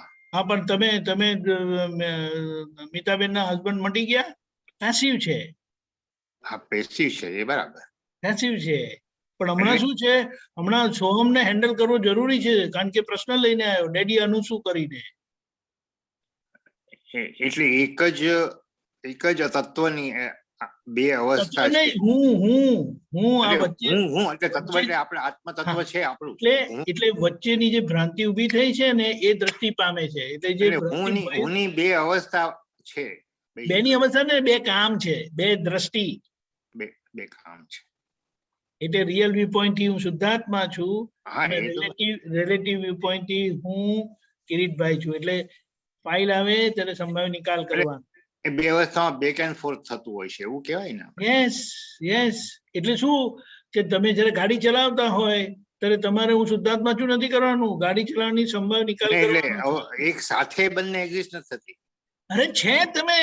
પણ તમે મીતાબેન ના હસબન્ડ મટી ગયા, પેસિવ છે. હા, પેસિવ છે, એ બરાબર પેસિવ છે. પણ હમણાં શું છે, હમણાં સોહમ ને હેન્ડલ કરવો જરૂરી છે, કારણ કે પ્રશ્ન લઈને આવ્યો ડેડી આનું શું કરીને. એટલે એક જ તત્વની બે અવસ્થા છે. હું આ વચ્ચે એટલે તત્વ એટલે આપણે આત્મ તત્વ છે આપણું. એટલે વચ્ચેની જે ભ્રાંતિ ઉભી થઈ છે ને એ દ્રષ્ટિ પામે છે. એટલે જે હુંની બે અવસ્થા છે, બેની અવસ્થા ને બે કામ છે, બે દ્રષ્ટિ, બે કામ છે. એટલે રિયલ વ્યૂ પોઈન્ટ થી હું શુદ્ધાત્મા છું અને રિલેટિવ વ્યૂ પોઈન્ટ થી હું કિરીટભાઈ છું. એટલે ફાઇલ આવે ત્યારે સંભાવ્ય નિકાલ કરવાનો. એ બે અવસ્થામાં બેક એન્ડ ફોર્થ થતું હોય છે, એવું કહેવાય ને? યસ. એટલે શું કે તમે જયારે ગાડી ચલાવતા હોય ત્યારે તમારે હું શુદ્ધાત્મા છું નથી કરવાનું, ગાડી ચલાવવાની સંભાવ્ય નિકાલ કરવાનો. એક સાથે બંને એક્ઝિસ્ટ નથી થતી. અરે છે તમે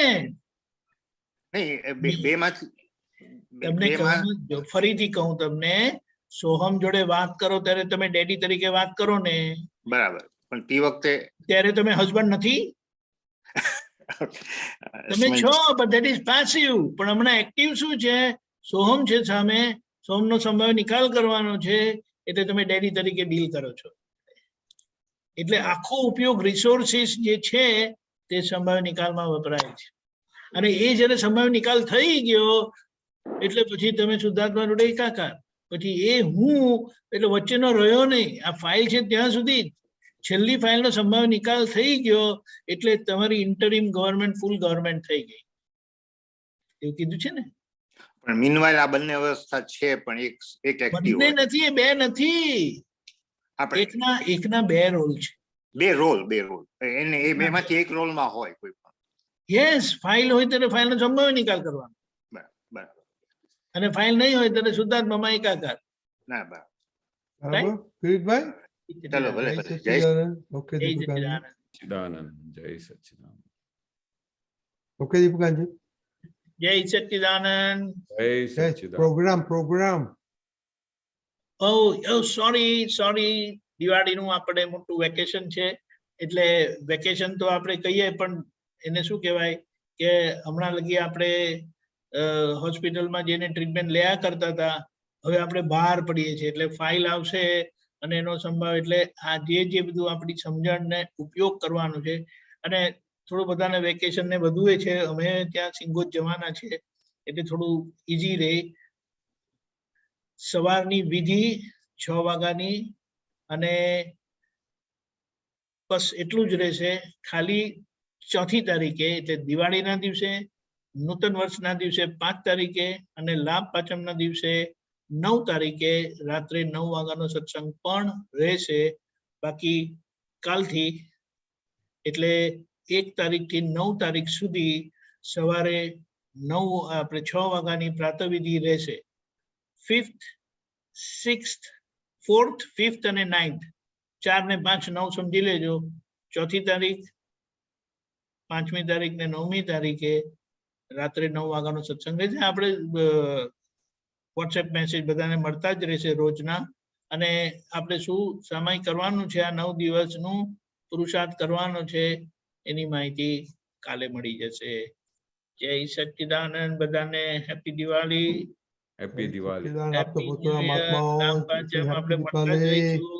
બે માંથી તમને ફરીથી કહું તમને, સોહમ જોડે વાત કરો ત્યારે તમે ડેડી તરીકે વાત કરો ને, બરાબર, પણ તે વખતે ત્યારે તમે હસબન્ડ નથી. તમે છો, but that is passive. પણ હમણાં એક્ટિવ શું છે? સોહમ છે સામે, સોહમનો સંભાવ્ય નિકાલ કરવાનો છે, એટલે તમે ડેડી તરીકે ડીલ કરો છો. એટલે આખો ઉપયોગ રિસોર્સિસ જે છે તે સંભાવ્ય નિકાલમાં વપરાય છે. અને એ જયારે સંભાવ્ય નિકાલ થઈ ગયો એટલે પછી તમે શુદ્ધાત્મા જોડે એકાકાર. પછી એ હું એટલે વચ્ચેનો રહ્યો નહીં. આ ફાઇલ છે ત્યાં સુધી છેલ્લી ફાઇલનો સંભાવ્ય નિકાલ થઈ ગયો એટલે તમારી ઇન્ટરિમ ગવર્મેન્ટ ફૂલ ગવર્મેન્ટ થઈ ગઈ, એવું કીધું છે ને. પણ મીનવાઇલ આ બંને અવસ્થા છે, પણ એક એક્ટિવ નથી, એ બે નથી. એકના બે રોલ છે. બે રોલ એને એ બેમાંથી એક રોલમાં હોય કોઈ પણ. યસ, ફાઇલ હોય ત્યારે ફાઇલનો સંભાવ્ય નિકાલ કરવાનો, બરાબર, અને ફાઇલ નહીં હોય ત્યારે શુદ્ધાત્મામાં એકાકાર. ના, બરાબર. કિરીટભાઈ, ચલો ભલે. જય ઓકે સચ્ચિદાનંદ. જય સચ્ચિદાનંદ. ઓકે દીપકાજી, જય સચ્ચિદાનંદ. જય સચ્ચિદાનંદ. પ્રોગ્રામ સોરી, દિવાળીનું આપણે મોટું વેકેશન છે, એટલે વેકેશન તો આપણે કહીએ, પણ એને શું કહેવાય કે હમણાં લગી આપણે હોસ્પિટલમાં જઈને ટ્રીટમેન્ટ લેયા કરતા હતા, હવે આપણે બહાર પડીએ છીએ. એટલે ફાઇલ આવશે અને એનો સંભાવ, એટલે આ જે બધું આપણી સમજણને ઉપયોગ કરવાનો છે. અને થોડું બધાને વેકેશન ને બધું એ છે, અમે ત્યાં સિંગોજ જવાના છે એટલે થોડું ઈઝી રહે. સવારની વિધિ 6 વાગ્યાની, અને બસ એટલું જ રહેશે. ખાલી 4મી તારીખે એટલે દિવાળીના દિવસે, નૂતન વર્ષના દિવસે 5 તારીખે અને લાભ પાંચમના દિવસે 9 તારીખે રાત્રે 9 વાગ્યાનો સત્સંગ પણ રહેશે. બાકી કાલથી એટલે 1 તારીખથી 9 તારીખ સુધી સવારે 6 વાગ્યાની પ્રાતઃવિધિ રહેશે. 5th, 6th, 4th, 5th અને 9th, 4 ને 5 9 સમજી લેજો. 4મી તારીખ, 5મી તારીખ ને 9મી તારીખે રાત્રે 9 વાગ્યાનો સત્સંગ રહેશે. આપણે વોટ્સએપ મેસેજ બધાને મળતા જ રહેશે રોજના. અને આપણે શું સમય કરવાનું છે, આ 9 દિવસનું પુરુષાર્થ કરવાનો છે, એની માહિતી કાલે મળી જશે. જય સચ્ચિદાનંદ. બધાને હેપી દિવાળી. હેપી દિવાળી. સચ્ચિદાનંદ, आप तो હેપી बहुत बड़ा ન્યૂ યર. महात्मा हो, નામ પાંચમ हैप्पी આપણે મળતા જ दिवाली। રહીશું.